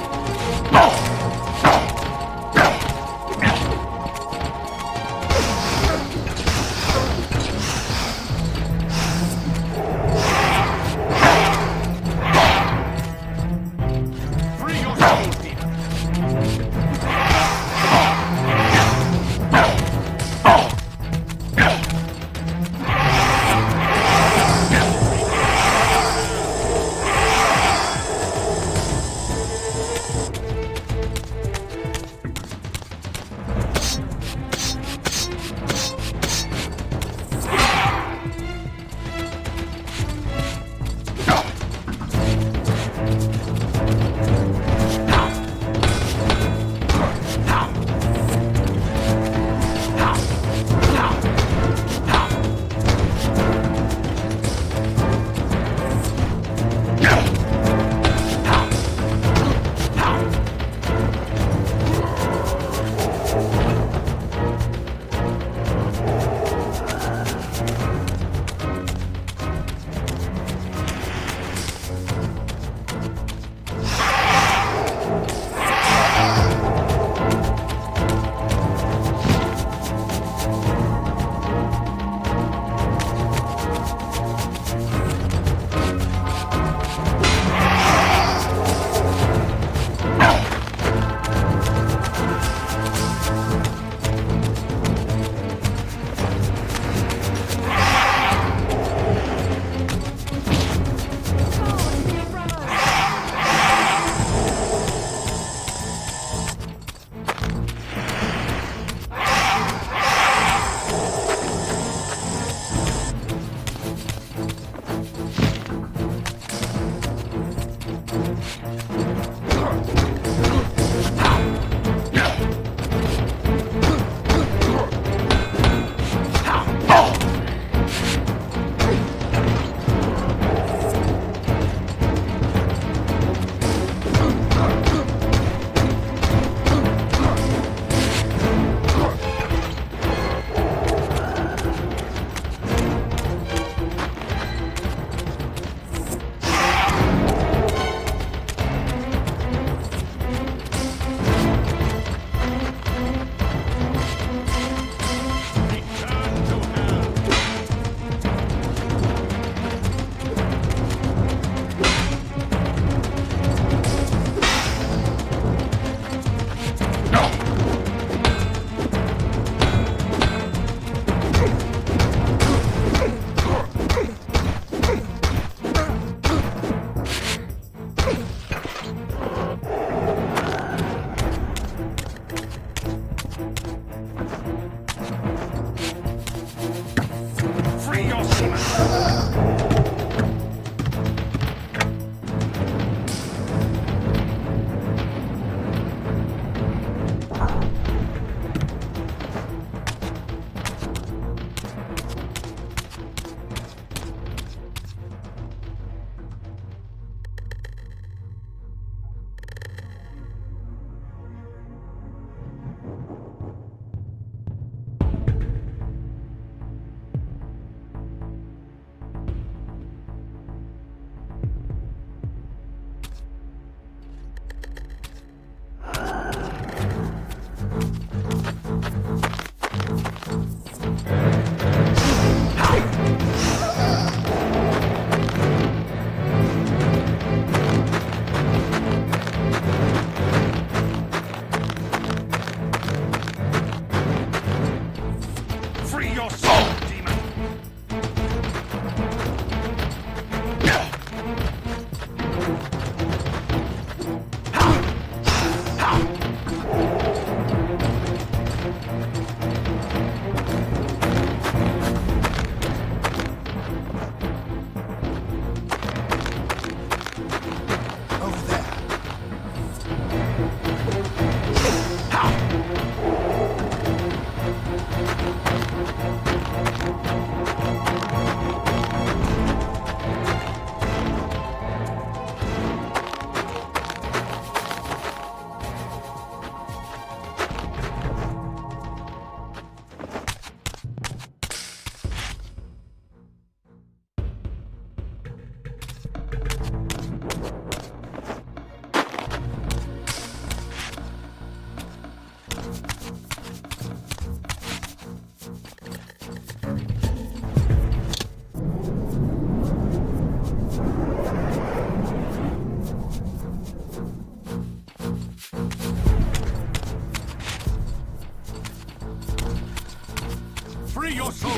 your soul!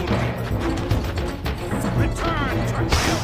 Return to hell!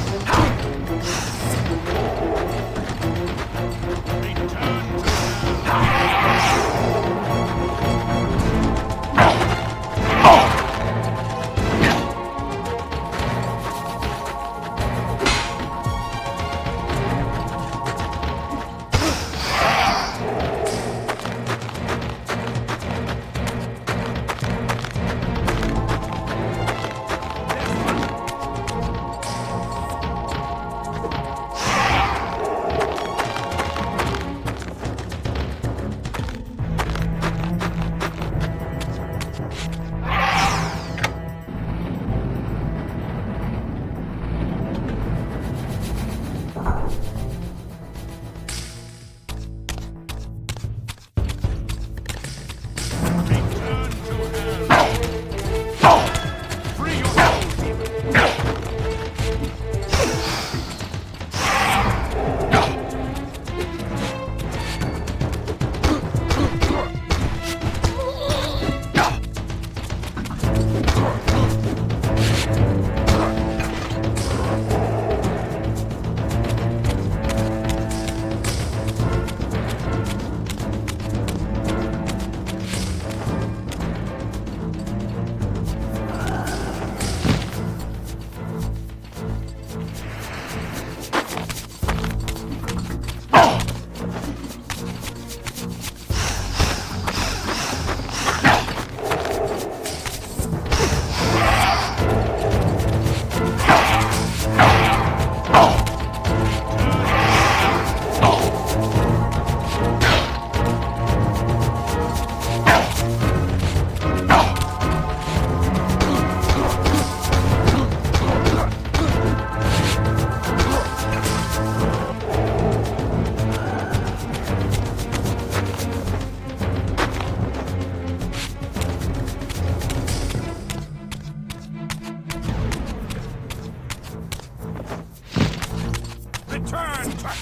Return to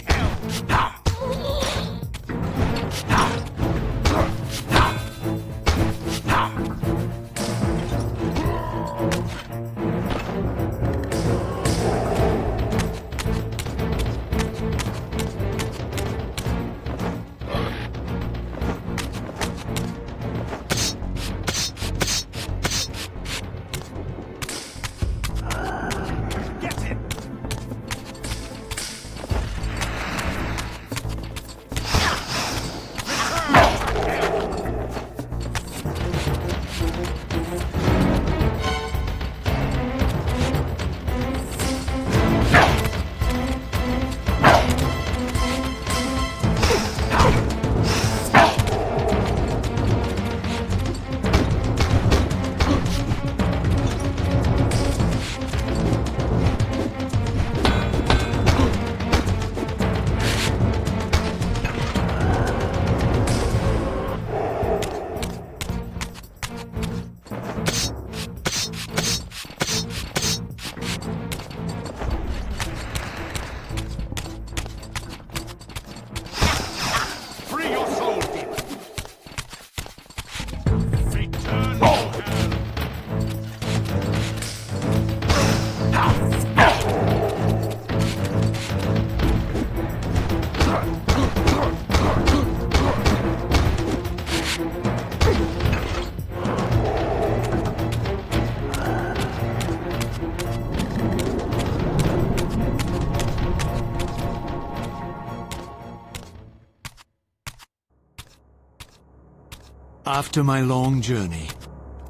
After my long journey,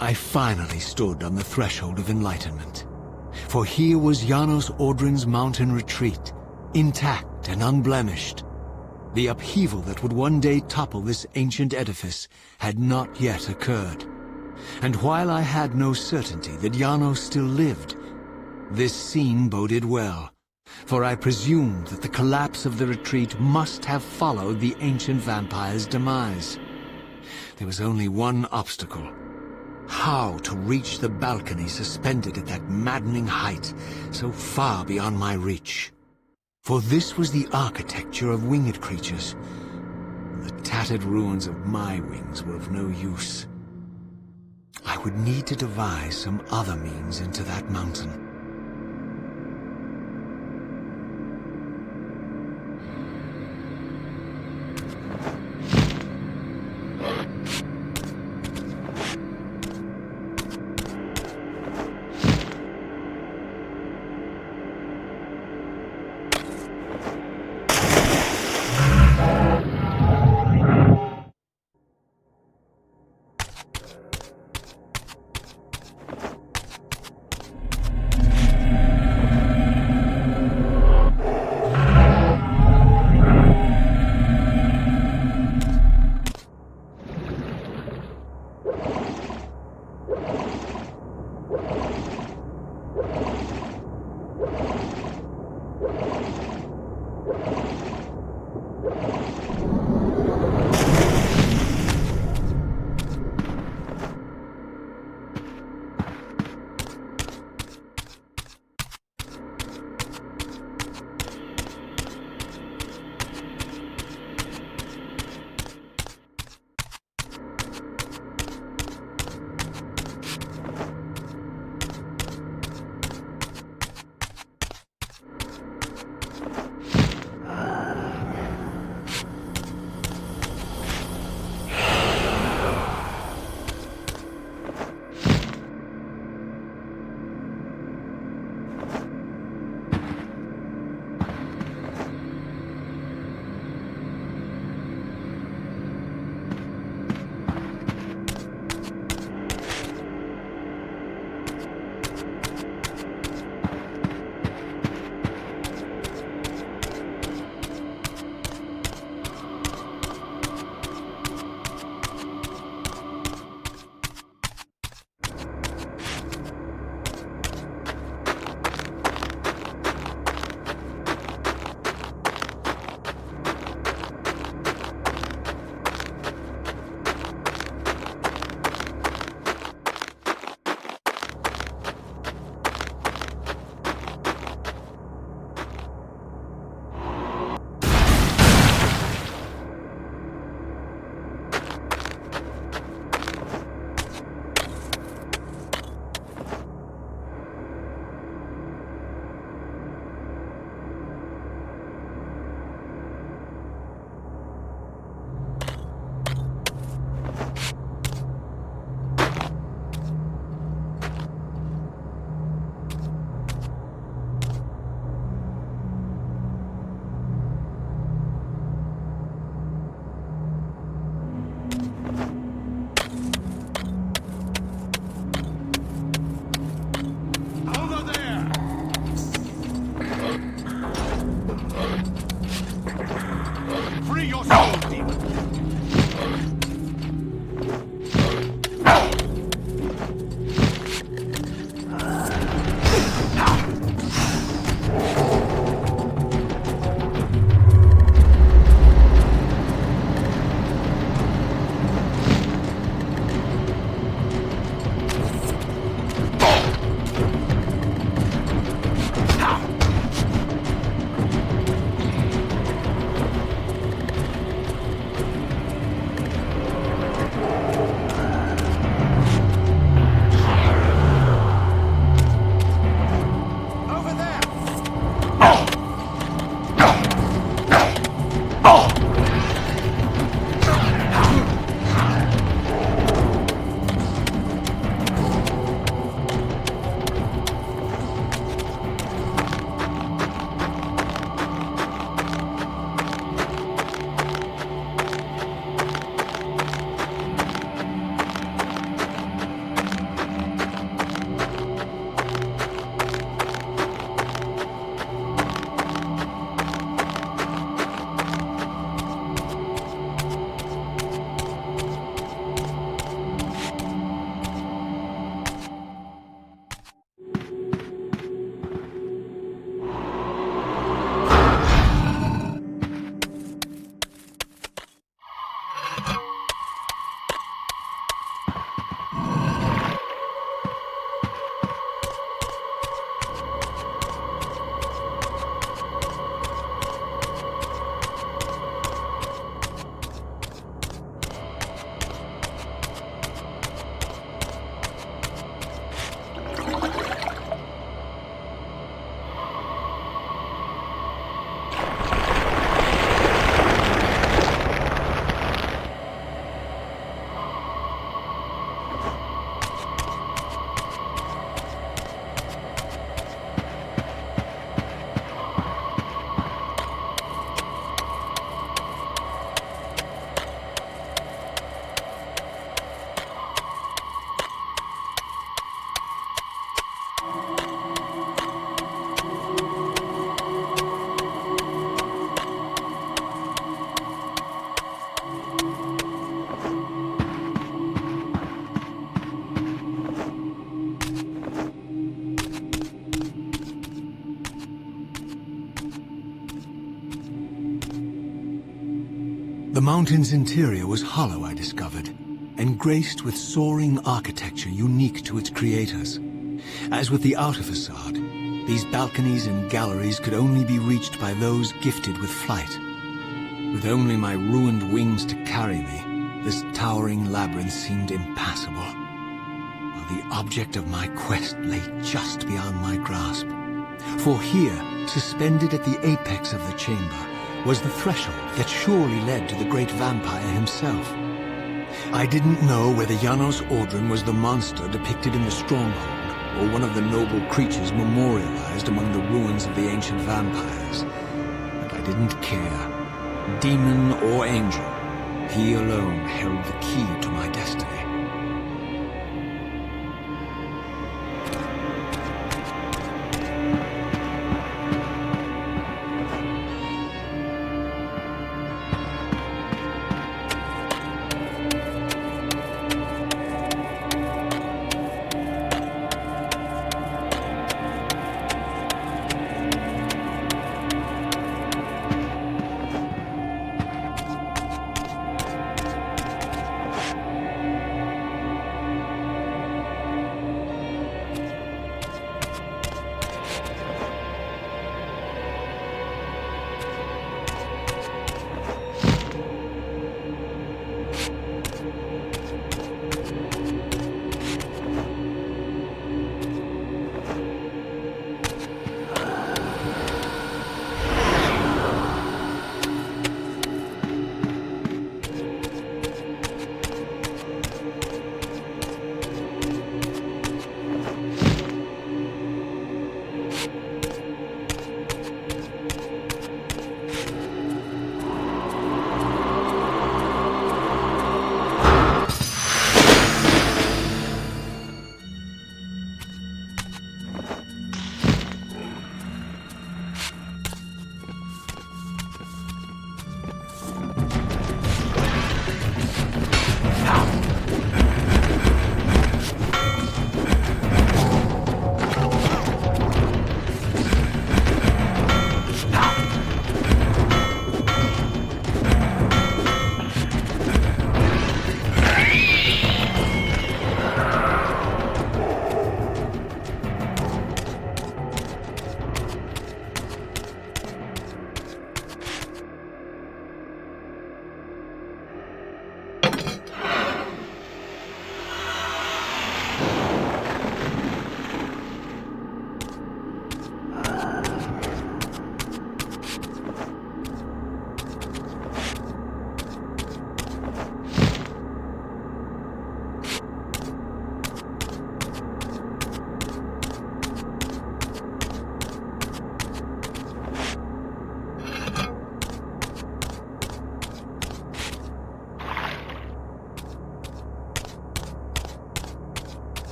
I finally stood on the threshold of enlightenment. For here was Janos Audrin's mountain retreat, intact and unblemished. The upheaval that would one day topple this ancient edifice had not yet occurred. And while I had no certainty that Janos still lived, this scene boded well, for I presumed that the collapse of the retreat must have followed the ancient vampire's demise. There was only one obstacle: how to reach the balcony suspended at that maddening height, so far beyond my reach. For this was the architecture of winged creatures. The tattered ruins of my wings were of no use. I would need to devise some other means into that mountain. The mountain's interior was hollow, I discovered, and graced with soaring architecture unique to its creators. As with the outer facade, these balconies and galleries could only be reached by those gifted with flight. With only my ruined wings to carry me, this towering labyrinth seemed impassable, while the object of my quest lay just beyond my grasp. For here, suspended at the apex of the chamber, was the threshold that surely led to the great vampire himself. I didn't know whether Janos Ordren was the monster depicted in the stronghold, or one of the noble creatures memorialized among the ruins of the ancient vampires. But I didn't care. Demon or angel, he alone held the key to my destiny.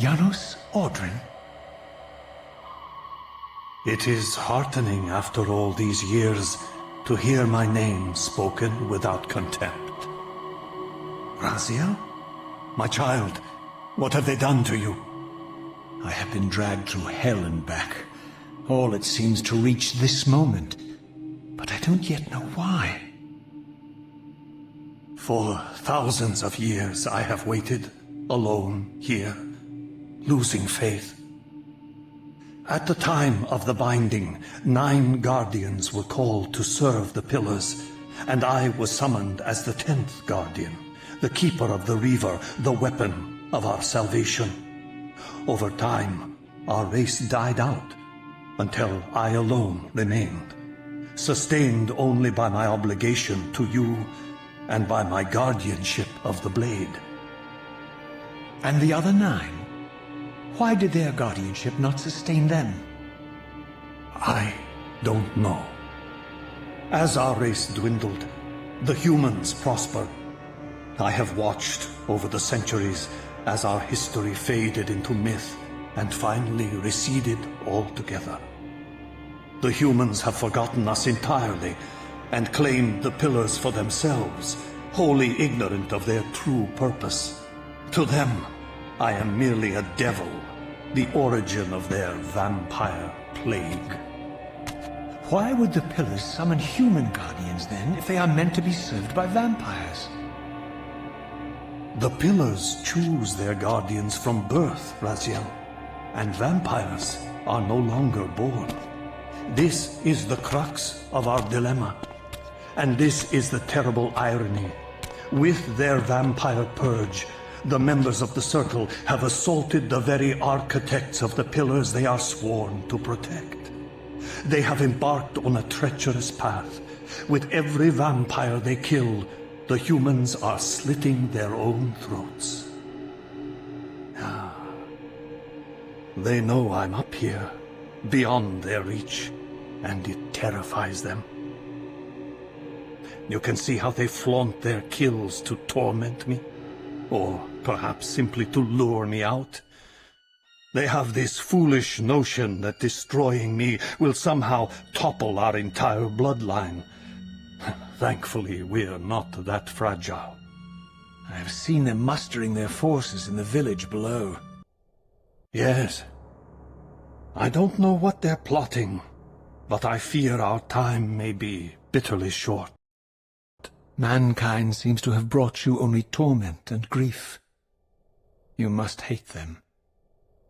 Janos Audrin? It is heartening after all these years to hear my name spoken without contempt. Raziel? My child, what have they done to you? I have been dragged through hell and back. All it seems to reach this moment. But I don't yet know why. For thousands of years I have waited, alone here, losing faith. At the time of the binding, 9 guardians were called to serve the pillars, and I was summoned as the 10th guardian, the keeper of the Reaver, the weapon of our salvation. Over time, our race died out, until I alone remained, sustained only by my obligation to you and by my guardianship of the blade. And the other 9? Why did their guardianship not sustain them? I don't know. As our race dwindled, the humans prospered. I have watched over the centuries as our history faded into myth and finally receded altogether. The humans have forgotten us entirely and claimed the pillars for themselves, wholly ignorant of their true purpose. To them, I am merely a devil, the origin of their vampire plague. Why would the pillars summon human guardians then, if they are meant to be served by vampires? The pillars choose their guardians from birth, Raziel, and vampires are no longer born. This is the crux of our dilemma, and this is the terrible irony. With their vampire purge, the members of the Circle have assaulted the very architects of the pillars they are sworn to protect. They have embarked on a treacherous path. With every vampire they kill, the humans are slitting their own throats. They know I'm up here, beyond their reach, and it terrifies them. You can see how they flaunt their kills to torment me, or perhaps simply to lure me out. They have this foolish notion that destroying me will somehow topple our entire bloodline. Thankfully, we're not that fragile. I have seen them mustering their forces in the village below. Yes. I don't know what they're plotting, but I fear our time may be bitterly short. Mankind seems to have brought you only torment and grief. You must hate them.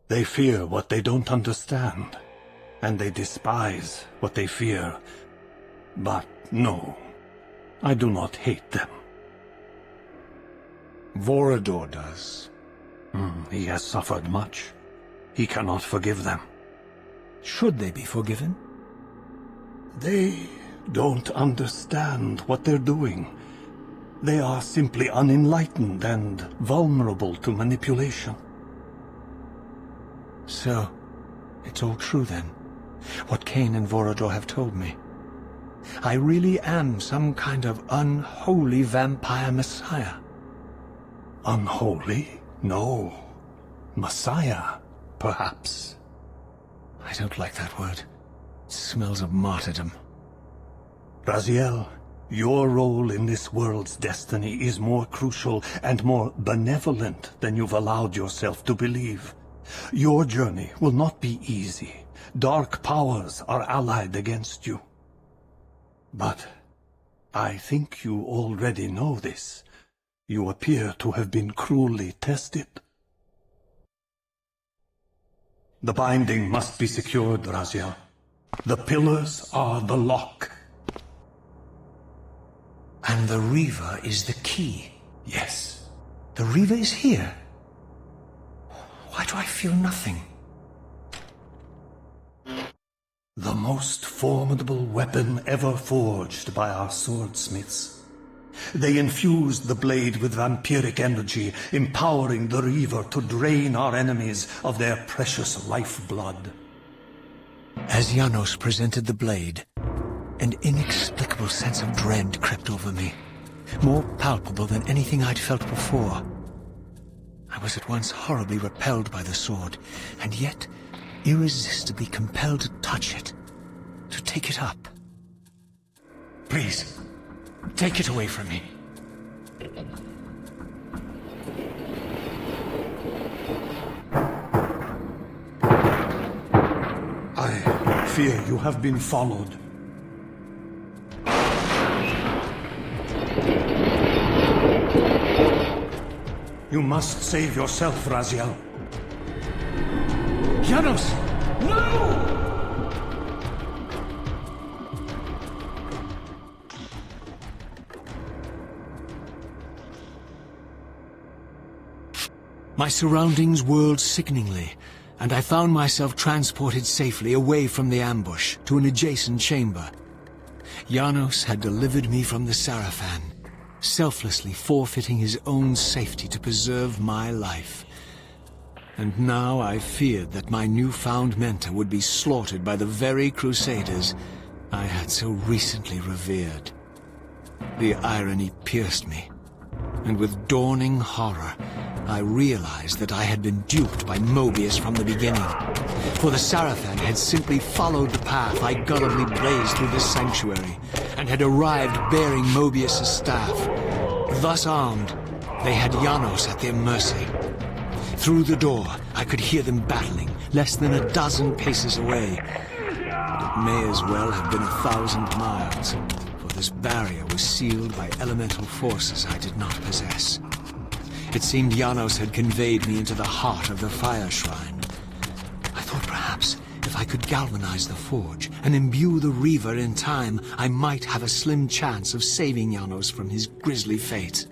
They fear what they don't understand, and they despise what they fear. But no, I do not hate them. Vorador does. He has suffered much. He cannot forgive them. Should they be forgiven? They don't understand what they're doing. They are simply unenlightened and vulnerable to manipulation. So, it's all true then, what Kain and Vorador have told me. I really am some kind of unholy vampire messiah. Unholy? No. Messiah, perhaps. I don't like that word. It smells of martyrdom. Raziel, your role in this world's destiny is more crucial and more benevolent than you've allowed yourself to believe. Your journey will not be easy. Dark powers are allied against you. But I think you already know this. You appear to have been cruelly tested. The binding must be secured, Raziel. The pillars are the lock. And the Reaver is the key? Yes. The Reaver is here? Why do I feel nothing? The most formidable weapon ever forged by our swordsmiths. They infused the blade with vampiric energy, empowering the Reaver to drain our enemies of their precious lifeblood. As Janos presented the blade, an inexplicable sense of dread crept over me, more palpable than anything I'd felt before. I was at once horribly repelled by the sword, and yet irresistibly compelled to touch it, to take it up. Please, take it away from me. I fear you have been followed. You must save yourself, Raziel. Janos! No! My surroundings whirled sickeningly, and I found myself transported safely away from the ambush to an adjacent chamber. Janos had delivered me from the Sarafan, selflessly forfeiting his own safety to preserve my life. And now I feared that my newfound mentor would be slaughtered by the very crusaders I had so recently revered. The irony pierced me, and with dawning horror, I realized that I had been duped by Mobius from the beginning. For the Sarafan had simply followed the path I gullibly blazed through this sanctuary, and had arrived bearing Mobius's staff. Thus armed, they had Janos at their mercy. Through the door, I could hear them battling, less than a dozen paces away. But it may as well have been 1,000 miles, for this barrier was sealed by elemental forces I did not possess. It seemed Janos had conveyed me into the heart of the fire shrine. I thought perhaps if I could galvanize the forge and imbue the Reaver in time, I might have a slim chance of saving Janos from his grisly fate.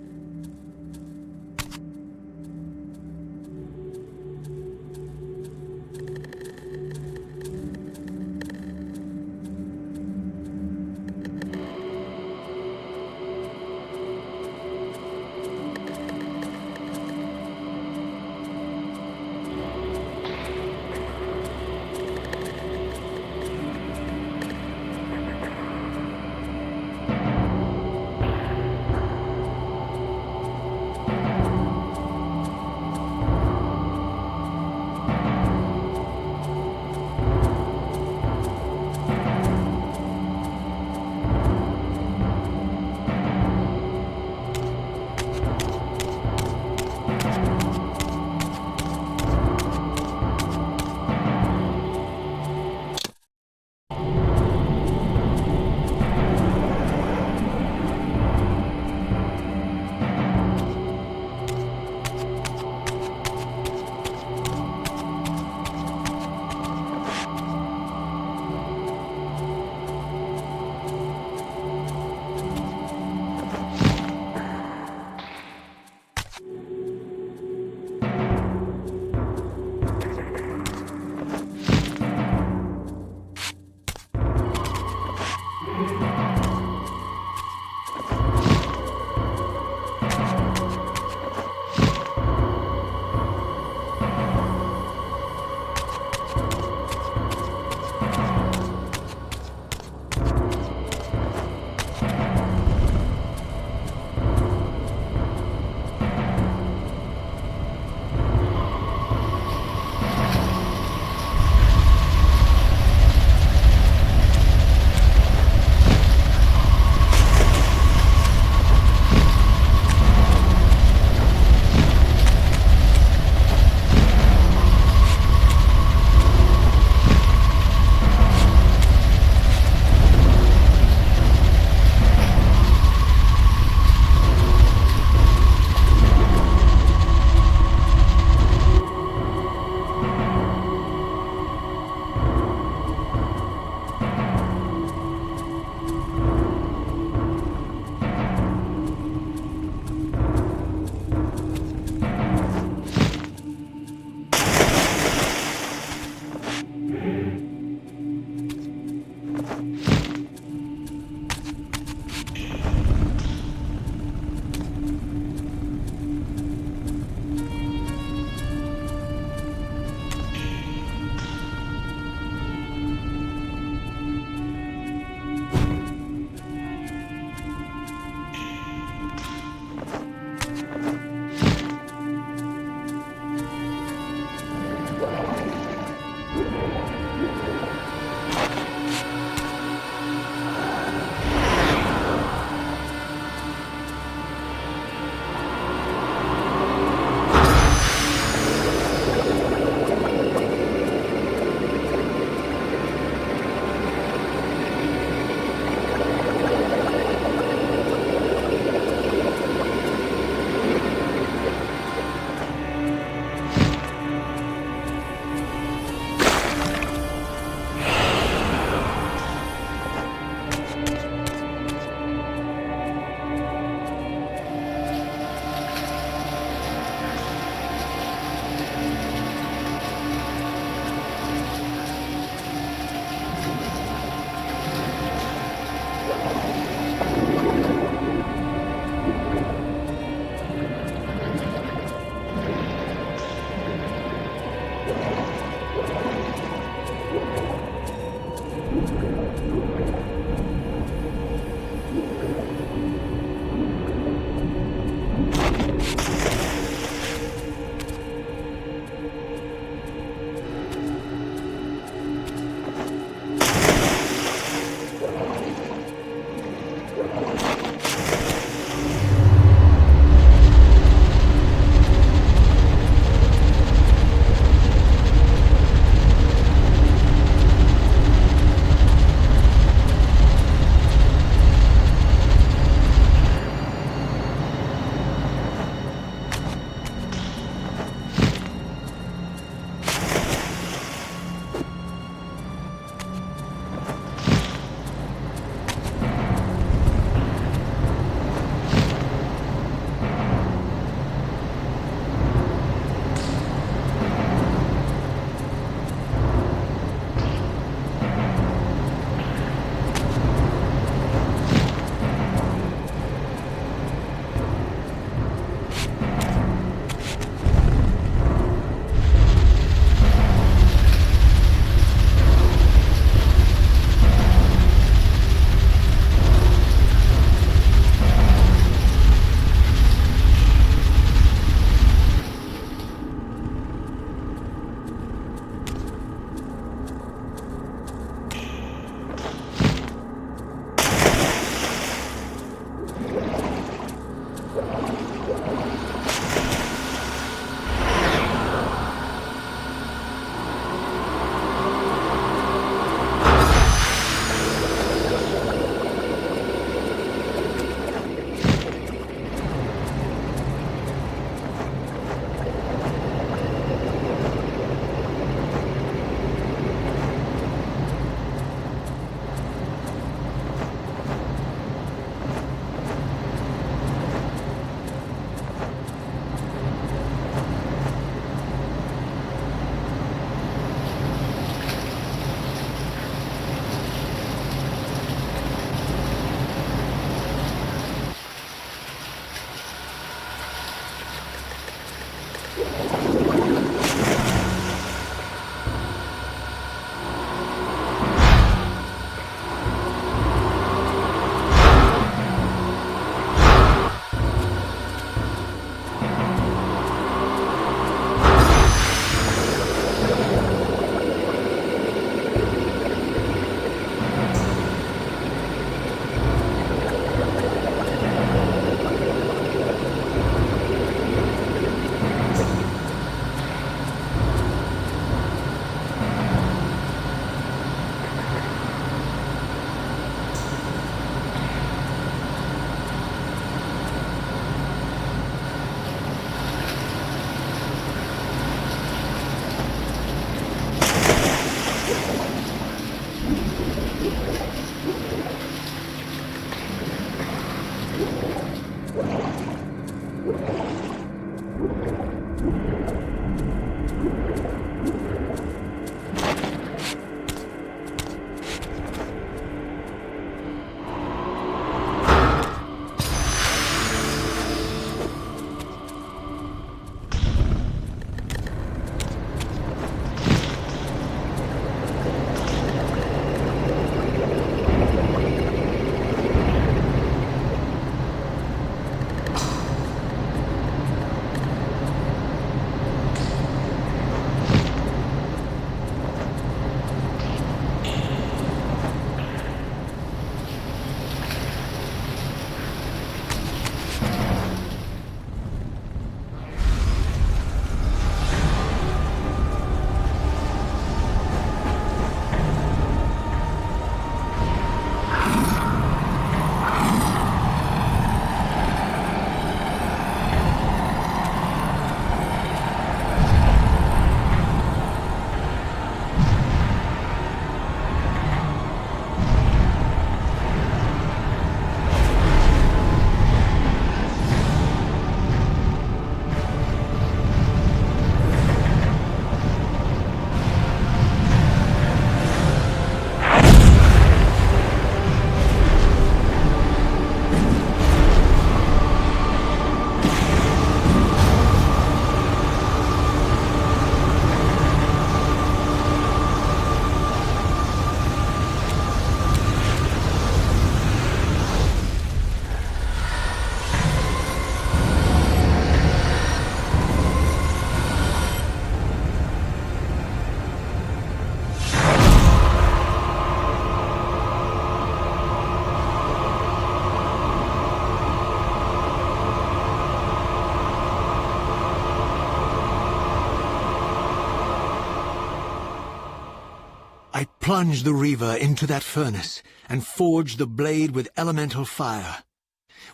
plunge the Reaver into that furnace and forge the blade with elemental fire.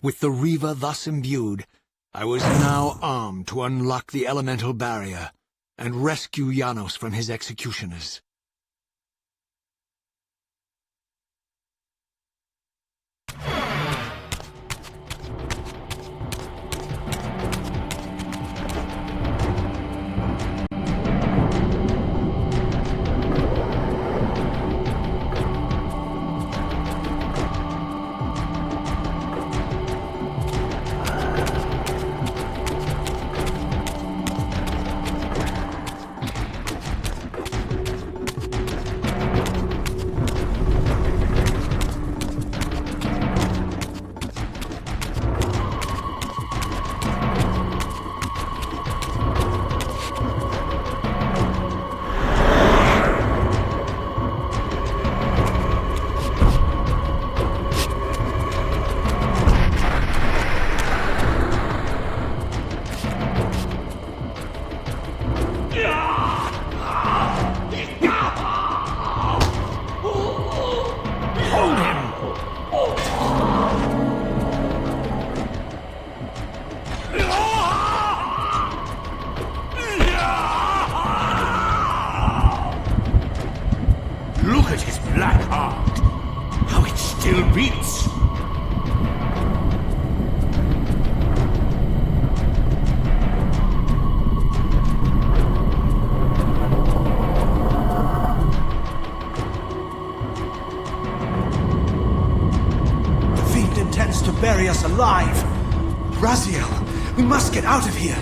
With the Reaver thus imbued, I was now armed to unlock the elemental barrier and rescue Janos from his executioners. Look at his black heart! How it still beats! The fiend intends to bury us alive! Raziel, we must get out of here!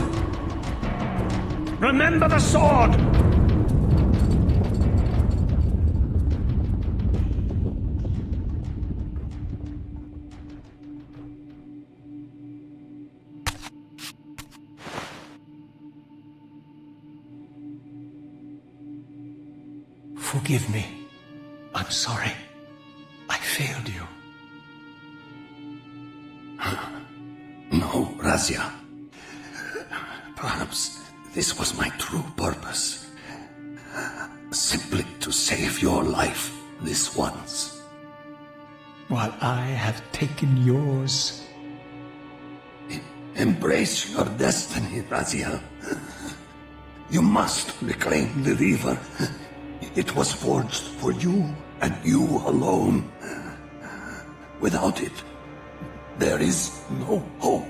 Remember the sword! Forgive me. I'm sorry. I failed you. No, Razia. Perhaps this was my true purpose. Simply to save your life this once. While I have taken yours. Embrace your destiny, Razia. You must reclaim the Reaver. It was forged for you and you alone. Without it, there is no hope.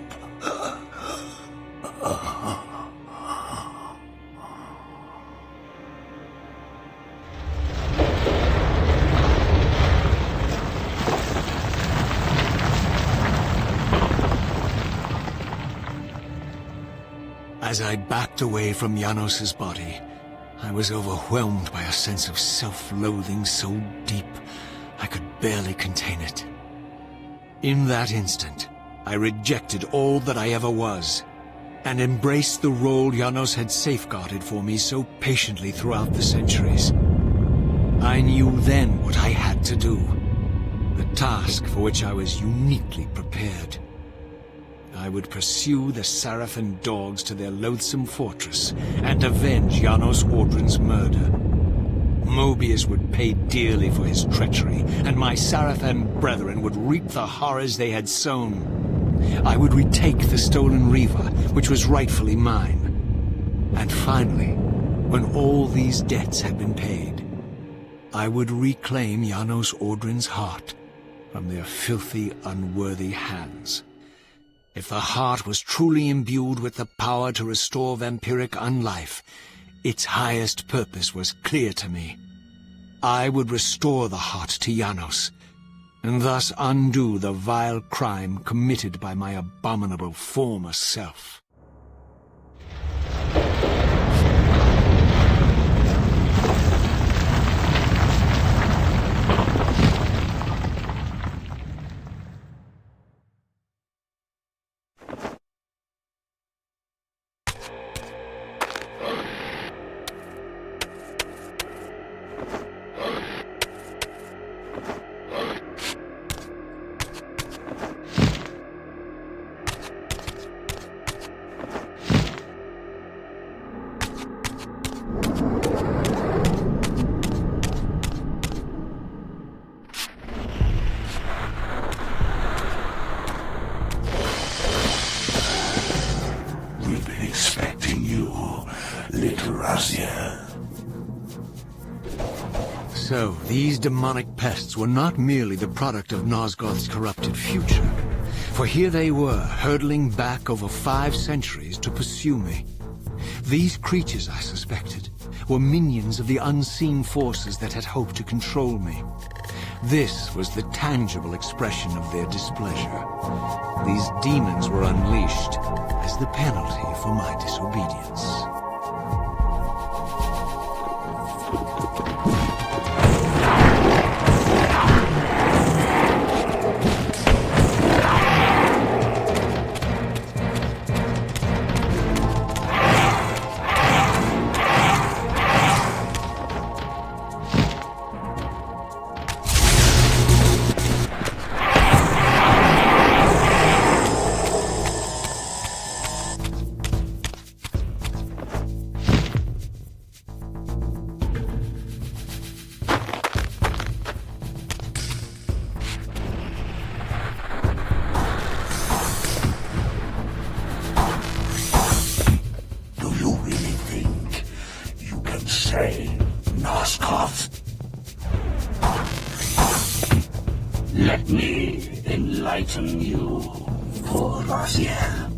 As I backed away from Janos's body, I was overwhelmed by a sense of self-loathing so deep I could barely contain it. In that instant, I rejected all that I ever was, and embraced the role Janos had safeguarded for me so patiently throughout the centuries. I knew then what I had to do, the task for which I was uniquely prepared. I would pursue the Sarafan dogs to their loathsome fortress and avenge Janos Audrin's murder. Mobius would pay dearly for his treachery, and my Sarafan brethren would reap the horrors they had sown. I would retake the stolen Reaver, which was rightfully mine. And finally, when all these debts had been paid, I would reclaim Janos Audrin's heart from their filthy, unworthy hands. If the heart was truly imbued with the power to restore vampiric unlife, its highest purpose was clear to me. I would restore the heart to Janos, and thus undo the vile crime committed by my abominable former self. So, these demonic pests were not merely the product of Nosgoth's corrupted future. For here they were, hurtling back over 5 centuries to pursue me. These creatures, I suspected, were minions of the unseen forces that had hoped to control me. This was the tangible expression of their displeasure. These demons were unleashed as the penalty for my disobedience. Nosgoth. Let me enlighten you, poor Raziel.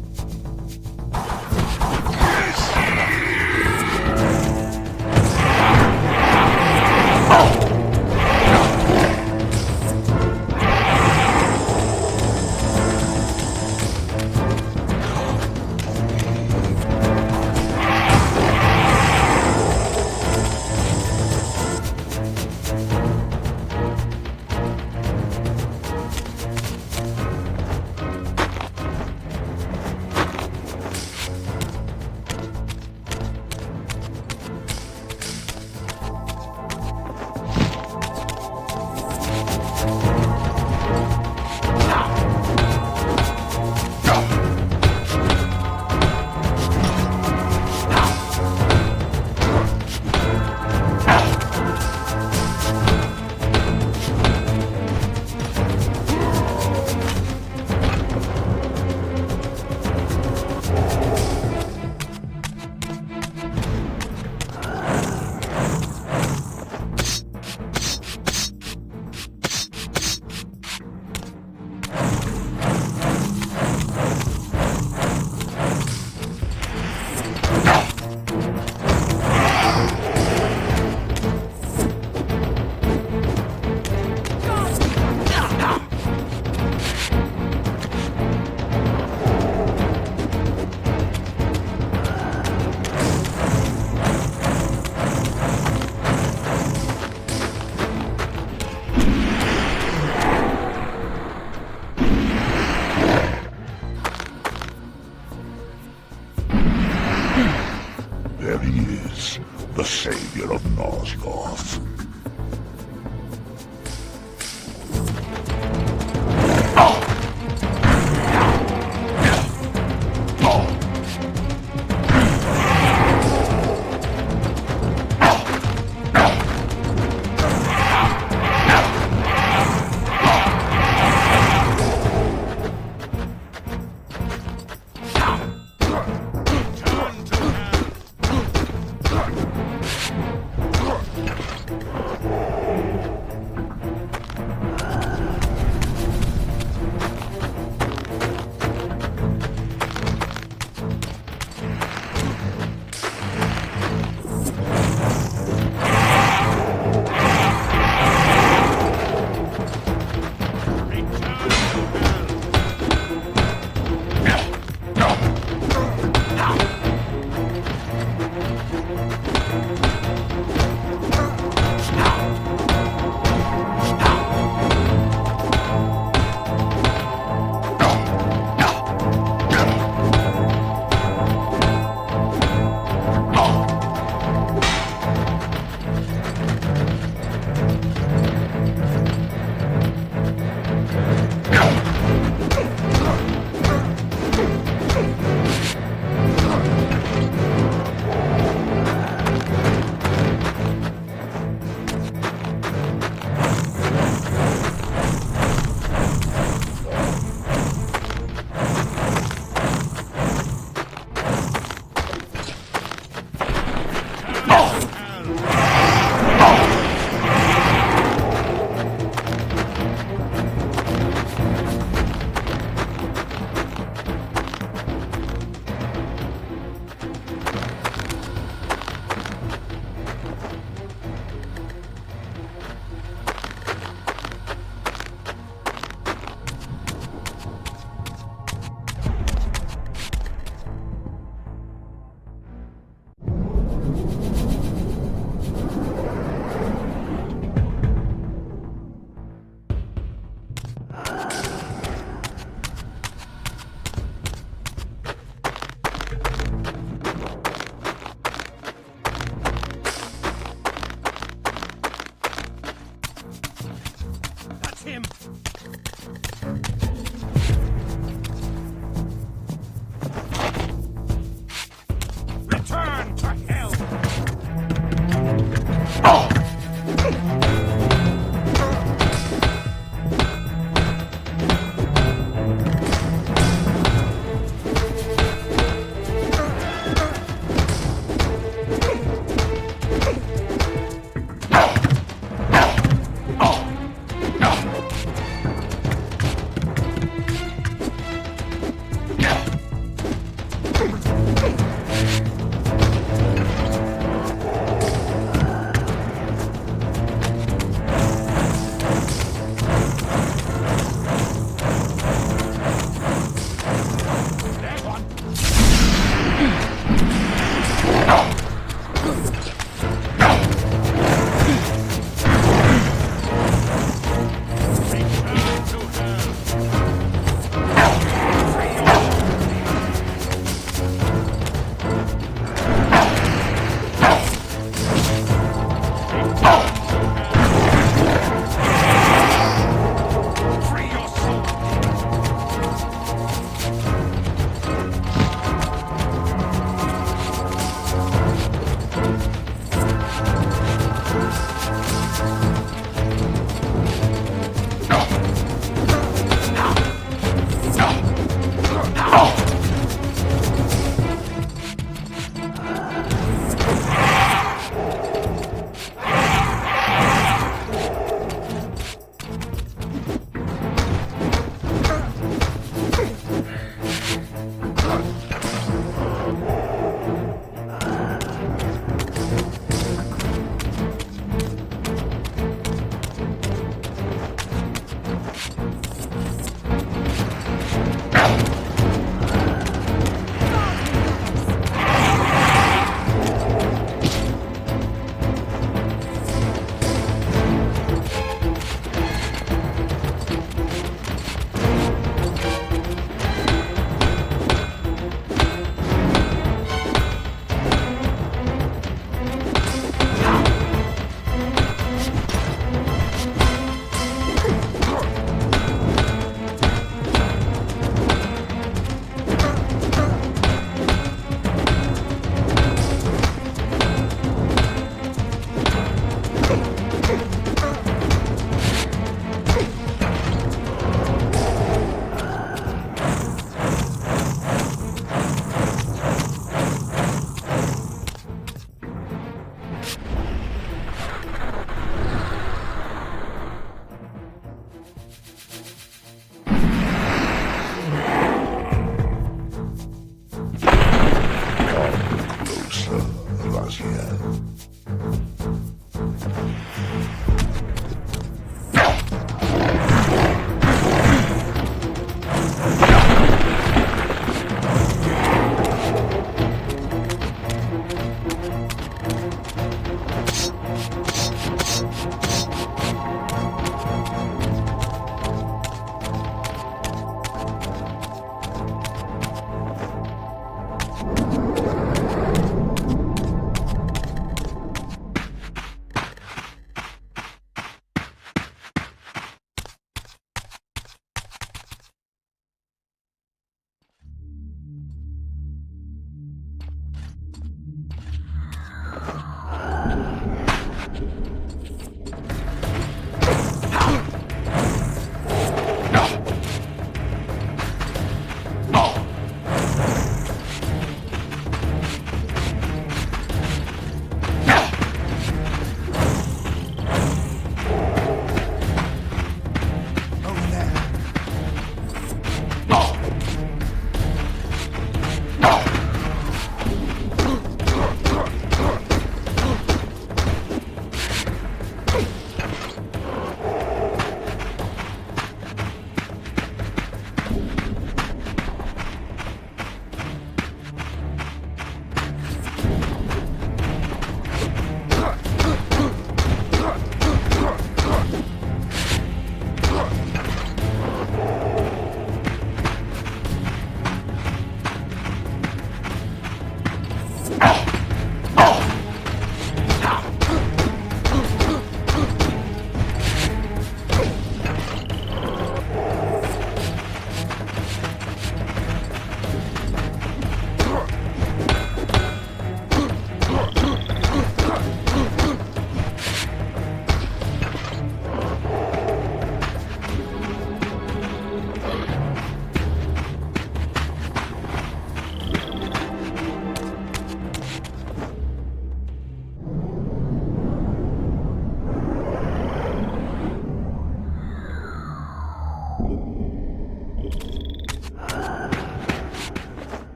There he is, the savior of Nosgoth.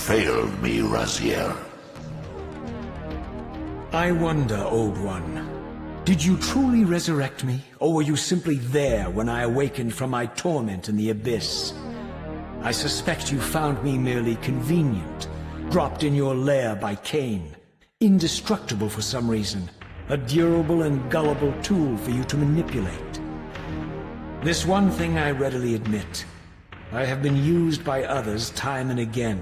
Failed me, Raziel. I wonder, Old One. Did you truly resurrect me, or were you simply there when I awakened from my torment in the abyss? I suspect you found me merely convenient, dropped in your lair by Kain, indestructible for some reason, a durable and gullible tool for you to manipulate. This one thing I readily admit. I have been used by others time and again,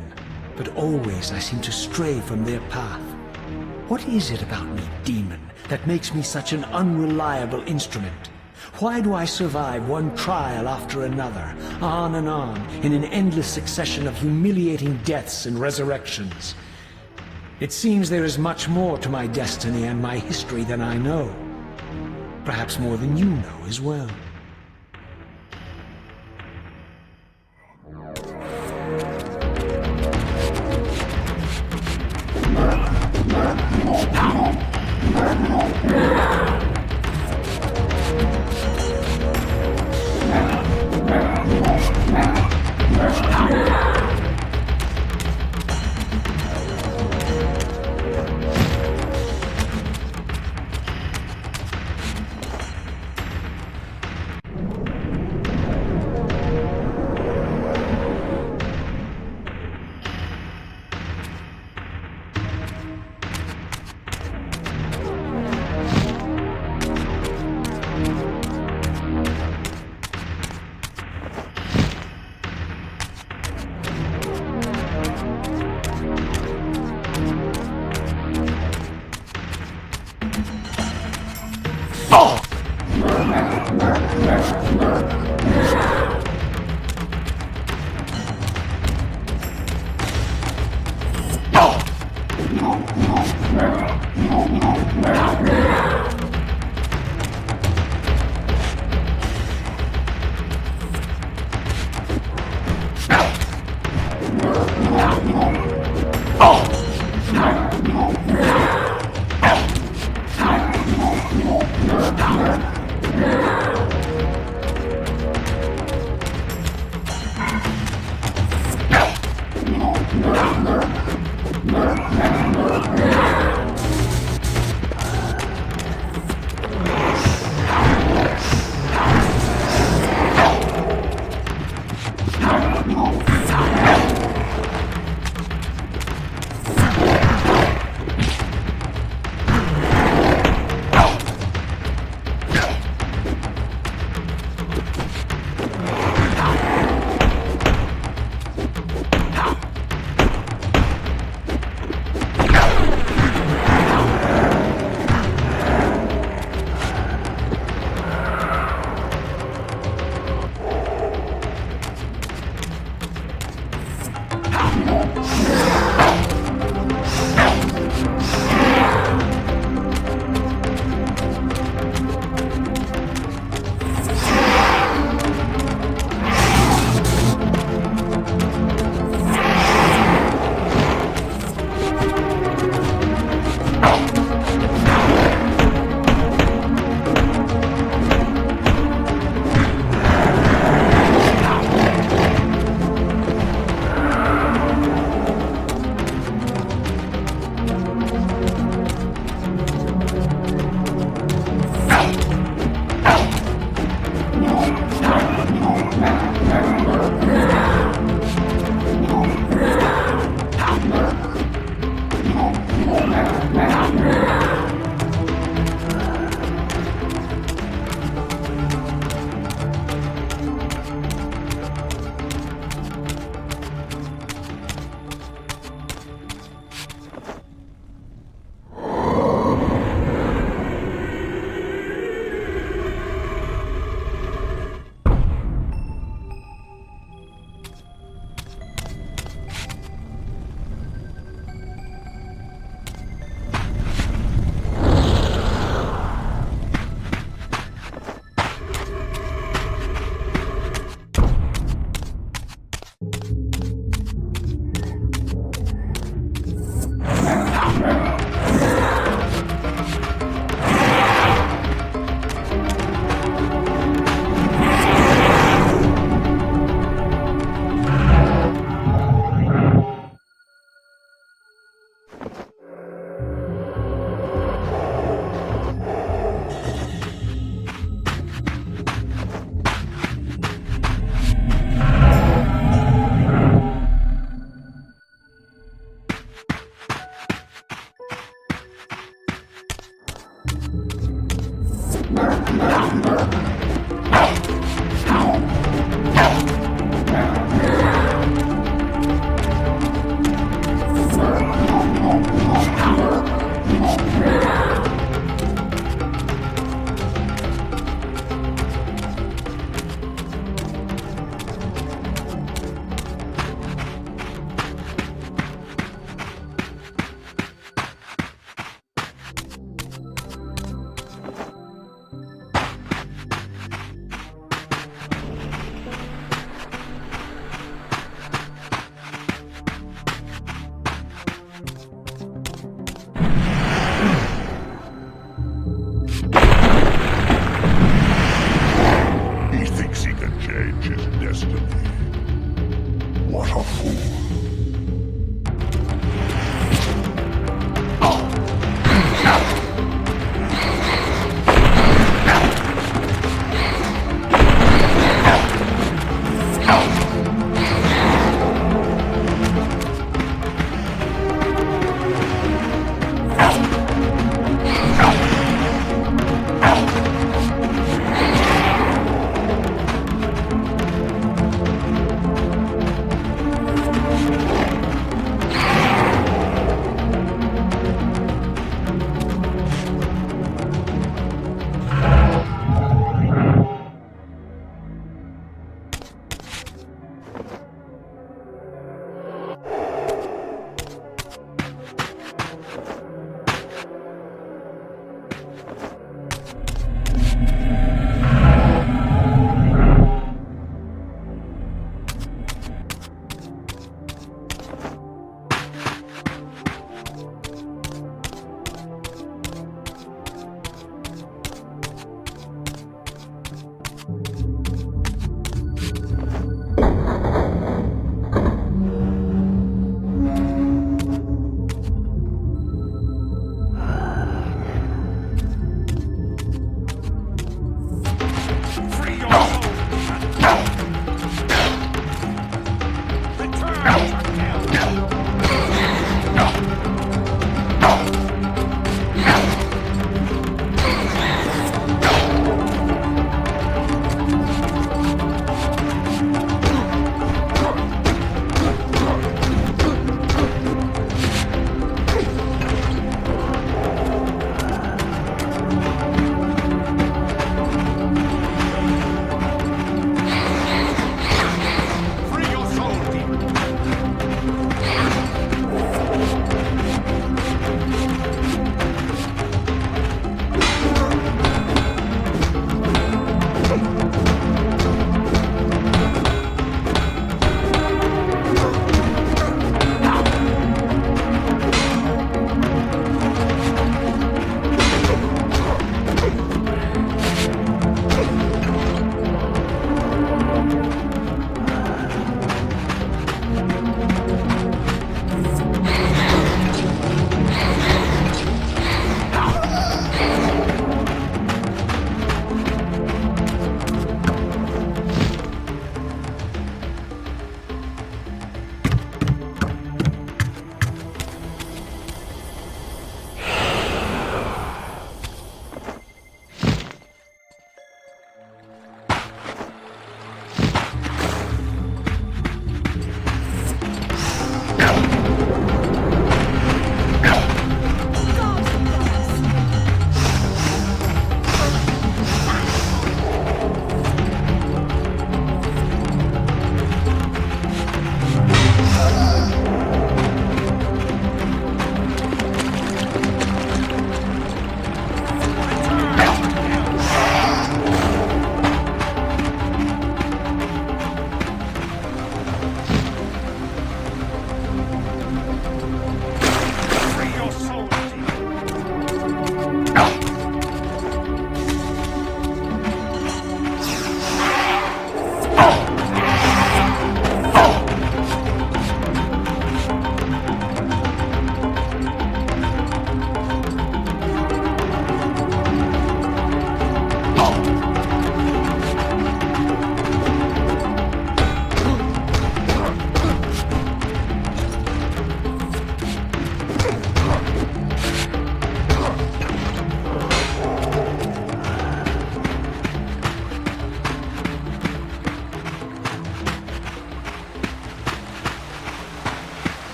but always I seem to stray from their path. What is it about me, demon, that makes me such an unreliable instrument? Why do I survive one trial after another, on and on, in an endless succession of humiliating deaths and resurrections? It seems there is much more to my destiny and my history than I know. Perhaps more than you know as well.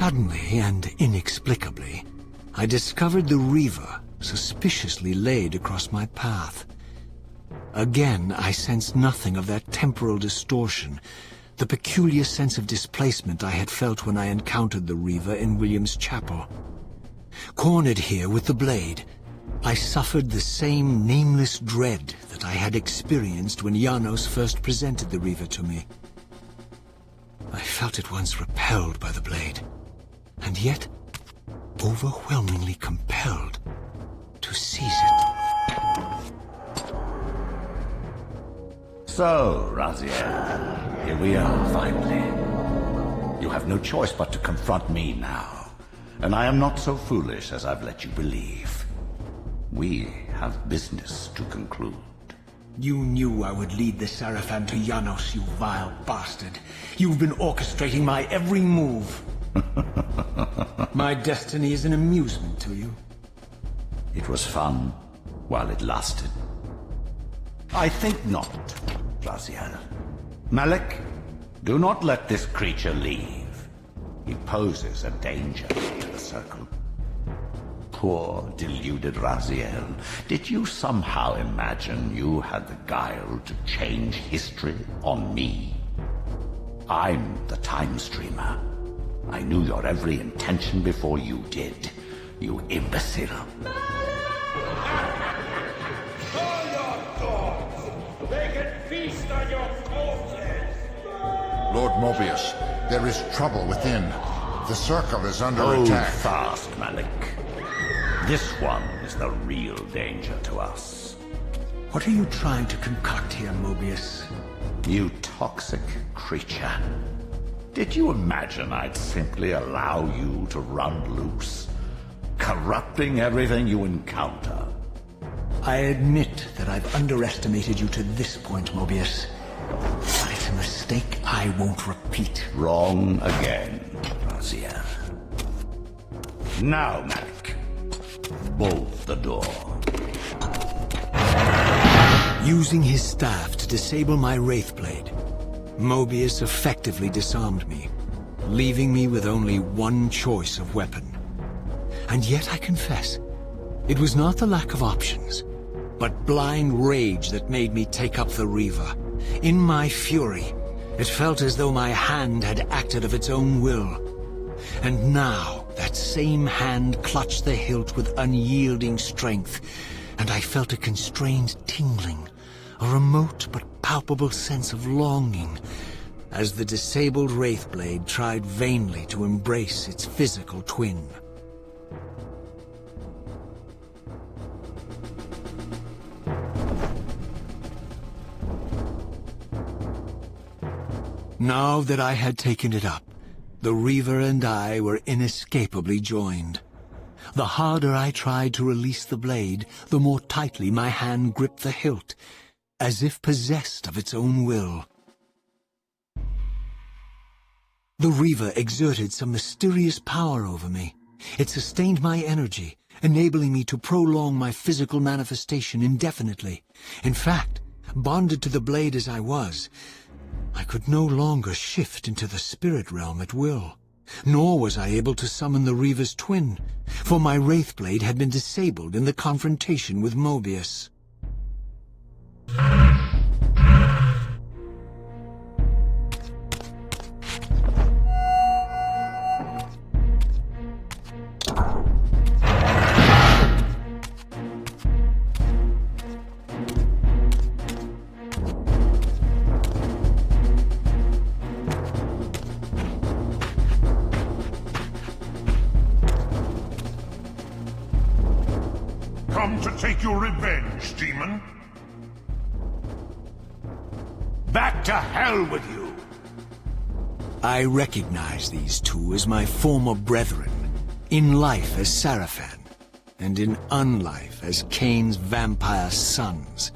Suddenly and inexplicably, I discovered the Reaver suspiciously laid across my path. Again, I sensed nothing of that temporal distortion, the peculiar sense of displacement I had felt when I encountered the Reaver in William's chapel. Cornered here with the blade, I suffered the same nameless dread that I had experienced when Janos first presented the Reaver to me. I felt at once repelled by the blade, and yet overwhelmingly compelled to seize it. So, Raziel, here we are finally. You have no choice but to confront me now, and I am not so foolish as I've let you believe. We have business to conclude. You knew I would lead the Sarafan to Janos, you vile bastard. You've been orchestrating my every move. My destiny is an amusement to you. It was fun while it lasted. I think not, Raziel. Malik, do not let this creature leave. He poses a danger to the Circle. Poor, deluded Raziel. Did you somehow imagine you had the guile to change history on me? I'm the Time Streamer. I knew your every intention before you did, you imbecile. Call your dogs! They can feast on your corpses! Lord Mobius, there is trouble within. The Circle is under Hold attack. fast, Malik. This one is the real danger to us. What are you trying to concoct here, Mobius? You toxic creature. Did you imagine I'd simply allow you to run loose, corrupting everything you encounter? I admit that I've underestimated you to this point, Mobius. But it's a mistake I won't repeat. Wrong again, Raziel. Now, Malik. Bolt the door. Using his staff to disable my Wraithblade, Mobius effectively disarmed me, leaving me with only one choice of weapon. And yet I confess, it was not the lack of options, but blind rage that made me take up the Reaver. In my fury, it felt as though my hand had acted of its own will. And now, that same hand clutched the hilt with unyielding strength, and I felt a constrained tingling, a remote but palpable sense of longing, as the disabled Wraithblade tried vainly to embrace its physical twin. Now that I had taken it up, the Reaver and I were inescapably joined. The harder I tried to release the blade, the more tightly my hand gripped the hilt, as if possessed of its own will. The Reaver exerted some mysterious power over me. It sustained my energy, enabling me to prolong my physical manifestation indefinitely. In fact, bonded to the blade as I was, I could no longer shift into the spirit realm at will. Nor was I able to summon the Reaver's twin, for my Wraithblade had been disabled in the confrontation with Mobius. Come to take your revenge, demon? Back to hell with you! I recognize these two as my former brethren, in life as Sarafan, and in unlife as Kain's vampire sons.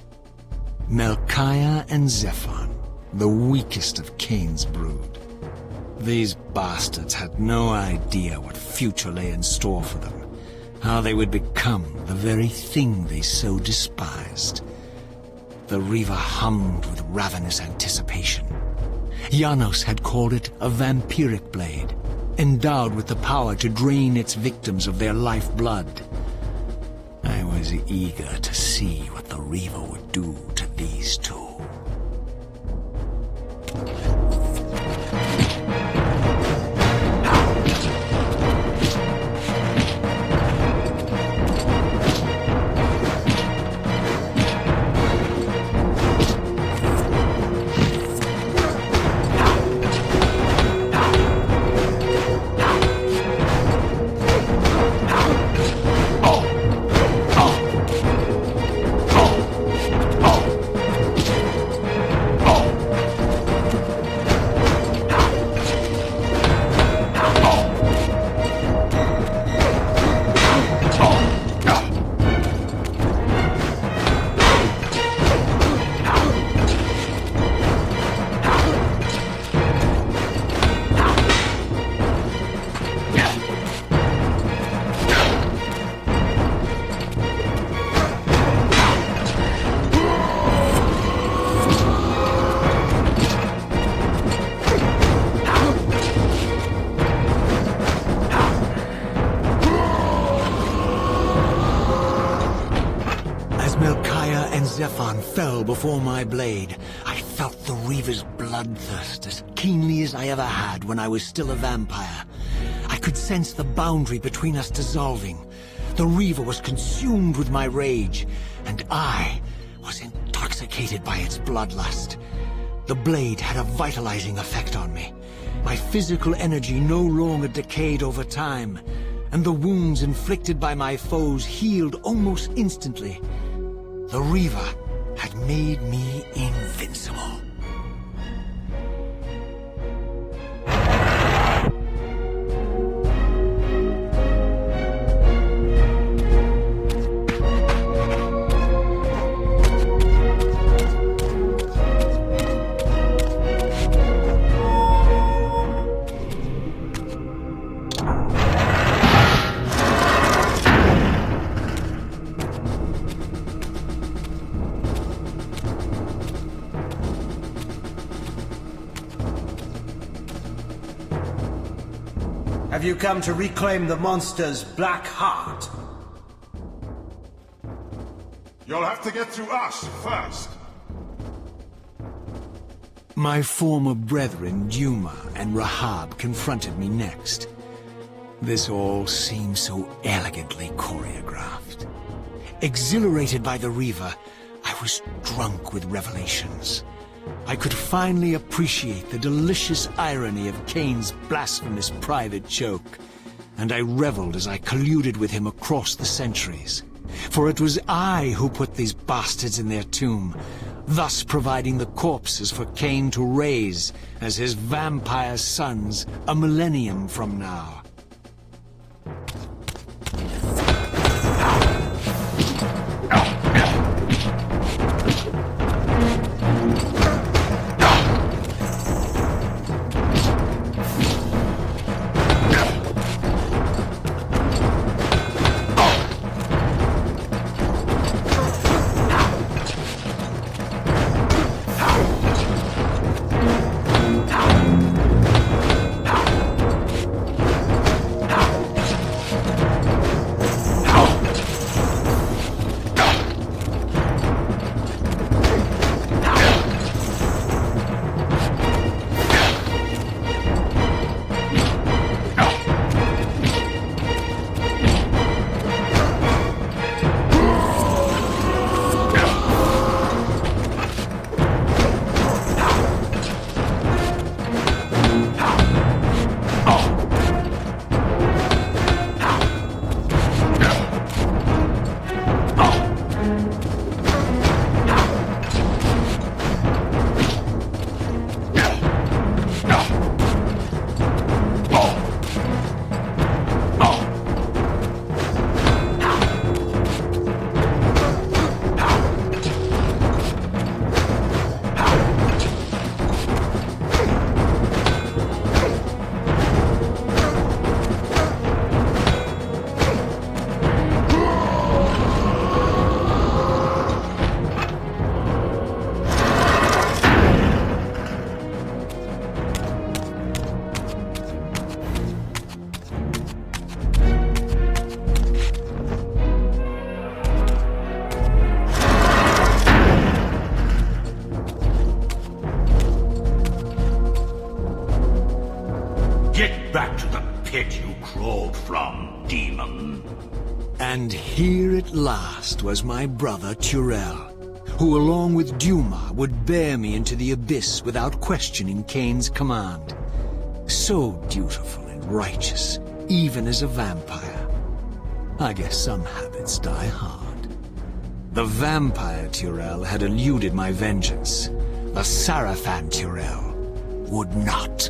Melchiah and Zephon, the weakest of Kain's brood. These bastards had no idea what future lay in store for them, how they would become the very thing they so despised. The Reaver hummed with ravenous anticipation. Janos had called it a vampiric blade, endowed with the power to drain its victims of their lifeblood. I was eager to see what the Reaver would do to these two. Fell before my blade. I felt the Reaver's bloodthirst as keenly as I ever had when I was still a vampire. I could sense the boundary between us dissolving. The Reaver was consumed with my rage, and I was intoxicated by its bloodlust. The blade had a vitalizing effect on me. My physical energy no longer decayed over time, and the wounds inflicted by my foes healed almost instantly. The Reaver had made me invincible. Have you come to reclaim the monster's black heart? You'll have to get through us first. My former brethren, Duma and Rahab, confronted me next. This all seemed so elegantly choreographed. Exhilarated by the Reaver, I was drunk with revelations. I could finally appreciate the delicious irony of Kain's blasphemous private joke, and I reveled as I colluded with him across the centuries. For it was I who put these bastards in their tomb, thus providing the corpses for Kain to raise as his vampire sons a millennium from now. And here at last was my brother Turel, who along with Duma would bear me into the abyss without questioning Kain's command. So dutiful and righteous, even as a vampire. I guess some habits die hard. The vampire Turel had eluded my vengeance. The Sarafan Turel would not.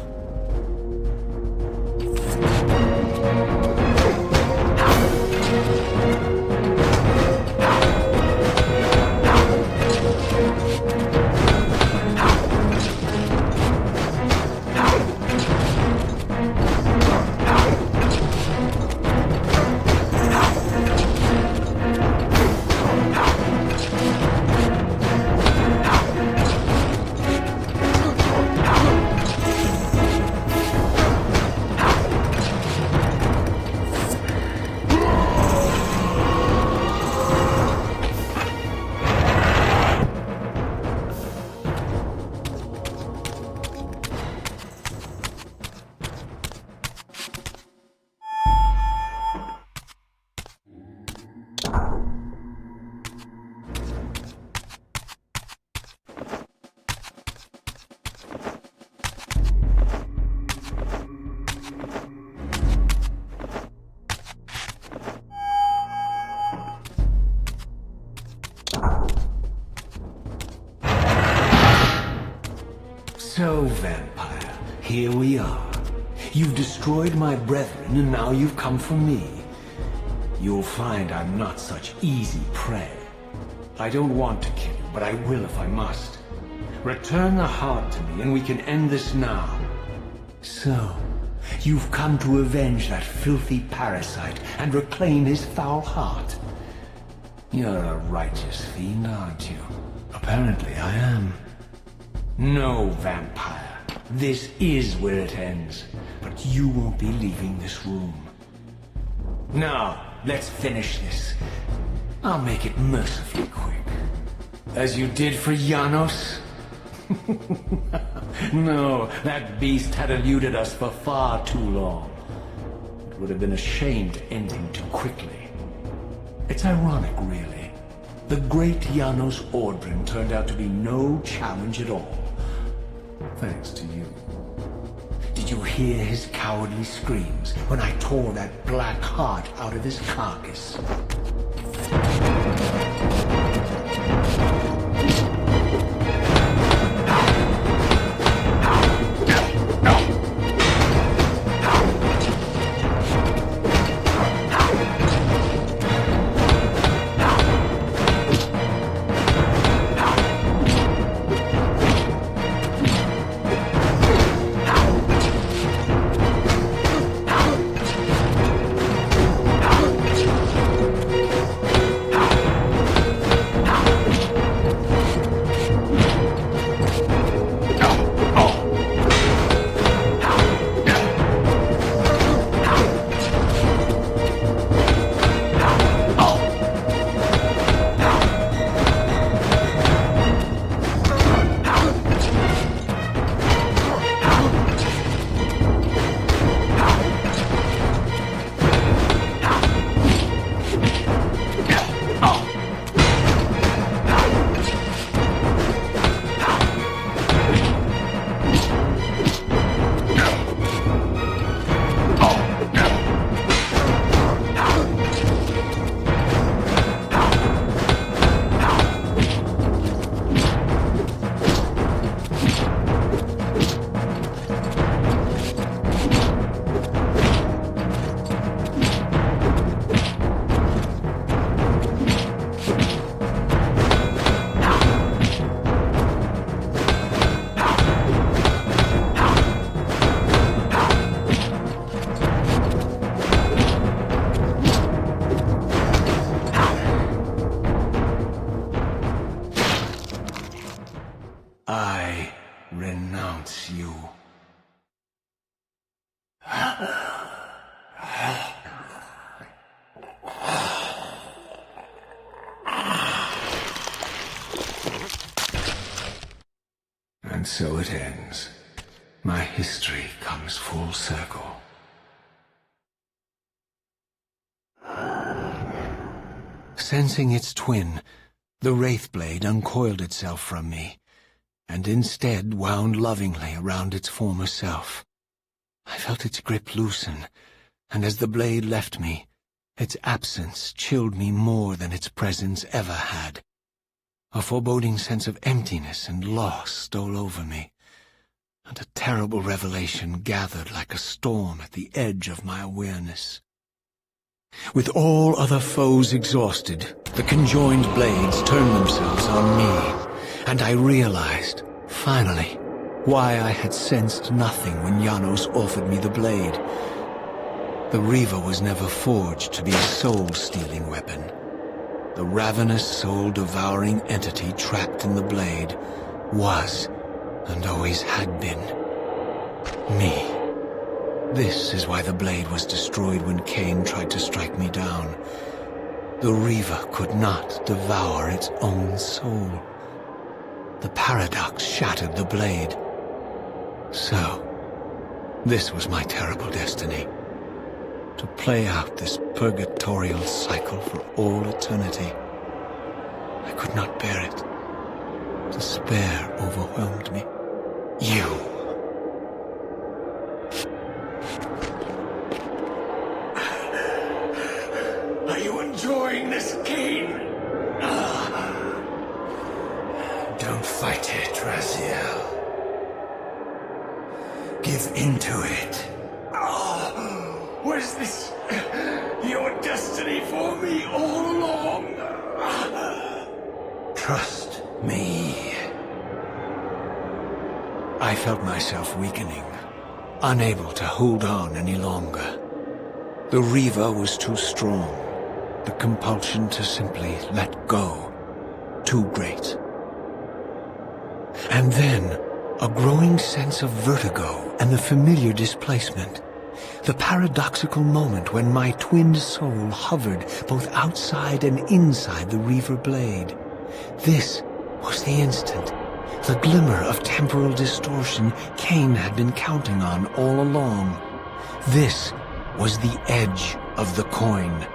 So, vampire, here we are. You've destroyed my brethren, and now you've come for me. You'll find I'm not such easy prey. I don't want to kill you, but I will if I must. Return the heart to me, and we can end this now. So, you've come to avenge that filthy parasite and reclaim his foul heart. You're a righteous fiend, aren't you? Apparently I am. No, vampire. This is where it ends. But you won't be leaving this room. Now, let's finish this. I'll make it mercifully quick. As you did for Janos? No, that beast had eluded us for far too long. It would have been a shame to end him too quickly. It's ironic, really. The great Janos Ordrin turned out to be no challenge at all. Thanks to you. Did you hear his cowardly screams when I tore that black heart out of his carcass? I renounce you. And so it ends. My history comes full circle. Sensing its twin, the Wraithblade uncoiled itself from me, and instead wound lovingly around its former self. I felt its grip loosen, and as the blade left me, its absence chilled me more than its presence ever had. A foreboding sense of emptiness and loss stole over me, and a terrible revelation gathered like a storm at the edge of my awareness. With all other foes exhausted, the conjoined blades turned themselves on me, and I realized, finally, why I had sensed nothing when Janos offered me the blade. The Reaver was never forged to be a soul-stealing weapon. The ravenous, soul-devouring entity trapped in the blade was, and always had been, me. This is why the blade was destroyed when Kain tried to strike me down. The Reaver could not devour its own soul. The paradox shattered the blade. So, this was my terrible destiny. To play out this purgatorial cycle for all eternity. I could not bear it. Despair overwhelmed me. You. Are you enjoying this, Kain? Don't fight it, Raziel. Give into it. Was this your destiny for me all along? Trust me. I felt myself weakening, unable to hold on any longer. The Reaver was too strong. The compulsion to simply let go, too great. And then, a growing sense of vertigo and the familiar displacement. The paradoxical moment when my twinned soul hovered both outside and inside the Reaver blade. This was the instant, the glimmer of temporal distortion Kain had been counting on all along. This was the edge of the coin,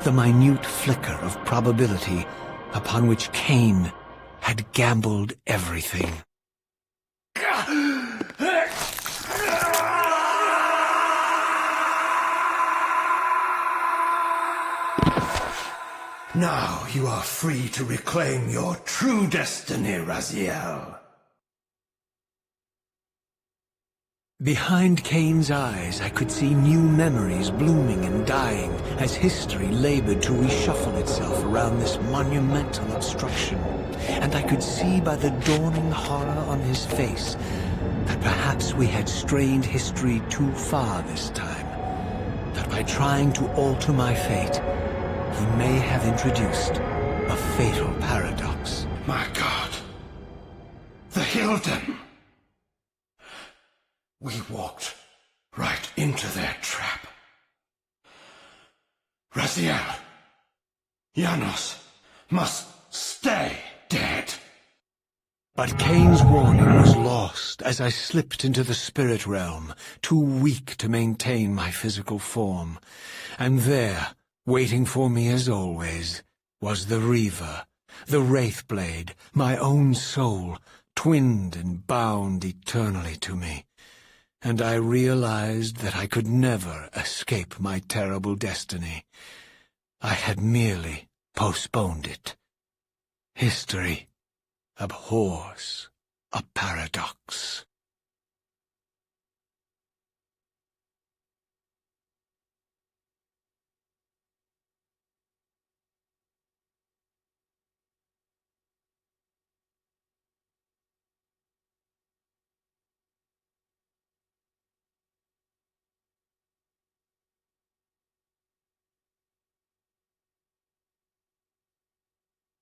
the minute flicker of probability upon which Kain had gambled everything. Now you are free to reclaim your true destiny, Raziel. Behind Kain's eyes, I could see new memories blooming and dying as history labored to reshuffle itself around this monumental obstruction. And I could see by the dawning horror on his face that perhaps we had strained history too far this time. That by trying to alter my fate, he may have introduced a fatal paradox. My God. The Hilden. We walked right into their trap. Raziel, Janos must stay dead. But Kain's warning was lost as I slipped into the spirit realm, too weak to maintain my physical form. And there, waiting for me as always, was the Reaver, the Wraithblade, my own soul, twinned and bound eternally to me. And I realized that I could never escape my terrible destiny. I had merely postponed it. History abhors a paradox.